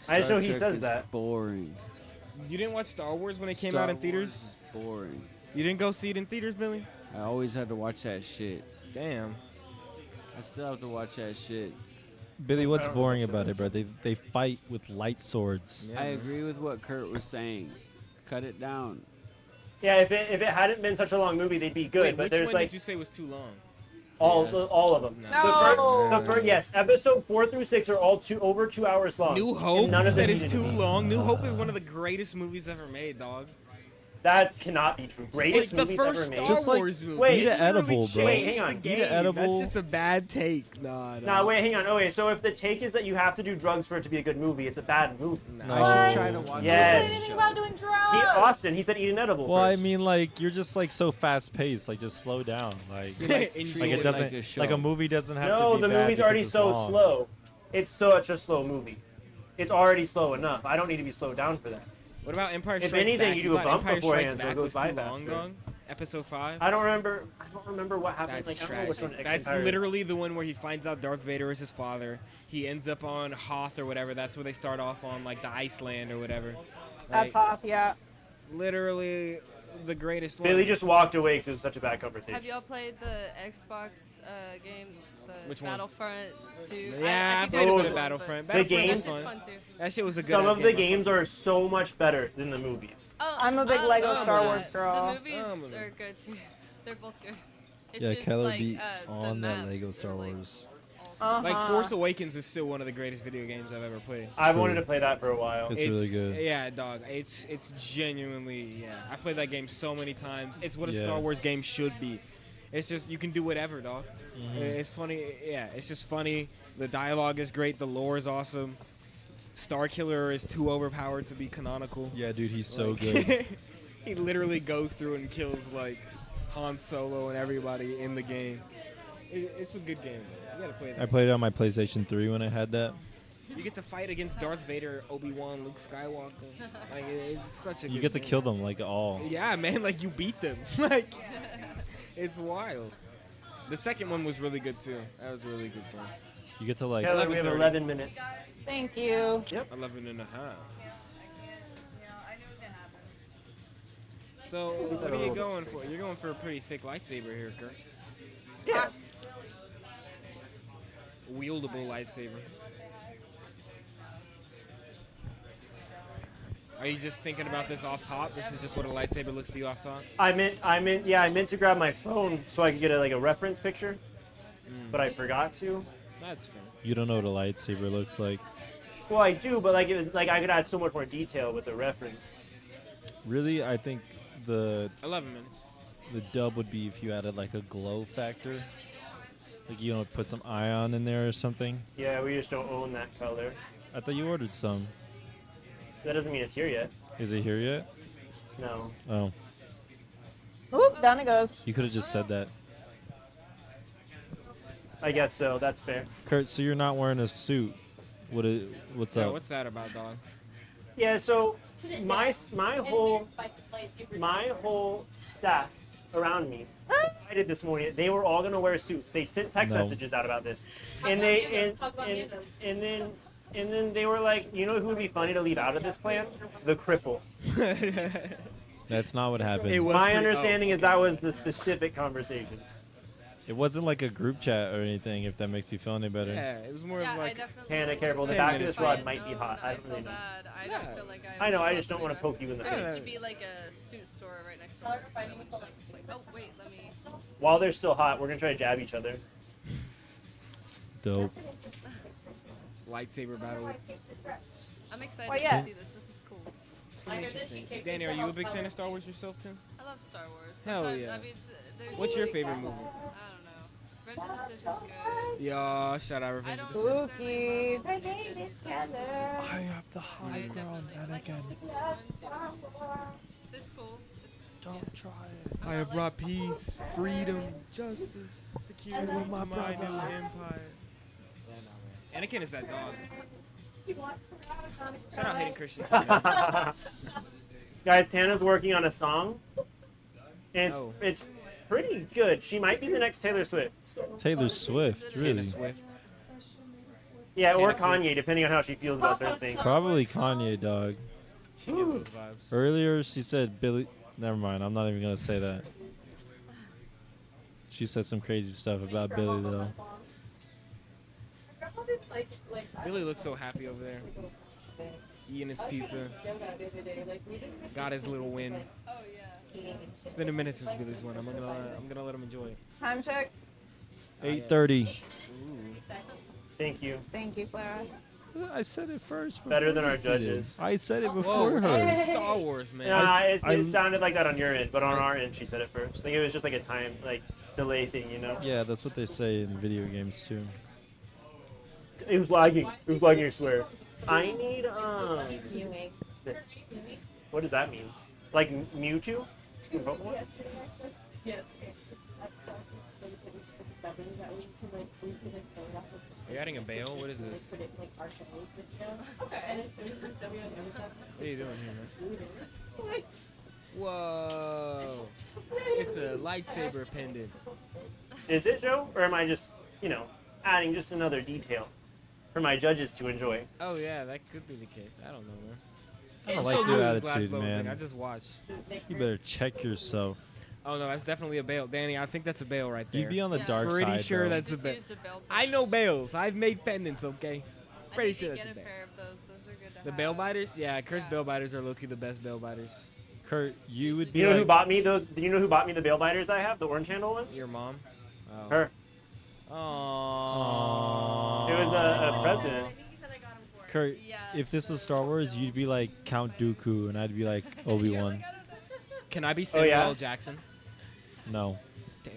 I just Star know he Trek says is that. boring. You didn't watch Star Wars when it came Star out in theaters? Wars is boring. You didn't go see it in theaters, Billy? I always had to watch that shit. Damn. I still have to watch that shit. Billy, what's boring about it, bro? They fight with light swords. Yeah, I man. agree with what Kurt was saying. Cut it down. Yeah, if it hadn't been such a long movie, they'd be good. Wait, but which there's one like did you say was too long? All of them. No. Yes, episode 4 through 6 are all over 2 hours long. New Hope. and none You of them said it's needed to too be. long. New Hope is one of the greatest movies ever made, dog. That cannot be true. Greatest It's the movies first ever made. Star Wars movie. Wait, Eat an edible, bro. Wait, hang on. The game. Eat an edible. That's just a bad take. Nah. Nah, wait, hang on. Okay, so if the take is that you have to do drugs for it to be a good movie, it's a bad movie. No. I should try to watch Yes. anything about doing drugs. Austin, he said eat an edible Well, first. I mean, like you're just like so fast paced. Like just slow down. Like it doesn't. Like a movie doesn't have to No, be the bad movie's because already it's so long. slow. It's such a slow movie. It's already slow enough. I don't need to be slowed down for that. What about Empire If Strikes anything, Back? you do a thought bump Empire Strikes beforehand, so it Back goes was by too long, faster. dog. Episode 5. I don't remember what happened. That's I don't know which one. That's Empire is. literally the one where he finds out Darth Vader is his father. He ends up on Hoth or whatever. That's where they start off on, like the Iceland or whatever. That's Hoth, yeah. Literally the greatest one. Billy just walked away because it was such a bad conversation. Have y'all played the Xbox game, the Which one? Battlefront 2? Yeah, I think played a it's bit of good, Battlefront. The Battlefront games, was fun too. That shit was a good. Some ass of the game. games are so much better than the movies. Oh, I'm a big Lego Star Wars girl. The movies are good too. They're both good. It's Yeah, just Keller like, beat the on that maps Lego are, Star like, Wars. Like Force Awakens is still one of the greatest video games I've ever played. I've wanted to play that for a while. It's really good. Yeah, dog. It's genuinely I've played that game so many times. It's what a Yeah. Star Wars game should be. It's just you can do whatever, dog. Mhm. It's funny. Yeah, it's just funny. The dialogue is great. The lore is awesome. Starkiller is too overpowered to be canonical. Yeah, dude, he's so Like, good. He literally goes through and kills like Han Solo and everybody in the game. It's a good game. You gotta play that. I played it on my PlayStation 3 when I had that. You get to fight against Darth Vader, Obi-Wan, Luke Skywalker. Like it's such a. You good get to game. kill them like all. Yeah, man. Like you beat them. Like it's wild. The second one was really good too. That was a really good game. You get to like. Keller, we have 11 minutes. Thank you. Yep. 11 and a half. So what are you going for? You're going for a pretty thick lightsaber here, Kurt. Yeah. Wieldable lightsaber. Are you just thinking about this off top? This is just what a lightsaber looks to you off top? I meant to grab my phone so I could get a reference picture, but I forgot to. That's fair. You don't know what a lightsaber looks like. Well, I do, but like I could add so much more detail with the reference. Really, I think the 11 minutes. the dub would be if you added like a glow factor. Like you know, put some ion in there or something. Yeah, we just don't own that color. I thought you ordered some. That doesn't mean it's here yet. Is it here yet? No. Oh, Oop, down it goes. you could have just said that. I guess so. That's fair. Kurt, so you're not wearing a suit. What's Yeah, up? what's that about, dog? Yeah. So my whole staff around me decided this morning they were all gonna wear suits. They sent text No. messages out about this, and then they were like, you know who would be funny to leave out of this plan? The cripple. That's not what happened. My understanding is that was the specific conversation. It wasn't like a group chat or anything. If that makes you feel any better. Yeah, it was more of like. Hannah, careful. The 10 back of minutes this rod in. might be hot. I don't really know. I don't feel like I know. I just don't want to poke you in the There used face. to be like a suit store right next door. So like, oh wait, let me. While they're still hot, we're gonna try to jab each other. Dope. Lightsaber battle. I'm excited Well, to yes. see this. This is cool. So interesting. Danny, are you a big fan of Star Wars yourself, Tim? I love Star Wars. Hell Sometimes- yeah. I mean, there's What's your favorite movie? I don't know. Revenge of the Sith is good. Yeah, shout out Revenge of the Sith. Spooky. I have the high ground, Anakin. It's cool. Don't try it. I have brought peace, freedom, justice, security to my new empire. Anakin is that dog. Shout out Hayden Christensen. Guys, Hannah's working on a song, and Oh. it's pretty good. She might be the next Taylor Swift. Taylor Swift, really? Taylor Swift. Yeah, or Taylor Kanye, depending on how she feels about certain things. Probably Kanye, dog. She gives those vibes. Earlier, she said Billy. Never mind. I'm not even gonna say that. She said some crazy stuff about Billy, though. Billy looks so happy over there. Eating his pizza. Got his little win. Oh yeah. It's been a minute since Billy's won. I'm gonna let him enjoy it. Time check. 8:30. Thank you. Thank you, Clara. I said it first. Better than before our you did. judges. I said it Whoa, before we're talking her. Star Wars, man. Nah, it sounded like that on your end, but on our end, she said it first. I think it was just like a time, like, delay thing, you know? Yeah, that's what they say in video games too. It was lagging. It was lagging, I swear. I need, this. What does that mean? Like Mewtwo? In Pokemon? Are you adding a bail? What is this? What are you doing here, man? Whoa! It's a lightsaber pendant. Is it, Joe? Or am I just, adding just another detail for my judges to enjoy? Oh yeah, that could be the case. I don't know, man. I don't I'm like so your new to this attitude, Glassblowing man. thing. I just watched. You better check yourself. Oh no, that's definitely a bail, Danny. I think that's a bail right there. You be on the dark Pretty side. sure though. that's a bail. I know bails. I've made pendants. Okay. Pretty sure that's a bail. Those are good to The have. bail biters, yeah. Cursed bail biters are low-key the best bail biters. Kurt, you would be. You know like, who bought me those? Do you know who bought me the bail biters I have? The orange handle ones? Your mom. Oh. Her. Aww. It was a present. Kurt, if this was Star Wars, you'd be like Count Dooku, and I'd be like Obi-Wan. Can I be Samuel yeah? L. Jackson? No. Damn.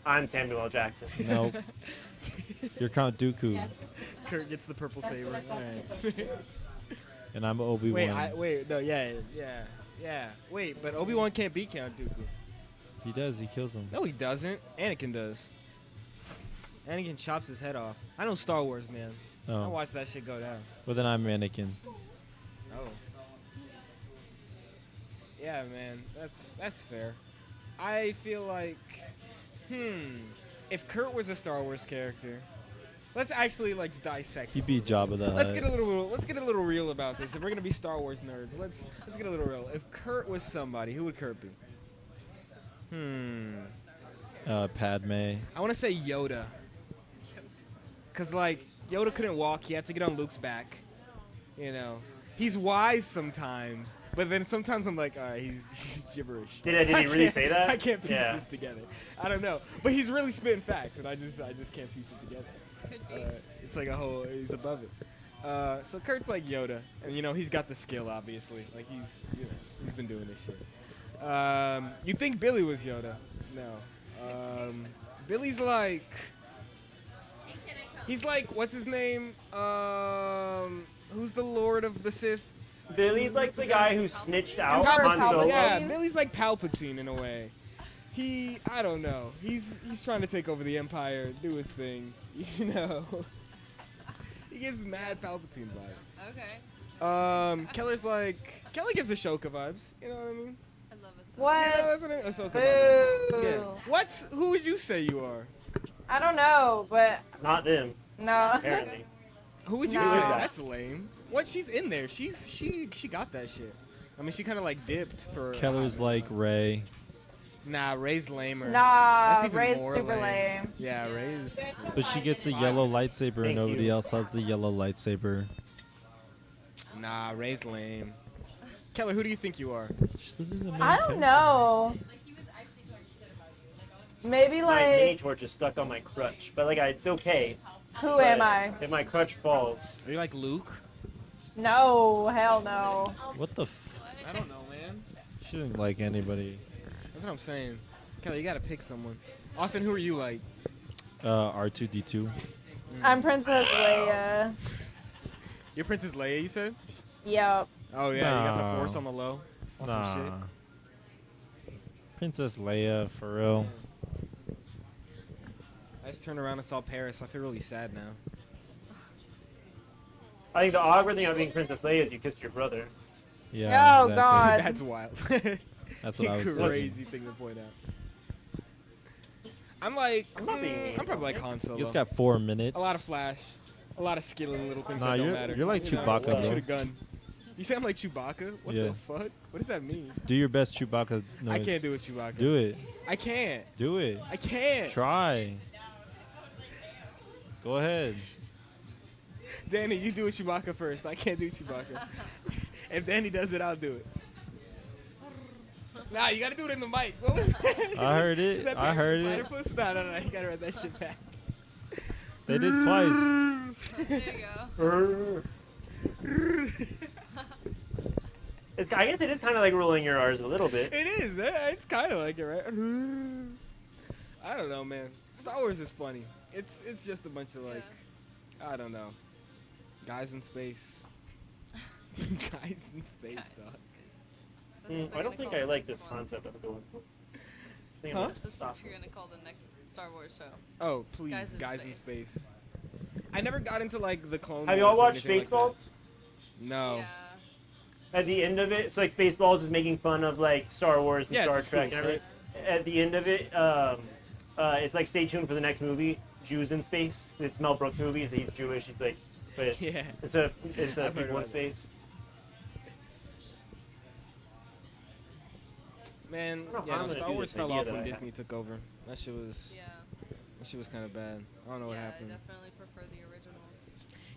I'm Samuel L. Jackson. No. You're Count Dooku, Kurt gets the purple saber. All right. and I'm Obi-Wan. Wait, no, yeah. Wait, but Obi-Wan can't beat Count Dooku. He does. He kills him. No, he doesn't. Anakin does. Anakin chops his head off. I know Star Wars, man. Oh. I watched that shit go down. Well, then I'm Anakin. Oh. Yeah, man. That's fair. I feel like, if Kurt was a Star Wars character, let's actually dissect. He'd be Jabba the Hutt. Let's get a little real about this. If we're gonna be Star Wars nerds, let's get a little real. If Kurt was somebody, who would Kurt be? Padme. I want to say Yoda. Cause Yoda couldn't walk; he had to get on Luke's back. You know, he's wise sometimes, but then sometimes I'm like, all right, he's gibberish. Did he really say that? I can't piece Yeah. this together. I don't know, but he's really spitting facts, and I just can't piece it together. It's like he's above it. So Kurt's like Yoda, and he's got the skill, obviously. Like he's been doing this shit. You think Billy was Yoda? No. Billy's like. He's like, what's his name? Who's the Lord of the Sith? Billy's like the guy who snitched out Palpatine. Han Solo. Yeah, Billy's like Palpatine in a way. I don't know. He's trying to take over the Empire, do his thing. He gives mad Palpatine vibes. Okay. Kelly gives Ashoka vibes. You know what I mean? I love Ahsoka. What? Yeah, that's what Ahsoka Boo. vibes. Yeah. Who would you say you are? I don't know, but Not them. no. Apparently. Who would you No. say? That's lame. What? She's in there. She got that shit. I mean, she kind of dipped for. Keller's like Ray. Nah, Ray's lamer. Nah, That's even Ray's more super lame. Yeah, Ray's. But she gets a yellow lightsaber, and Thank nobody you. else has the yellow lightsaber. Nah, Ray's lame. Keller, who do you think you are? I don't know. Maybe My mini like torch is stuck on my crutch, but it's okay. who But am I? If my crutch falls, Are you like Luke? No, hell no. What the? I don't know, man. She didn't like anybody. That's what I'm saying. Kelly, you gotta pick someone. Austin, who are you like? R2D2. I'm Princess Leia. You're Princess Leia, you said? Yep. Oh yeah, you got the No. Force on the low. Awesome shit. Nah. Princess Leia, for real. I just turned around and saw Paris. I feel really sad now. I think the awkward thing about being Princess Leia is you kissed your brother. Yeah. Oh, exactly. God. That's wild. That's what I was thinking. Crazy thing to point out. I'm probably like Han Solo. You just got 4 minutes. A lot of flash, a lot of skill in little things Nah, that don't you're- matter. you're like Chewbacca, though. Shoot a gun. You say I'm like Chewbacca? What Yeah. the fuck? What does that mean? Do your best Chewbacca noise. I can't do a Chewbacca. Do it. I can't. Do it. I can't. Try. Go ahead. Danny, you do a Chewbacca first. I can't do Chewbacca. If Danny does it, I'll do it. Nah, you gotta do it in the mic. What was that? I heard Is it. that I heard it. platypus? No, you gotta read that shit back. They did twice. There you go. I guess it is kind of like rolling your R's a little bit. It is. It's kind of like it, right? I don't know, man. Star Wars is funny. It's just a bunch of like, I don't know, guys in space. Guys in space, dog. I don't think I like this concept of going. Huh? That's what you're gonna call the next Star Wars show. Oh, please, guys in space. I never got into like the Clone Have Wars you all or watched anything like Spaceballs? that. No. At the end of it, so like Spaceballs is making fun of like Star Wars and Yeah, Star it's a Trek spoof, and everything. At the end of it, it's like stay tuned for the next movie, Jews in Space. It's Mel Brooks' movie. So he's Jewish. He's like, but it's, Yeah. it's a I've heard people in about it. space. Man, I don't know yeah, how no, I'm gonna Star do Wars this fell idea off that when I Disney took over. That shit was kind of bad. I don't know what happened. I definitely prefer the originals.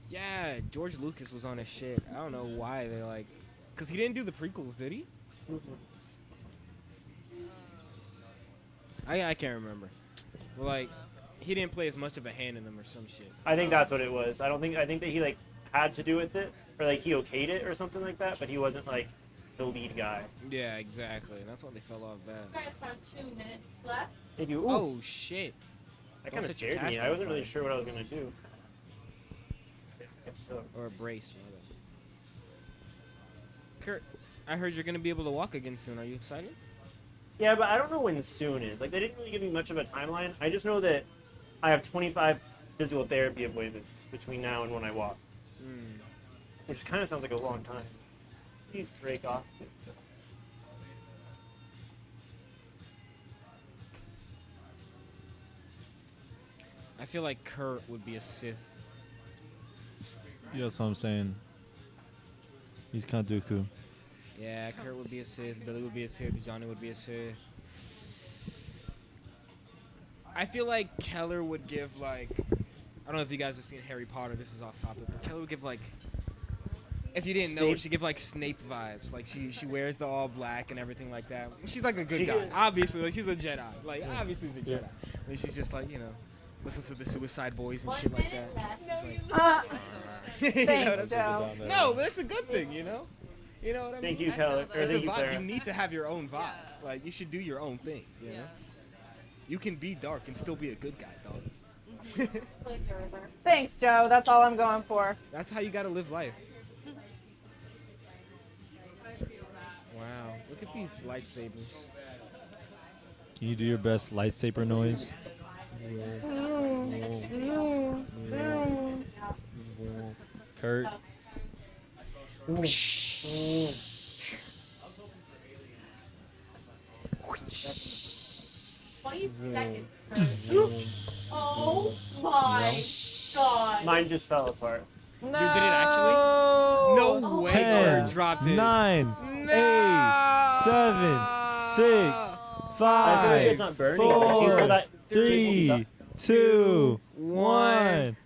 Yeah, George Lucas was on his shit. I don't know why they like, cause he didn't do the prequels, did he? I can't remember. But like, he didn't play as much of a hand in them or some shit. I think that's what it was. I think that he like had to do with it, or like he okayed it or something like that, but he wasn't like the lead guy. Yeah, exactly. That's why they fell off bad. About 2 minutes left. Thank you. Ooh. Oh shit! That Don't kind of set your scared me. cast I on wasn't really fire. sure what I was gonna do. So. Or a brace, rather. Kurt, I heard you're gonna be able to walk again soon. Are you excited? Yeah, but I don't know when soon is. Like, they didn't really give me much of a timeline. I just know that I have 25 physical therapy appointments between now and when I walk, which kind of sounds like a long time. Please break off. I feel like Kurt would be a Sith. Yeah, that's what I'm saying. He's Count Dooku. Yeah, Kurt would be a Sith. Billy would be a Sith. Johnny would be a Sith. I feel like Keller would give like, I don't know if you guys have seen Harry Potter. This is off topic. But Keller would give like, if you didn't know, Snape. she'd give like Snape vibes. Like she wears the all black and everything like that. She's like a good She guy. did. Obviously, like she's a Jedi. Like obviously she's a Jedi. But she's just like, you know, listens to the Suicide Boys and shit like that. Just like, you know, Thanks, that's- Joe. No, but that's a good thing, you know. You know what I mean? Thank you, Keller. Or It's a thank you, vibe. Clara. You need to have your own vibe. Like you should do your own thing. You know. You can be dark and still be a good guy, dog. Thanks, Joe. That's all I'm going for. That's how you gotta live life. Wow, look at these lightsabers. Can you do your best lightsaber noise? Kurt. 20 seconds. Oh my god. Mine just fell apart. You did it actually? No way. 10, Kurt dropped it. 9, 8, 7, 6, 5, it's not burning. Can you pull 4, that- 3, 2, 1.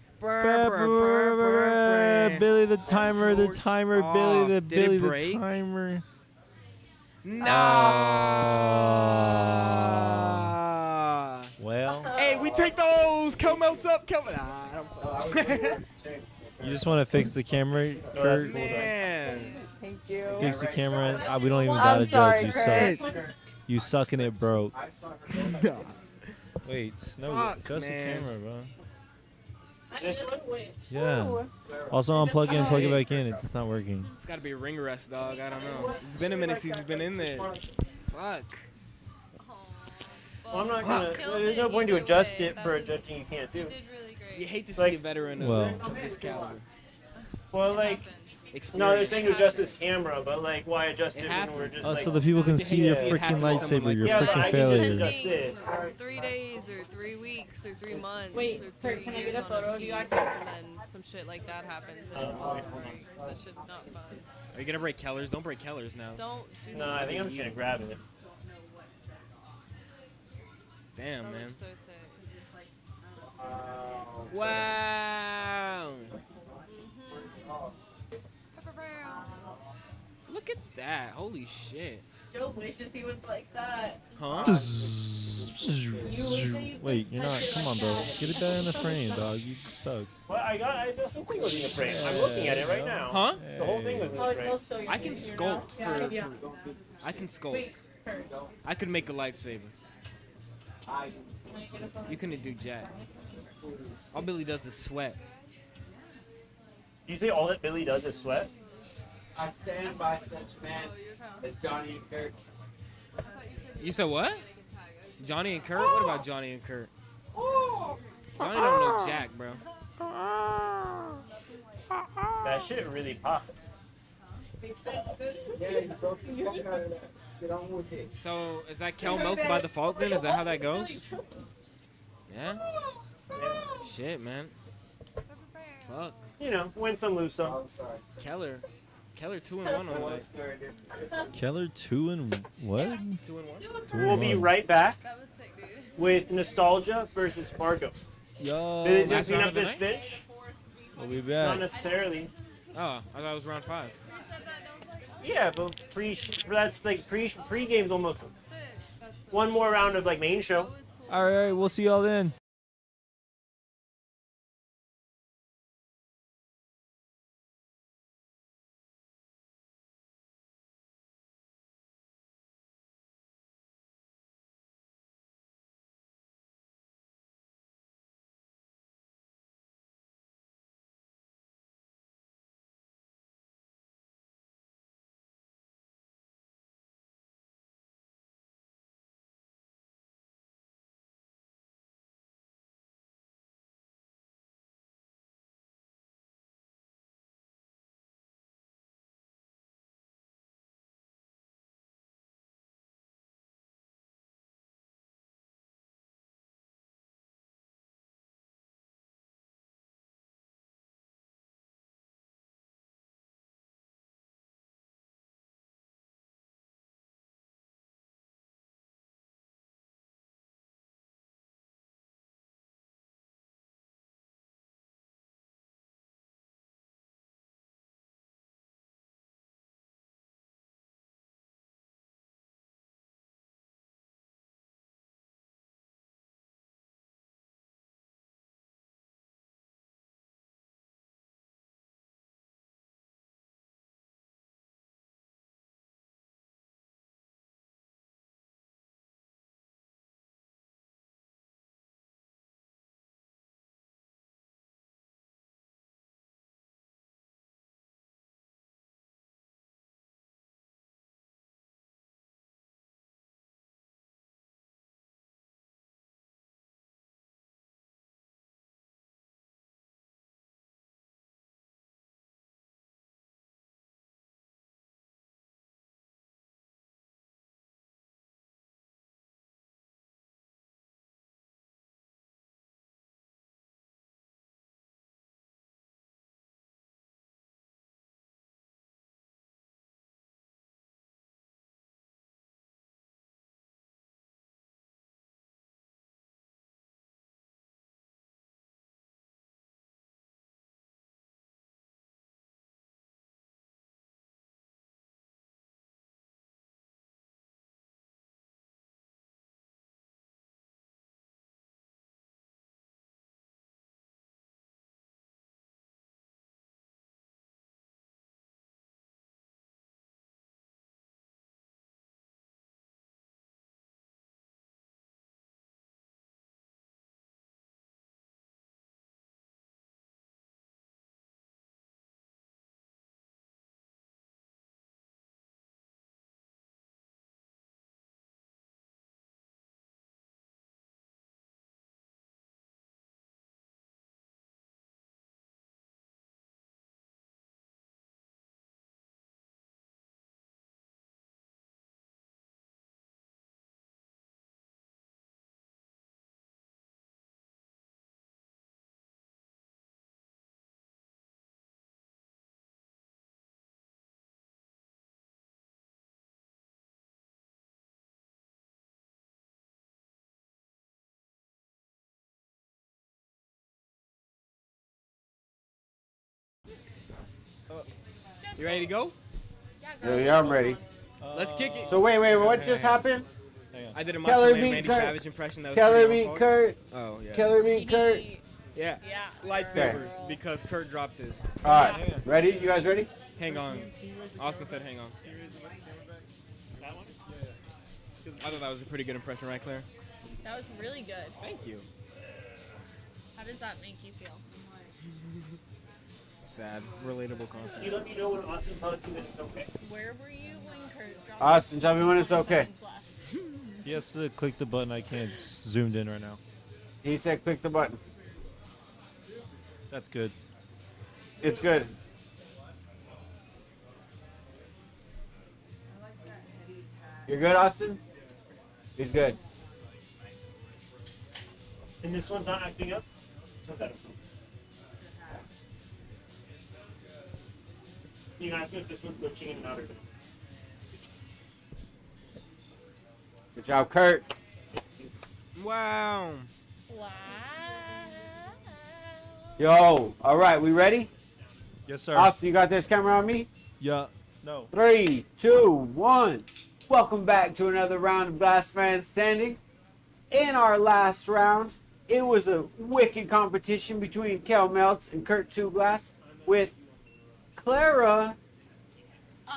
Billy the timer, Billy the Did it Billy the break? timer. No. Well, Hey, we take those. Kel melts up. Kel. you just want to fix the camera, Kurt. Man. Thank you. Fix the camera. We don't even I'm gotta sorry, judge. You Kurt. suck. You suck and it broke. Wait, no, Fuck, adjust the man. camera, bro. Ooh. Yeah. Also, unplug it and plug it back in. It's not working. It's gotta be a ring rest, dog. I don't know. It's been a minute since he's been in there. Fuck. Well, I'm not gonna. Killed There's it no point to either adjust way. it for adjusting you can't do. You did really great. You hate to see Like- a veteran of Well. this caliber. Well, like, no, they're saying to adjust this camera, but like, why adjust it, when we're just Oh, like? so the people can see your see it happen freaking to someone lightsaber, like your that. Yeah, but freaking I can just failure. adjust this. 3 days or 3 weeks or 3 months Wait, or 3 Kurt, can I years get a on photo of you piece, guys? and then some shit like that happens and it falls breaks. That shit's not fun. Are you gonna break Keller's? Don't break Keller's now. Don't do No, I think I'm just gonna grab it. Damn, That man. looks so sick. Wow. Look at that. Holy shit. Joe wishes he was like that. Huh? Wait, you're not. Come on, bro. Get it back in the frame, dog. You suck. Well, the whole thing was in the frame. I'm looking at it right now. Huh? The whole thing was in the frame. I can sculpt I can sculpt. I could make a lightsaber. You couldn't do jack. All Billy does is sweat. You say all that Billy does is sweat? I stand by such men as Johnny and Kurt. You said what? Johnny and Kurt? What about Johnny and Kurt? Johnny don't know jack, bro. That shit really popped. So is that Kel melts by default then? Is that how that goes? Yeah? Shit, man. Fuck. You know, win some, lose some. Keller 2-1 on the way. Keller 2 and what? 2-1. We'll be right back with Nostalgia versus Fargo. Yo. Billy's gonna Last clean round up of the this night? bitch. We'll be Not back. necessarily. Oh, I thought it was round 5. Yeah, but that's like pre-game's almost one more round of like main show. All right, we'll see y'all then. You ready to go? Yeah, I'm ready. Let's kick it. So wait, what just happened? I did a Keller Macho Man beat Randy Kurt. Savage impression. That was Keller pretty beat on Kurt. Oh yeah. Keller beat Kurt. Yeah. Lightsabers because Kurt dropped his. All right, ready? You guys ready? Hang on. Austin said hang on. I thought that was a pretty good impression, right, Claire? That was really good. Thank you. How does that make you feel? Sad, relatable content. Can you let me know when Austin tells you that it's okay? Where were you when Kurt dropped? Austin, tell me when it's okay. He has to click the button. I can't. It's zoomed in right now. He said click the button. That's good. It's good. You're good, Austin? He's good. And this one's not acting up? This one's out of You can ask me if this one's glitching in and out or not. Good job, Kurt. Wow. Yo, all right, we ready? Yes, sir. Austin, you got this camera on me? Yeah. No. 3, 2, 1. Welcome back to another round of Glass Fans Standing. In our last round, it was a wicked competition between Kel Meltz and Kurt Two Glass, with Clara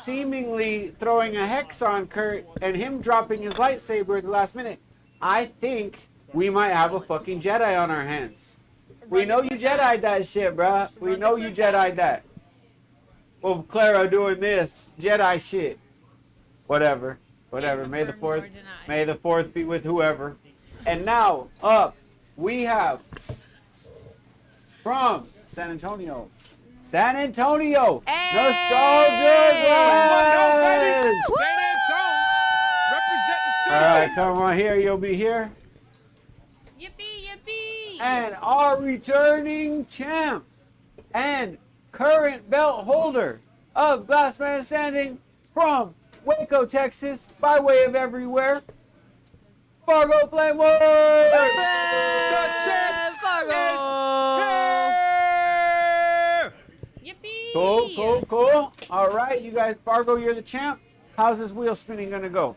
seemingly throwing a hex on Kurt and him dropping his lightsaber at the last minute. I think we might have a fucking Jedi on our hands. We know you Jedi'd that shit, bruh. We know you Jedi'd that. Well, Clara doing this Jedi shit. Whatever. May the fourth be with whoever. And now up we have from San Antonio. Nostalgia Glass! San Antonio, represent the city. All right, come on here. You'll be here. Yippee! And our returning champ and current belt holder of Glass Man Standing from Waco, Texas, by way of everywhere, Fargo Flameworks! The champ is here! Yippee! Cool. All right, you guys, Fargo, you're the champ. How's this wheel spinning gonna go?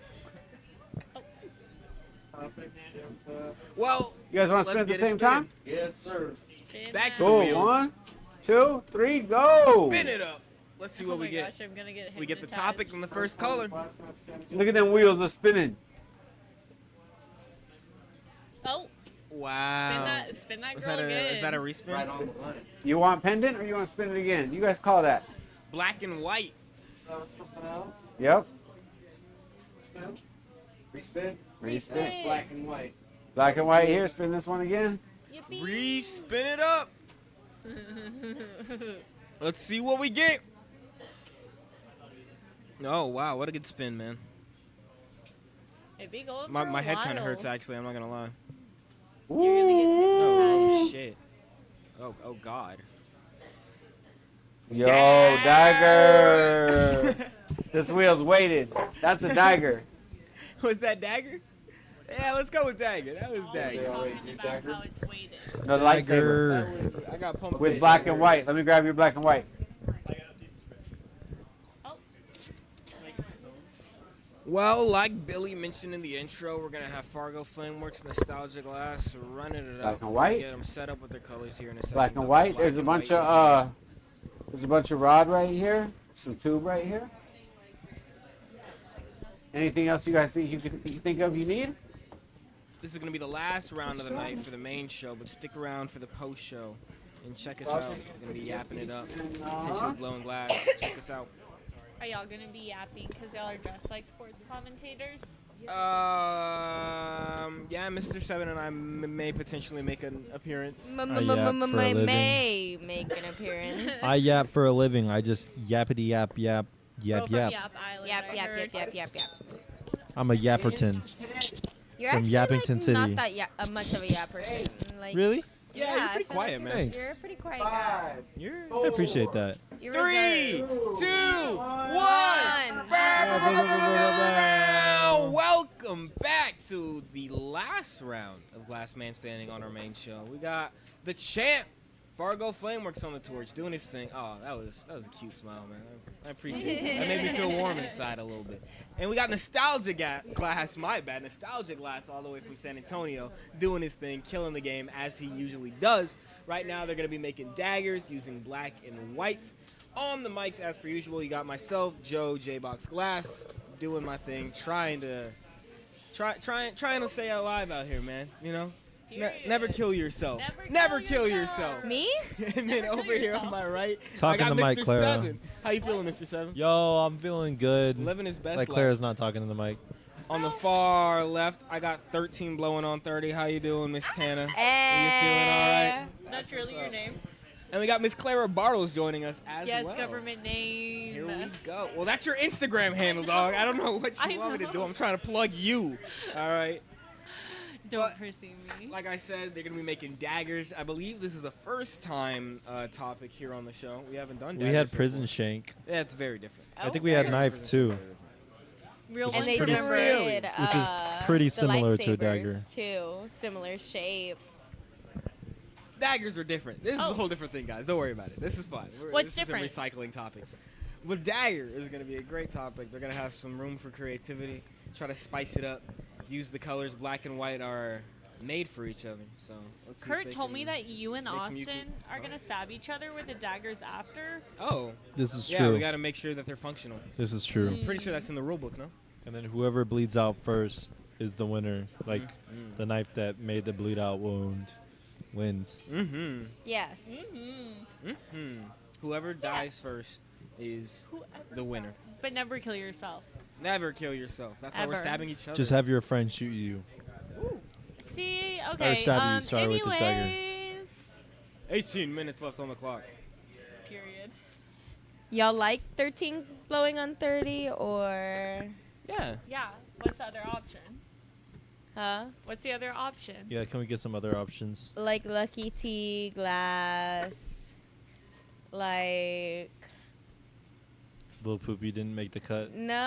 Well, You guys want to spin at the same time? Yes, sir. Back to the Cool. wheels. 1, 2, 3, go! Spin it up. Let's see what we get. Gosh, I'm gonna get We get the topic and the first color. Look at them wheels, they're spinning. Oh, Wow. spin that Is girl that again. is that a respin? Right on the line. You want pendant or you want to spin it again? You guys call that. Black and white. Something else? Yep. Spin? Respin? Respin. Black and white. Black and white here. Spin this one again. Respin it up. Let's see what we get. Oh wow, what a good spin, man. It'd be going My, for my a head kind of while. hurts actually. I'm not gonna lie. You're gonna get Oh shit. Oh god. Yo, dagger. This wheel's weighted. That's a dagger. Was that dagger? Yeah, let's go with dagger. That was dagger. How it's weighted. No, the lightsaber. I got pumped With black and white. Let me grab your black and white. Well, like Billy mentioned in the intro, we're gonna have Fargo Flameworks Nostalgia Glass running it up. Black and white? Get them set up with their colors here in a second. Black and white. There's a bunch of rod right here. Some tube right here. Anything else you guys think you think of you need? This is gonna be the last round of the night for the main show, but stick around for the post show and check us out. We're gonna be yapping it up, potentially blowing glass. Check us out. Are y'all gonna be yapping because y'all are dressed like sports commentators? Yeah, Mr. Seven and I may potentially make an appearance. May make an appearance. I yap for a living. I just yappity yap. Yap. I'm a yapperton. You're from actually Yappington like, City. not that much of a yapperton. Like, Really? Yeah, you're I pretty feel quiet, like man. Thanks. You're a pretty quiet guy. I appreciate that. You're 3, 2, 1. Welcome back to the last round of Glass Man Standing on our main show. We got the champ Fargo Flameworks on the torch, doing his thing. Oh, that was a cute smile, man. I appreciate it. That made me feel warm inside a little bit. And we got Nostalgia Glass, my bad, Nostalgia Glass all the way from San Antonio, doing his thing, killing the game as he usually does. Right now, they're going to be making daggers using black and white. On the mics, as per usual, you got myself, Joe, J-Box Glass, doing my thing, trying to stay alive out here, man, you know? Never kill yourself. Never kill yourself. Me? And then over here on my right, Talking I got to Mr. Mike, Clara. Seven. How you feeling, Mr. Seven? Yo, I'm feeling good. Living his best Like life. Clara's not talking to the mic. On the far left, I got 13 blowing on 30. How you doing, Miss Tana? Hey. You feeling all right? That's really your name. And we got Miss Clara Bartles joining us as Yes, well. government name. Here we go. Well, that's your Instagram handle, dog. I don't know what you want me to do. I'm trying to plug you. All right. Don't pursue me. Like I said, they're going to be making daggers. I believe this is the first time topic here on the show. We haven't done daggers We had prison before. shank. Yeah, it's very different. I think we had knife too. And Which they is pretty just did, which is pretty the similar to a dagger. lightsabers, too. Similar shape. Daggers are different. This is a whole different thing, guys. Don't worry about it. This is fun. What's this different? Is some recycling topics. With dagger is going to be a great topic. They're going to have some room for creativity. Try to spice it up. Use the colors black and white are made for each other. So let's see. if Kurt they told can me that you and make some Austin are gonna stab each other with the daggers after. Oh. This is yeah, true. we got to make sure that they're functional. This is true. I'm pretty sure that's in the rule book, no? And then whoever bleeds out first is the winner. Like the knife that made the bleed out wound wins. Mm-hmm. Yes. Mm-hmm. Whoever dies first is the winner. But never kill yourself. Never kill yourself. That's how we're Ever. stabbing each other. Just have your friend shoot you. See, Or okay. stab you, sorry, with this dagger. Anyways, 18 minutes left on the clock. period. Y'all like 13 blowing on 30 or? Yeah. Yeah. What's the other option? Huh? What's the other option? Yeah, can we get some other options? Like Lucky Tea, Glass, like... Little Poopy didn't make the cut. No.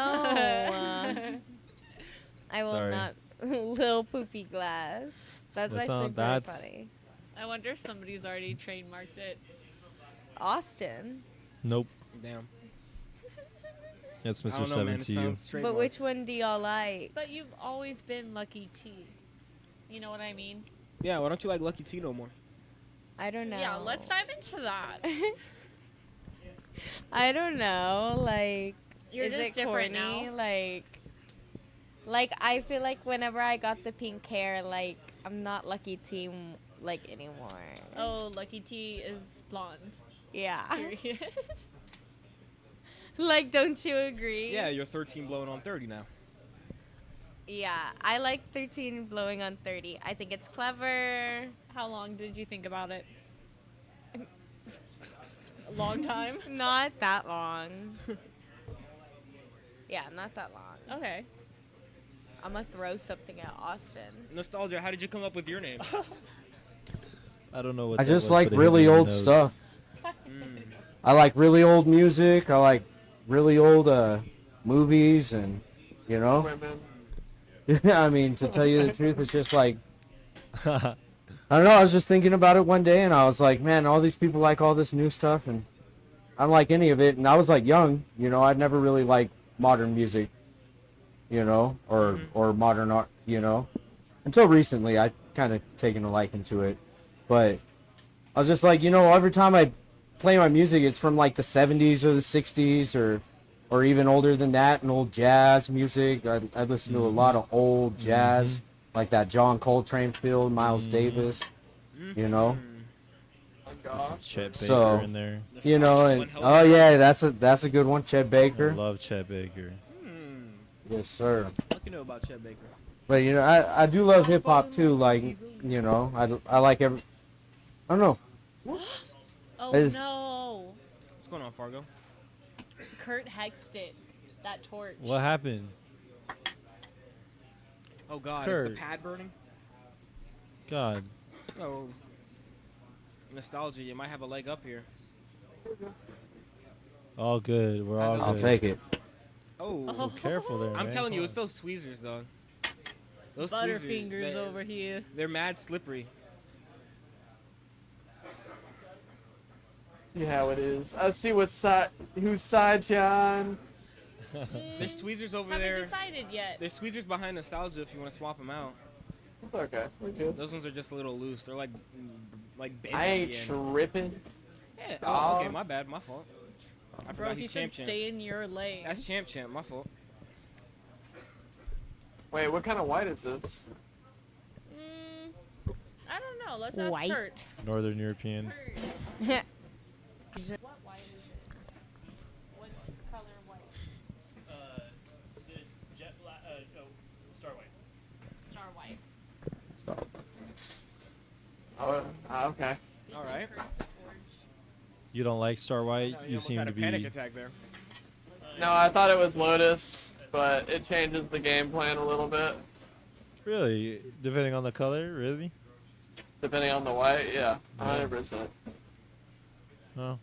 I will Sorry. not. Lil Poopy Glass. That's That's actually not- pretty that's- funny. I wonder if somebody's already trademarked it. Austin. Nope. Damn. That's I Mr. don't know, man. Seven It to you. sounds But which one do y'all like? But you've always been Lucky T. You know what I mean? Yeah, why don't you like Lucky Tea no more? I don't know. Yeah, let's dive into that. I don't know. Like, You're is just it different corny? now. Like I feel like whenever I got the pink hair, like I'm not Lucky Team like anymore. Oh, Lucky T is blonde. Yeah. Period. Like, don't you agree? Yeah, you're 13 blowing on 30 now. Yeah, I like 13 blowing on 30. I think it's clever. How long did you think about it? A long time? Not that long. Yeah, not that long. Okay. I'm gonna throw something at Austin. Nostalgia, how did you come up with your name? I don't know what I that just was, like but it really hit me in the old nose. stuff. I like really old music. I like really old movies, and you know. I mean, to tell you the truth, it's just like I don't know. I was just thinking about it one day, and I was like, man, all these people like all this new stuff, and I don't like any of it. And I was like young, you know. I'd never really liked modern music, you know, or modern art, you know, until recently. I kind of taken a liking to it, but I was just like, you know, every time I play my music, it's from like the 70s or the 60s or even older than that, and old jazz music. I listen to a lot of old jazz, like that John Coltrane feel, Miles Davis, you know. Some Chet Baker So, in there. you know, and oh yeah, that's a good one, Chet I Baker. love Chet Baker. Yes, sir. What you know about Chet Baker? But you know, I do love hip hop too. Like, you know, I like every. I don't know. Oh I just- no. What's going on, Fargo? Kurt hexed it. That torch. What happened? Oh God, Kurt. is the pad burning? God. Oh. Nostalgia, you might have a leg up here. All good. We're all I'll good. take it. Oh. Oh, careful there, I'm man. telling you, it's those tweezers, dog. Those tweezers, Butterfingers they're- over here. They're mad slippery. see how it is. I see what side, whose side you're on. There's tweezers over Haven't there. decided yet. There's tweezers behind Nostalgia if you want to swap them out. It's okay. We're good. Those ones are just a little loose. They're like bent I at ain't the end. tripping. Yeah. Oh, okay. My bad. My fault. I Bro, forgot he he's said champ. stay in your lane. That's champ. My fault. Wait, what kind of white is this? I don't know. Let's ask White. Kurt. Northern European. What white is it? What color white? It's jet black. No, star white. Star white. Oh, okay. All right. You don't like Star White? No, You almost seem had to a be. panic attack there. No, I thought it was Lotus, but it changes the game plan a little bit. Really? Depending on the color? Really? Depending on the white, yeah, 100%. Oh.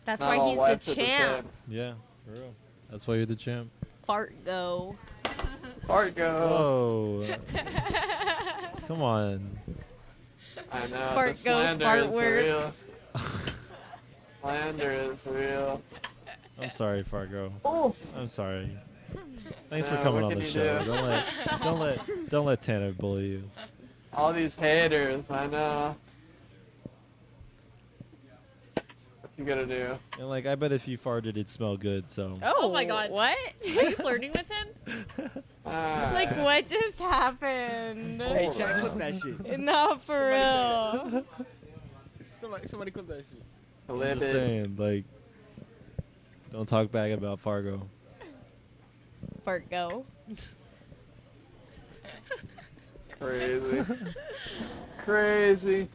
That's Not why all he's whites the are the champ. Yeah, for real. That's why you're the champ. Fart go. Fart go. Oh. Come on. I know. Fart the go, slander fart is works. real. Slander is real. I'm sorry, Fargo. Oof. I'm sorry. Thanks for No, coming what on the can you show. do? Don't let Tanner bully you. All these haters, I know. What you gonna do? And like, I bet if you farted, it'd smell good. So. Oh my god. What? Are you flirting with him? Like, what just happened? Hey, chat, clip that shit. No, for real. Somebody clip that shit. I'm just saying, like, don't talk bad about Fargo. Fart go. Crazy. Crazy.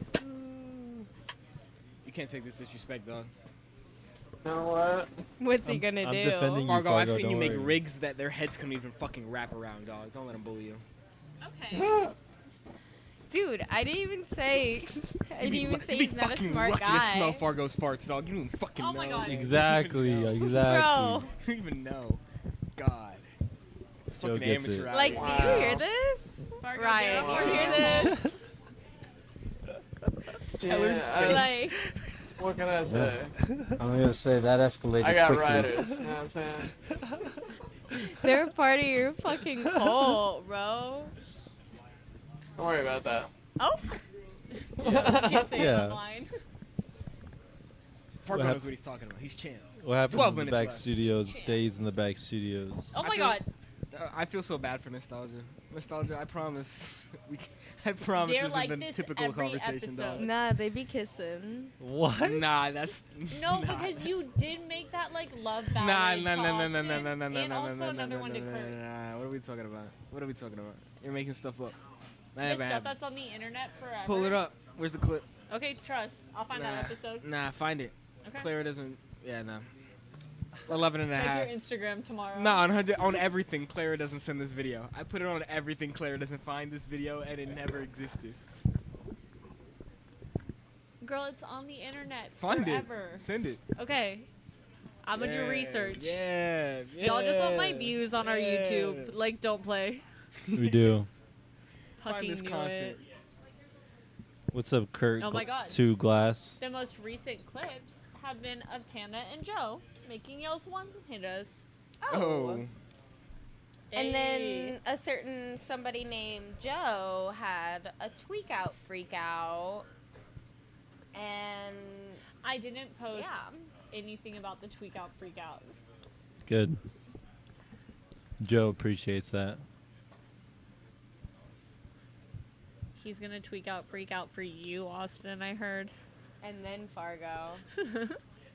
You can't take this disrespect, dog. You know what? What's he gonna I'm do? defending you, Fargo, I've Fargo, seen you don't make worry. rigs that their heads couldn't even fucking wrap around, dog. Don't let them bully you. Okay. Dude, I didn't even say. I didn't even say You'd be he's not a fucking smart lucky guy. to smell Fargo's farts, dog. You don't even fucking Oh know. my God. Exactly. Bro. You don't even know. God. It's Joe fucking gets amateur it. hour. Like, do you hear this? Fargo, Ryan, get you hear this? Yeah, Like, what can I say? I'm gonna say that escalated I got quickly. riders. You know what I'm saying? they're part of your fucking cult, bro. Don't worry about that. Oh. Can't say Yeah. it online. Fargo What knows what he's talking about. He's champ. What happens 12 in the minutes back left. studios stays in the back studios. Oh my I feel- god. I feel so bad for Nostalgia. Nostalgia, I promise. I promise They're this like isn't the this typical every conversation, dog. episode. Nah, they be kissing. What? Nah, that's No, nah, because you did make that like love Nah, ballad. nah, to nah, nah, nah, Austin, nah, nah, nah, and nah, also nah, another nah, one to nah, Kurt. nah. What are we talking about? What are we talking about? You're making stuff up. That The never stuff happened. that's on the internet forever. Pull it up. Where's the clip? Okay, trust. I'll find that episode. Nah, find it. Okay. Clara doesn't. Yeah, no. 11 and a half. Check your Instagram tomorrow. No, on everything, Clara doesn't send this video. I put it on everything, Clara doesn't find this video, and it never existed. Girl, it's on the internet Find forever. it. Send it. Okay. I'm gonna do Yeah, research. Yeah, Y'all just want my yeah, views on our yeah. YouTube. Like, don't play. We do. Find Fucking this knew content. it. What's up, Kurt? Oh my God. To Glass. The most recent clips have been of Tana and Joe making y'all's one-hitters. Oh. And then a certain somebody named Joe had a tweak out freak out. And I didn't post yeah. anything about the tweak out freak out. Good. Joe appreciates that. He's gonna tweak out freak out for you, Austin, I heard. And then Fargo.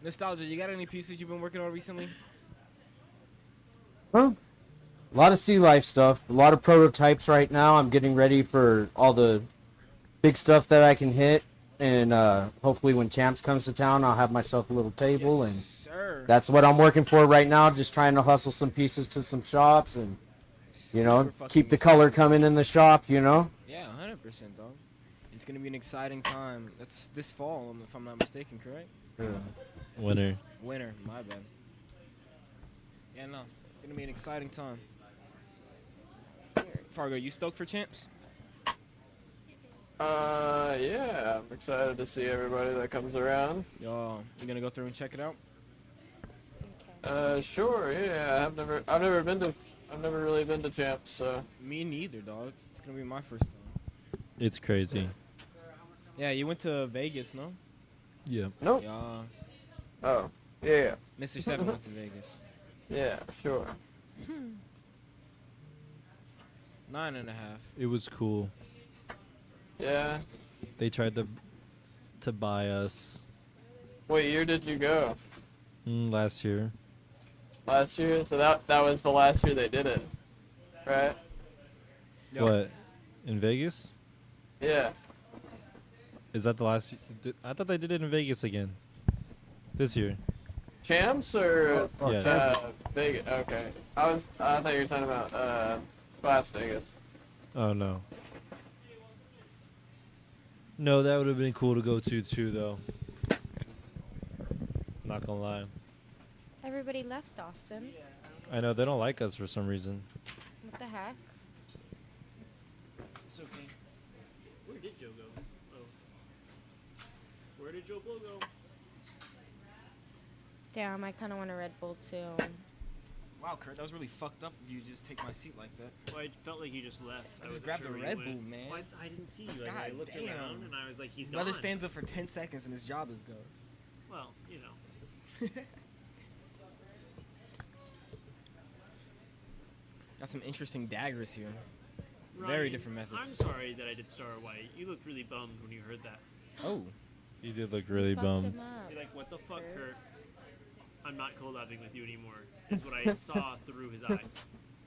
Nostalgia, you got any pieces you've been working on recently? Well, a lot of sea life stuff, a lot of prototypes right now. I'm getting ready for all the big stuff that I can hit, and hopefully when Champs comes to town, I'll have myself a little table, and Sir. that's what I'm working for right now. Just trying to hustle some pieces to some shops, and you know, Super fucking keep the exciting. color coming in the shop. You know. Yeah, 100%, dog. It's gonna be an exciting time. That's this fall, if I'm not mistaken, correct? Yeah. Winner. Winter, my bad. Yeah, no, gonna be an exciting time. Fargo, you stoked for Champs? Yeah, I'm excited to see everybody that comes around. Yo, you gonna go through and check it out? Sure, yeah. I've never really been to Champs, so. Me neither, dog. It's gonna be my first time. It's crazy. Yeah, you went to Vegas, no? Yeah. Nope. Yeah. Oh, yeah. Mr. Seven went to Vegas. Yeah, sure. 9.5. It was cool. Yeah. They tried to buy us What year did you go? last year. Last year? So that was the last year they did it, right? Yep. What? In Vegas? Yeah. Is that the last? I thought they did it in Vegas again. This year. Champs or Yeah. Vegas? Okay. I thought you were talking about Las Vegas. Oh no. No, that would have been cool to go to too, though. Not gonna lie. Everybody left Austin. I know they don't like us for some reason. What the heck? It's okay. Where did Joe go? Oh. Where did Joe Blow go? Damn, I kind of want a Red Bull too. Wow, Kurt, that was really fucked up if you just take my seat like that. Well, I felt like you just left. I I just wasn't grabbed sure a where you Red went. Bull, man. Well, I didn't see you. Like, I God looked damn. around and I was like, he's Brother gone. stands up for 10 seconds and his job is gone. Well, you know. Got some interesting daggers here. Very Ryan, different methods. I'm sorry that I did Star White. You looked really bummed when you heard that. Oh. You did look really bummed. You're like, what the fuck, Kurt? I'm not collabing with you anymore, is what I saw through his eyes.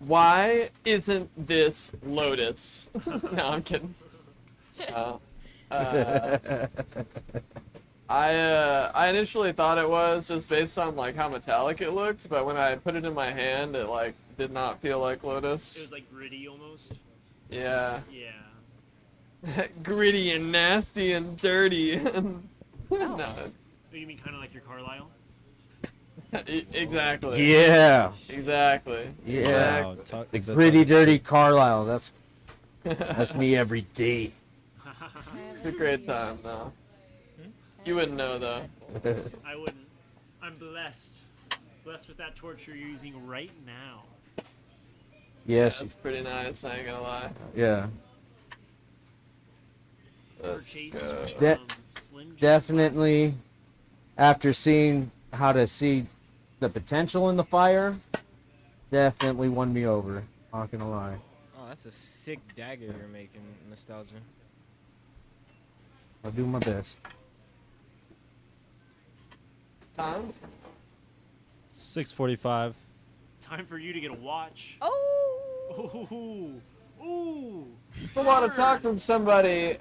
Why isn't this Lotus? No, I'm kidding. I initially thought it was just based on like how metallic it looked, but when I put it in my hand, it like did not feel like Lotus. It was like gritty almost. Yeah. Yeah. Gritty and nasty and dirty and no. Oh, you mean kind of like your Carlisle? Exactly. Yeah. Exactly. Yeah. Wow, The gritty, dirty Carlisle. That's me every day. It's a great time, though. You wouldn't know, though. I wouldn't. I'm blessed. Blessed with that torch you're using right now. Yes. That's pretty nice, I ain't gonna lie. Yeah. Purchased De- from Slim Jim definitely, after seeing how to see the potential in the fire, definitely won me over. Not gonna lie. Oh, that's a sick dagger you're making, Nostalgia. I'll do my best. Time? 6:45. Time for you to get a watch. Oh! Ooh! Ooh! It's a lot of talk from somebody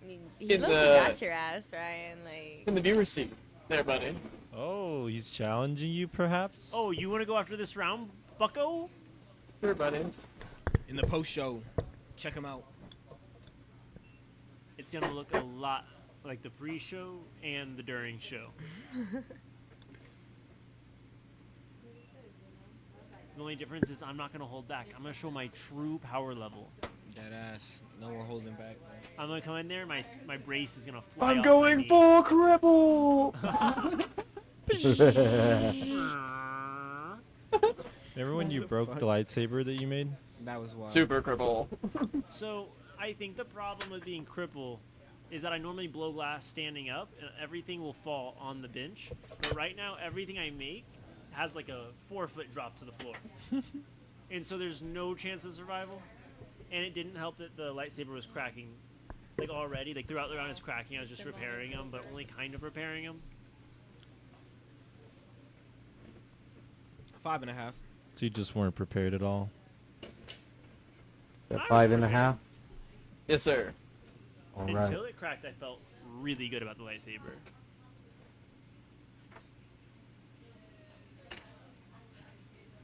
You in look, you the got your ass, Ryan. Like. in the viewer seat. There, buddy. Oh, he's challenging you, perhaps? Oh, you want to go after this round, bucko? Sure, buddy. In the post show, check him out. It's gonna look a lot like the pre-show and the during show. The only difference is I'm not gonna hold back. I'm gonna show my true power level. That ass. No more holding back. I'm gonna come in there. My brace is gonna fly. I'm off going my knee. full cripple. Remember when you broke the lightsaber that you made? That was wild. Super cripple. So I think the problem with being cripple is that I normally blow glass standing up and everything will fall on the bench. But right now, everything I make has like a 4-foot drop to the floor. And so there's no chance of survival. And it didn't help that the lightsaber was cracking like already. Like throughout the round it's cracking. I was just repairing them, but only kind of repairing them. 5.5. So you just weren't prepared at all. Is that 5.5? Yes, sir. All right. Until it cracked, I felt really good about the lightsaber.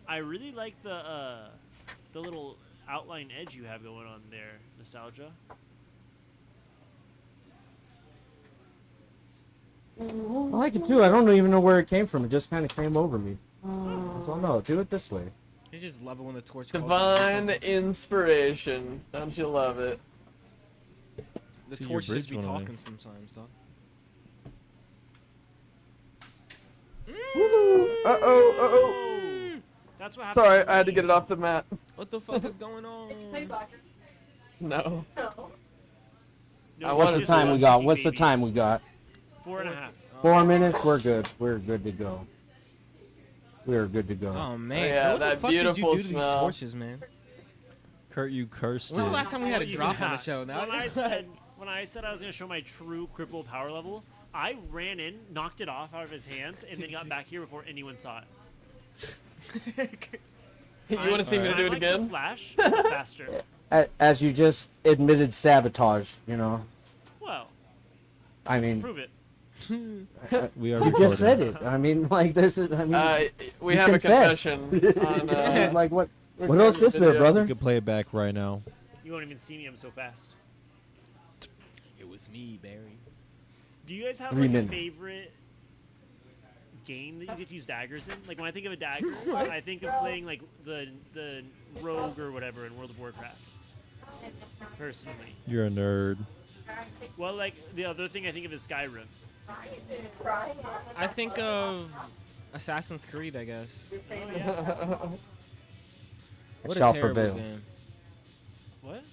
I really like the little outline edge you have going on there, Nostalgia. I like it too. I don't even know where it came from. It just kind of came over me. So no, do it this way. You just love it when the torch calls you to do Divine something. inspiration. Don't you love it? The See, your torch just bridge be went away. talking sometimes, dog. Uh-oh. That's what happened. Sorry, I had to get it off the mat. What the fuck is going on? No. No, What's the just time we one got? taking What's the babies. time we got? 4.5. 4 minutes. We're good. We're good to go. We're good to go. Oh man, Yeah, what the that fuck did you beautiful do to these smell. torches, man? Kurt, you cursed When's it. the last time we had a Well, you drop can on the have- show? Now When I said I was going to show my true cripple power level, I ran in, knocked it off out of his hands, and then got back here before anyone saw it. You want to see me I'm do it like again? The Flash, but faster. As you just admitted sabotage, you know. Well, I mean, prove it. We are you just said recording. it. I mean, like this is. I mean, We you have confessed. a confession on. Like what? What else is there, You brother? could play it back right now. You won't even see me. I'm so fast. It was me, Barry. Do you guys have 3 like a minutes. favorite game that you get to use daggers in? Like when I think of a dagger, I think of playing like the rogue or whatever in World of Warcraft. Personally, You're a nerd. well, like the other thing I think of is Skyrim. I think of Assassin's Creed, I guess. What Shall a terrible prevail. game. What?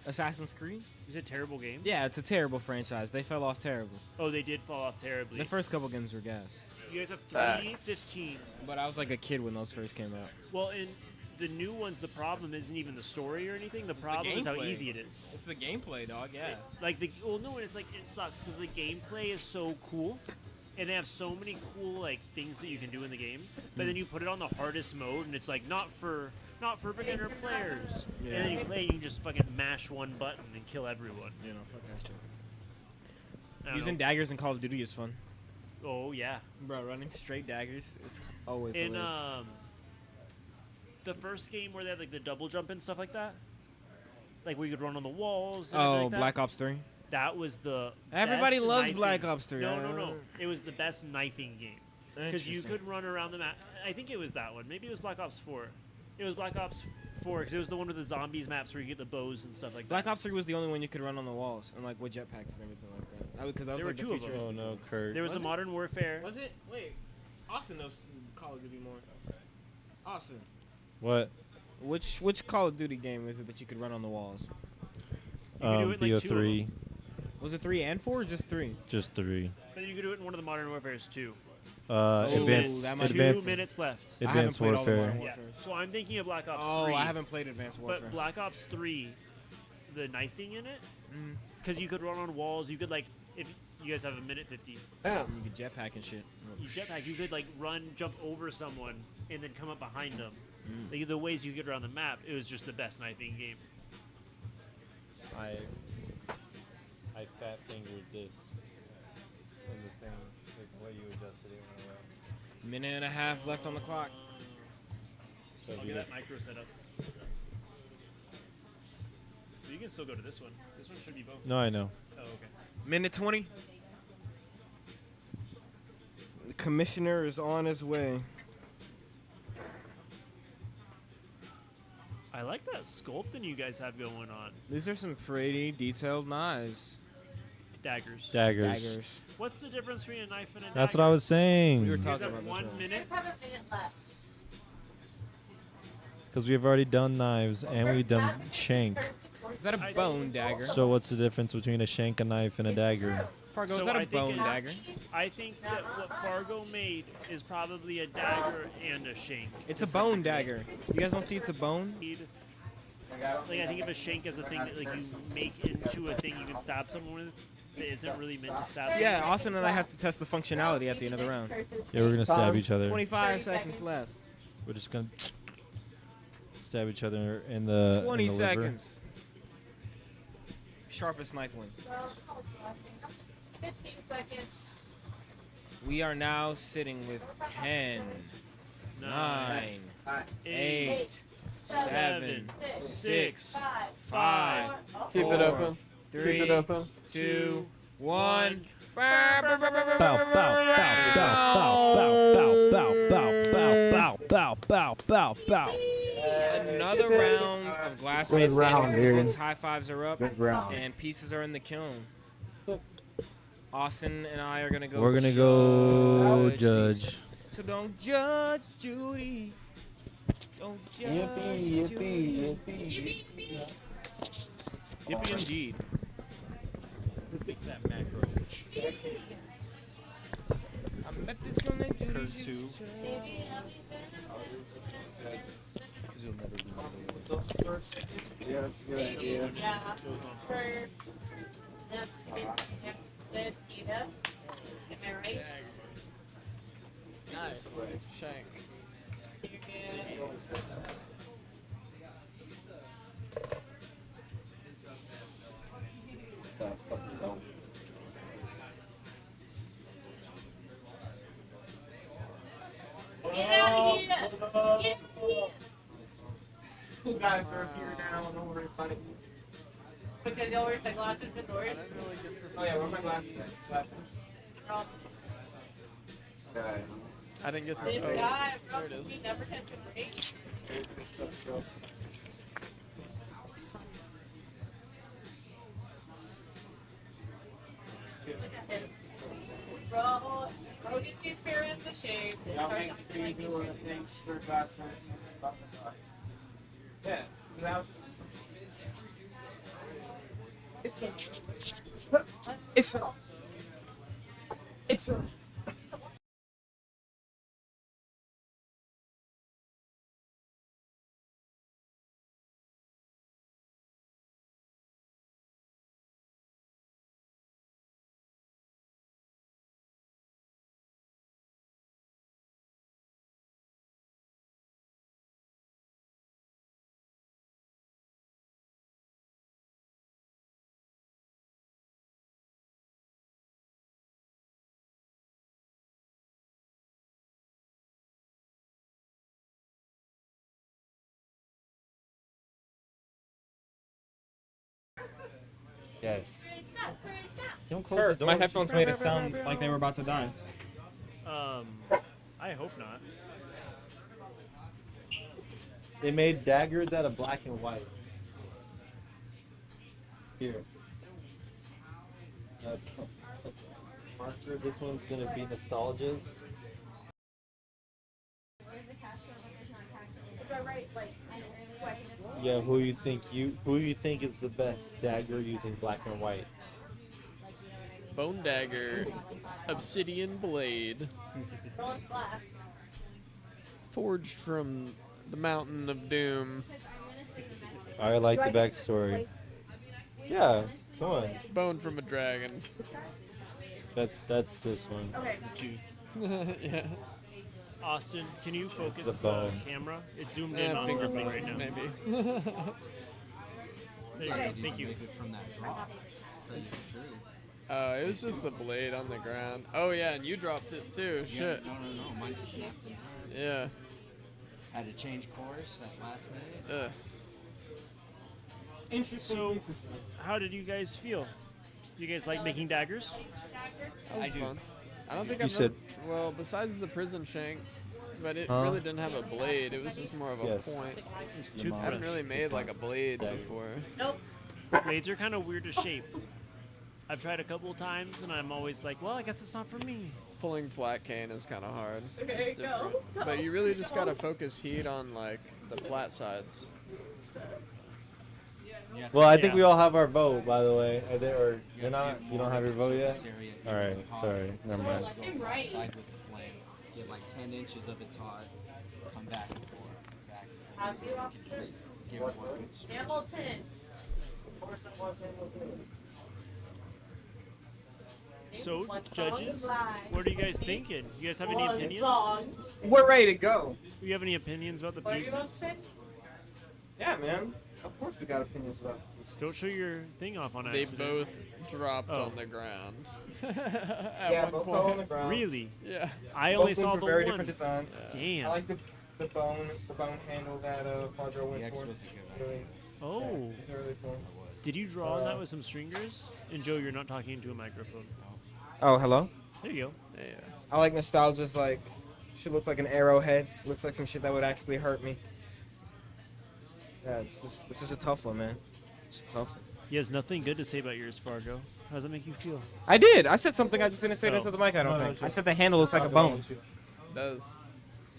Assassin's Creed? Is it a terrible game? Yeah, it's a terrible franchise. They fell off terrible. Oh, they did fall off terribly. The first couple games were gas. You guys have Facts. 315. But I was like a kid when those first came out. Well, in the new ones, the problem isn't even the story or anything. The problem is how gameplay. easy it is. It's the gameplay, dog. Yeah. Like it's like it sucks because the gameplay is so cool, and they have so many cool like things that you can do in the game. But then you put it on the hardest mode, and it's like not for beginner players. Yeah. And then you play, you can just fucking mash one button and kill everyone. You know, fuck that shit. I don't Using know. daggers in Call of Duty is fun. Oh yeah. Bro, running straight daggers is always In hilarious. the first game where they had like the double jump and stuff like that, like where you could run on the walls. And Oh, everything like that. Black Ops 3? That was the Everybody best loves knifing- Black Ops 3. No. It was the best knifing game because you Interesting. could run around the map. I think it was that one. Maybe it was Black Ops 4. It was Black Ops 4 because it was the one with the zombies maps where you get the bows and stuff like Black that. Ops 3 was the only one you could run on the walls and like with jetpacks and everything like that. Because that was There were like the two of them. futuristic Oh no, ones. Kurt. There was a it? Modern Warfare. Was it? Wait, Austin knows Call of Duty more. Austin, What? which Call of Duty game is it that you could run on the walls? You could do it in like two of BO3. them. Was it 3 and 4 or just 3? Just 3. But you could do it in one of the Modern Warfares too. Advanced. that might be- 2 Advanced. minutes left. I haven't Advanced played all the Warfare. Modern Yeah. Warfares. So I'm thinking of Black Ops Oh, 3. I haven't played Advanced Warfare. But Black Ops 3, the knifing in it, Mm. because you could run on walls. You could like, if you guys have a minute 50, Yeah. You could jetpack and shit. you jetpack. You could like run, jump over someone, and then come up behind them. Mm. Like, the ways you get around the map, it was just the best knifing game. I fat fingered this. And the thing, the way you adjusted it went away. Minute and a half left on the clock. So I'll get that micro set up. You can still go to this one. This one should be both. No, I know. Oh, okay. Minute 20. The commissioner is on his way. I like that sculpting you guys have going on. These are some pretty detailed knives. Daggers. Daggers. What's the difference between a knife and a dagger? That's what I was saying. We were You guys talking have about this 1 earlier. minute. Because we've already done knives and we've done shank. Is that a bone dagger? So what's the difference between a shank, a knife, and a dagger? Fargo, So is that I a think bone dagger? I think that what Fargo made is probably a dagger and a shank. It's a bone dagger. You guys don't see it's a bone? Like, I think of a shank as a thing that like you make into a thing you can stab someone with that isn't really meant to stab someone. Yeah, Austin and I have to test the functionality at the end of the round. Yeah, we're gonna stab each other. 25 seconds left. We're just gonna stab each other in the 20 in the liver. seconds. Sharpest knife wins. 15 seconds. We are now sitting with 10, 9, 8, 7, 6, 5, Keep it open. 3, Keep it open. 2, 1. Bow, bow, bow, bow, bow, bow, bow, bow, bow, bow, bow, bow, bow, bow, bow, bow, bow. Another round of glass Good made standings round, in the dude. books. High fives are up. Good round. And pieces are in the kiln. Austin and I are gonna go. We're gonna go judge. judge. So don't judge Judy. Don't judge Judy. Yippee indeed. Fix that macro. I met this girl named Judy. Curse two. Because you'll never be able to. Yeah, that's a good idea. Yeah. For next with Eva. Am I right? Nice. Shank. You're good. That's fucking dope. Get out of here! Get out of here! You guys are here now. Don't worry about it. Because y'all wear sunglasses indoors. Oh yeah, where are my glasses at? I didn't get to. This Oh, guy, there it is. he never catch a break. Bro, gets these parents a shave. Y'all make sure you do one of the things for Glassblowers. Yeah. Now. It's Yes. Don't close the door. My headphones made it sound like they were about to die. I hope not. They made daggers out of black and white. Here. Marker. This one's gonna be nostalgia's. Yeah, who you think is the best dagger using black and white? Bone dagger, obsidian blade, forged from the mountain of doom. I like the backstory. Yeah, come on. Bone from a dragon. That's this one. Okay. The tooth. Yeah. Austin, can you focus the the bone. camera? It's zoomed in on finger the thing bone, right now. maybe. There you go. Thank you. From that drop. Tell you the truth. It was just the blade on the ground. Oh yeah, and you dropped it too. Yeah, Shit. No, mine snapped in half. Yeah. Had to change course at last minute. Interesting. So, how did you guys feel? You guys like making daggers? That was fun. I don't think You I've said- well, besides the prison shank, but it Huh? really didn't have a blade. It was just more of a Yes. point. Toothbrush. I haven't really made like a blade before. Nope. Blades are kind of weird to shape. I've tried a couple of times, and I'm always like, well, I guess it's not for me. Pulling flat cane is kind of hard. Okay, It's different. go. But you really just gotta focus heat on like the flat sides. Well, I think we all have our vote, by the way. Are they, or you're not? You don't have your vote yet? All right. Sorry. Never mind. Right. Side with the flame. Get like 10 inches of its hot. Come back and forth. Back and forth. Give it one good stroke. Hamilton. So, judges, what are you guys thinking? You guys have any opinions? We're ready to go. Do you have any opinions about the pieces? Yeah, man. Of course we got opinions about this. Don't show your thing off on They accident. both dropped Oh. on the ground. Yeah, both fell on the ground. Really? Yeah. I Both only went saw for the very one. different designs. Damn. I like the bone handle that Fadro went The X for. was a good Really, Oh. yeah, really cool. Did you draw on that with some stringers? And Joe, you're not talking into a microphone. Oh, hello. There you go. Yeah. I like nostalgia's like, she looks like an arrowhead. Looks like some shit that would actually hurt me. Yeah, this is a tough one, man. It's a tough one. He has nothing good to say about yours, Fargo. How does that make you feel? I did. I said something. I just didn't say this Oh. at the mic. I don't No, think. no, I said the handle looks like a bone. It does.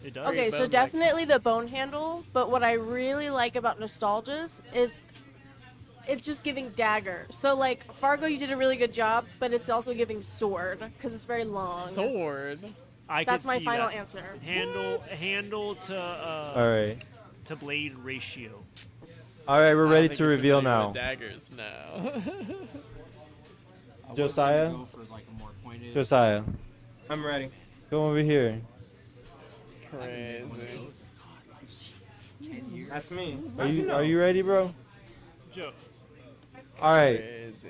It does. Okay, so definitely the bone handle, but what I really like about Nostalgia's is it's just giving dagger. So like Fargo, you did a really good job, but it's also giving sword because it's very long. Sword. That's could my see final that. answer. All Handle right. to blade ratio. All right, we're I ready think to you can reveal play now. with daggers now. Josiah? Go for like a more pointed. Josiah, I'm ready. come over here. Crazy. That's me. Are you ready, bro? Joe. All right. Crazy.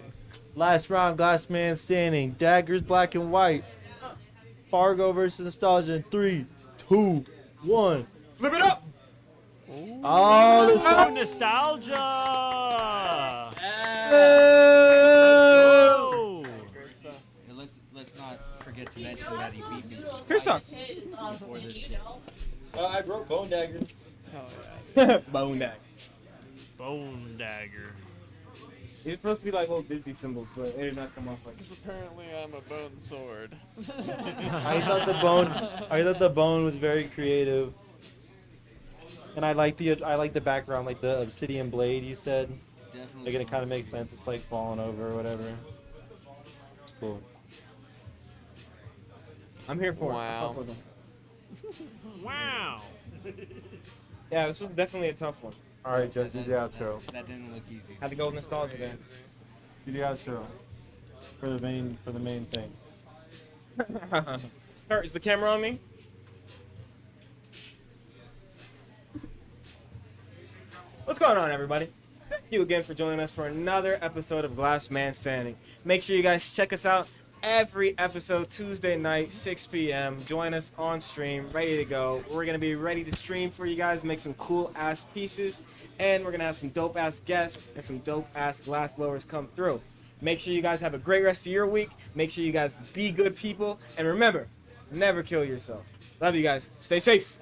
Last round, glass man standing. Daggers, black and white. Fargo versus Nostalgia in 3, 2, 1. Flip it up. Oh, this Oh, nostalgia! And let's not forget to mention that he beat me. Kristoff. Before this. I broke Bone Dagger. Bone dagger. Bone dagger. It's supposed to be like little Disney symbols, but it did not come off like. Because apparently I'm a bone sword. I thought the bone was very creative, and I like the background, like the obsidian blade you said. Definitely. Like it kind of makes sense. It's like falling over or whatever. It's cool. I'm here for Wow. it. Wow. Yeah, this was definitely a tough one. All right, Jeff, do the outro. That didn't look easy. Had to go with nostalgia, man. Do the outro for the main thing. Kurt, is the camera on me? What's going on, everybody? Thank you again for joining us for another episode of Glass Man Standing. Make sure you guys check us out every episode Tuesday night, 6 p.m. Join us on stream, ready to go. We're going to be ready to stream for you guys, make some cool-ass pieces, and we're going to have some dope-ass guests and some dope-ass glassblowers come through. Make sure you guys have a great rest of your week. Make sure you guys be good people. And remember, never kill yourself. Love you guys. Stay safe.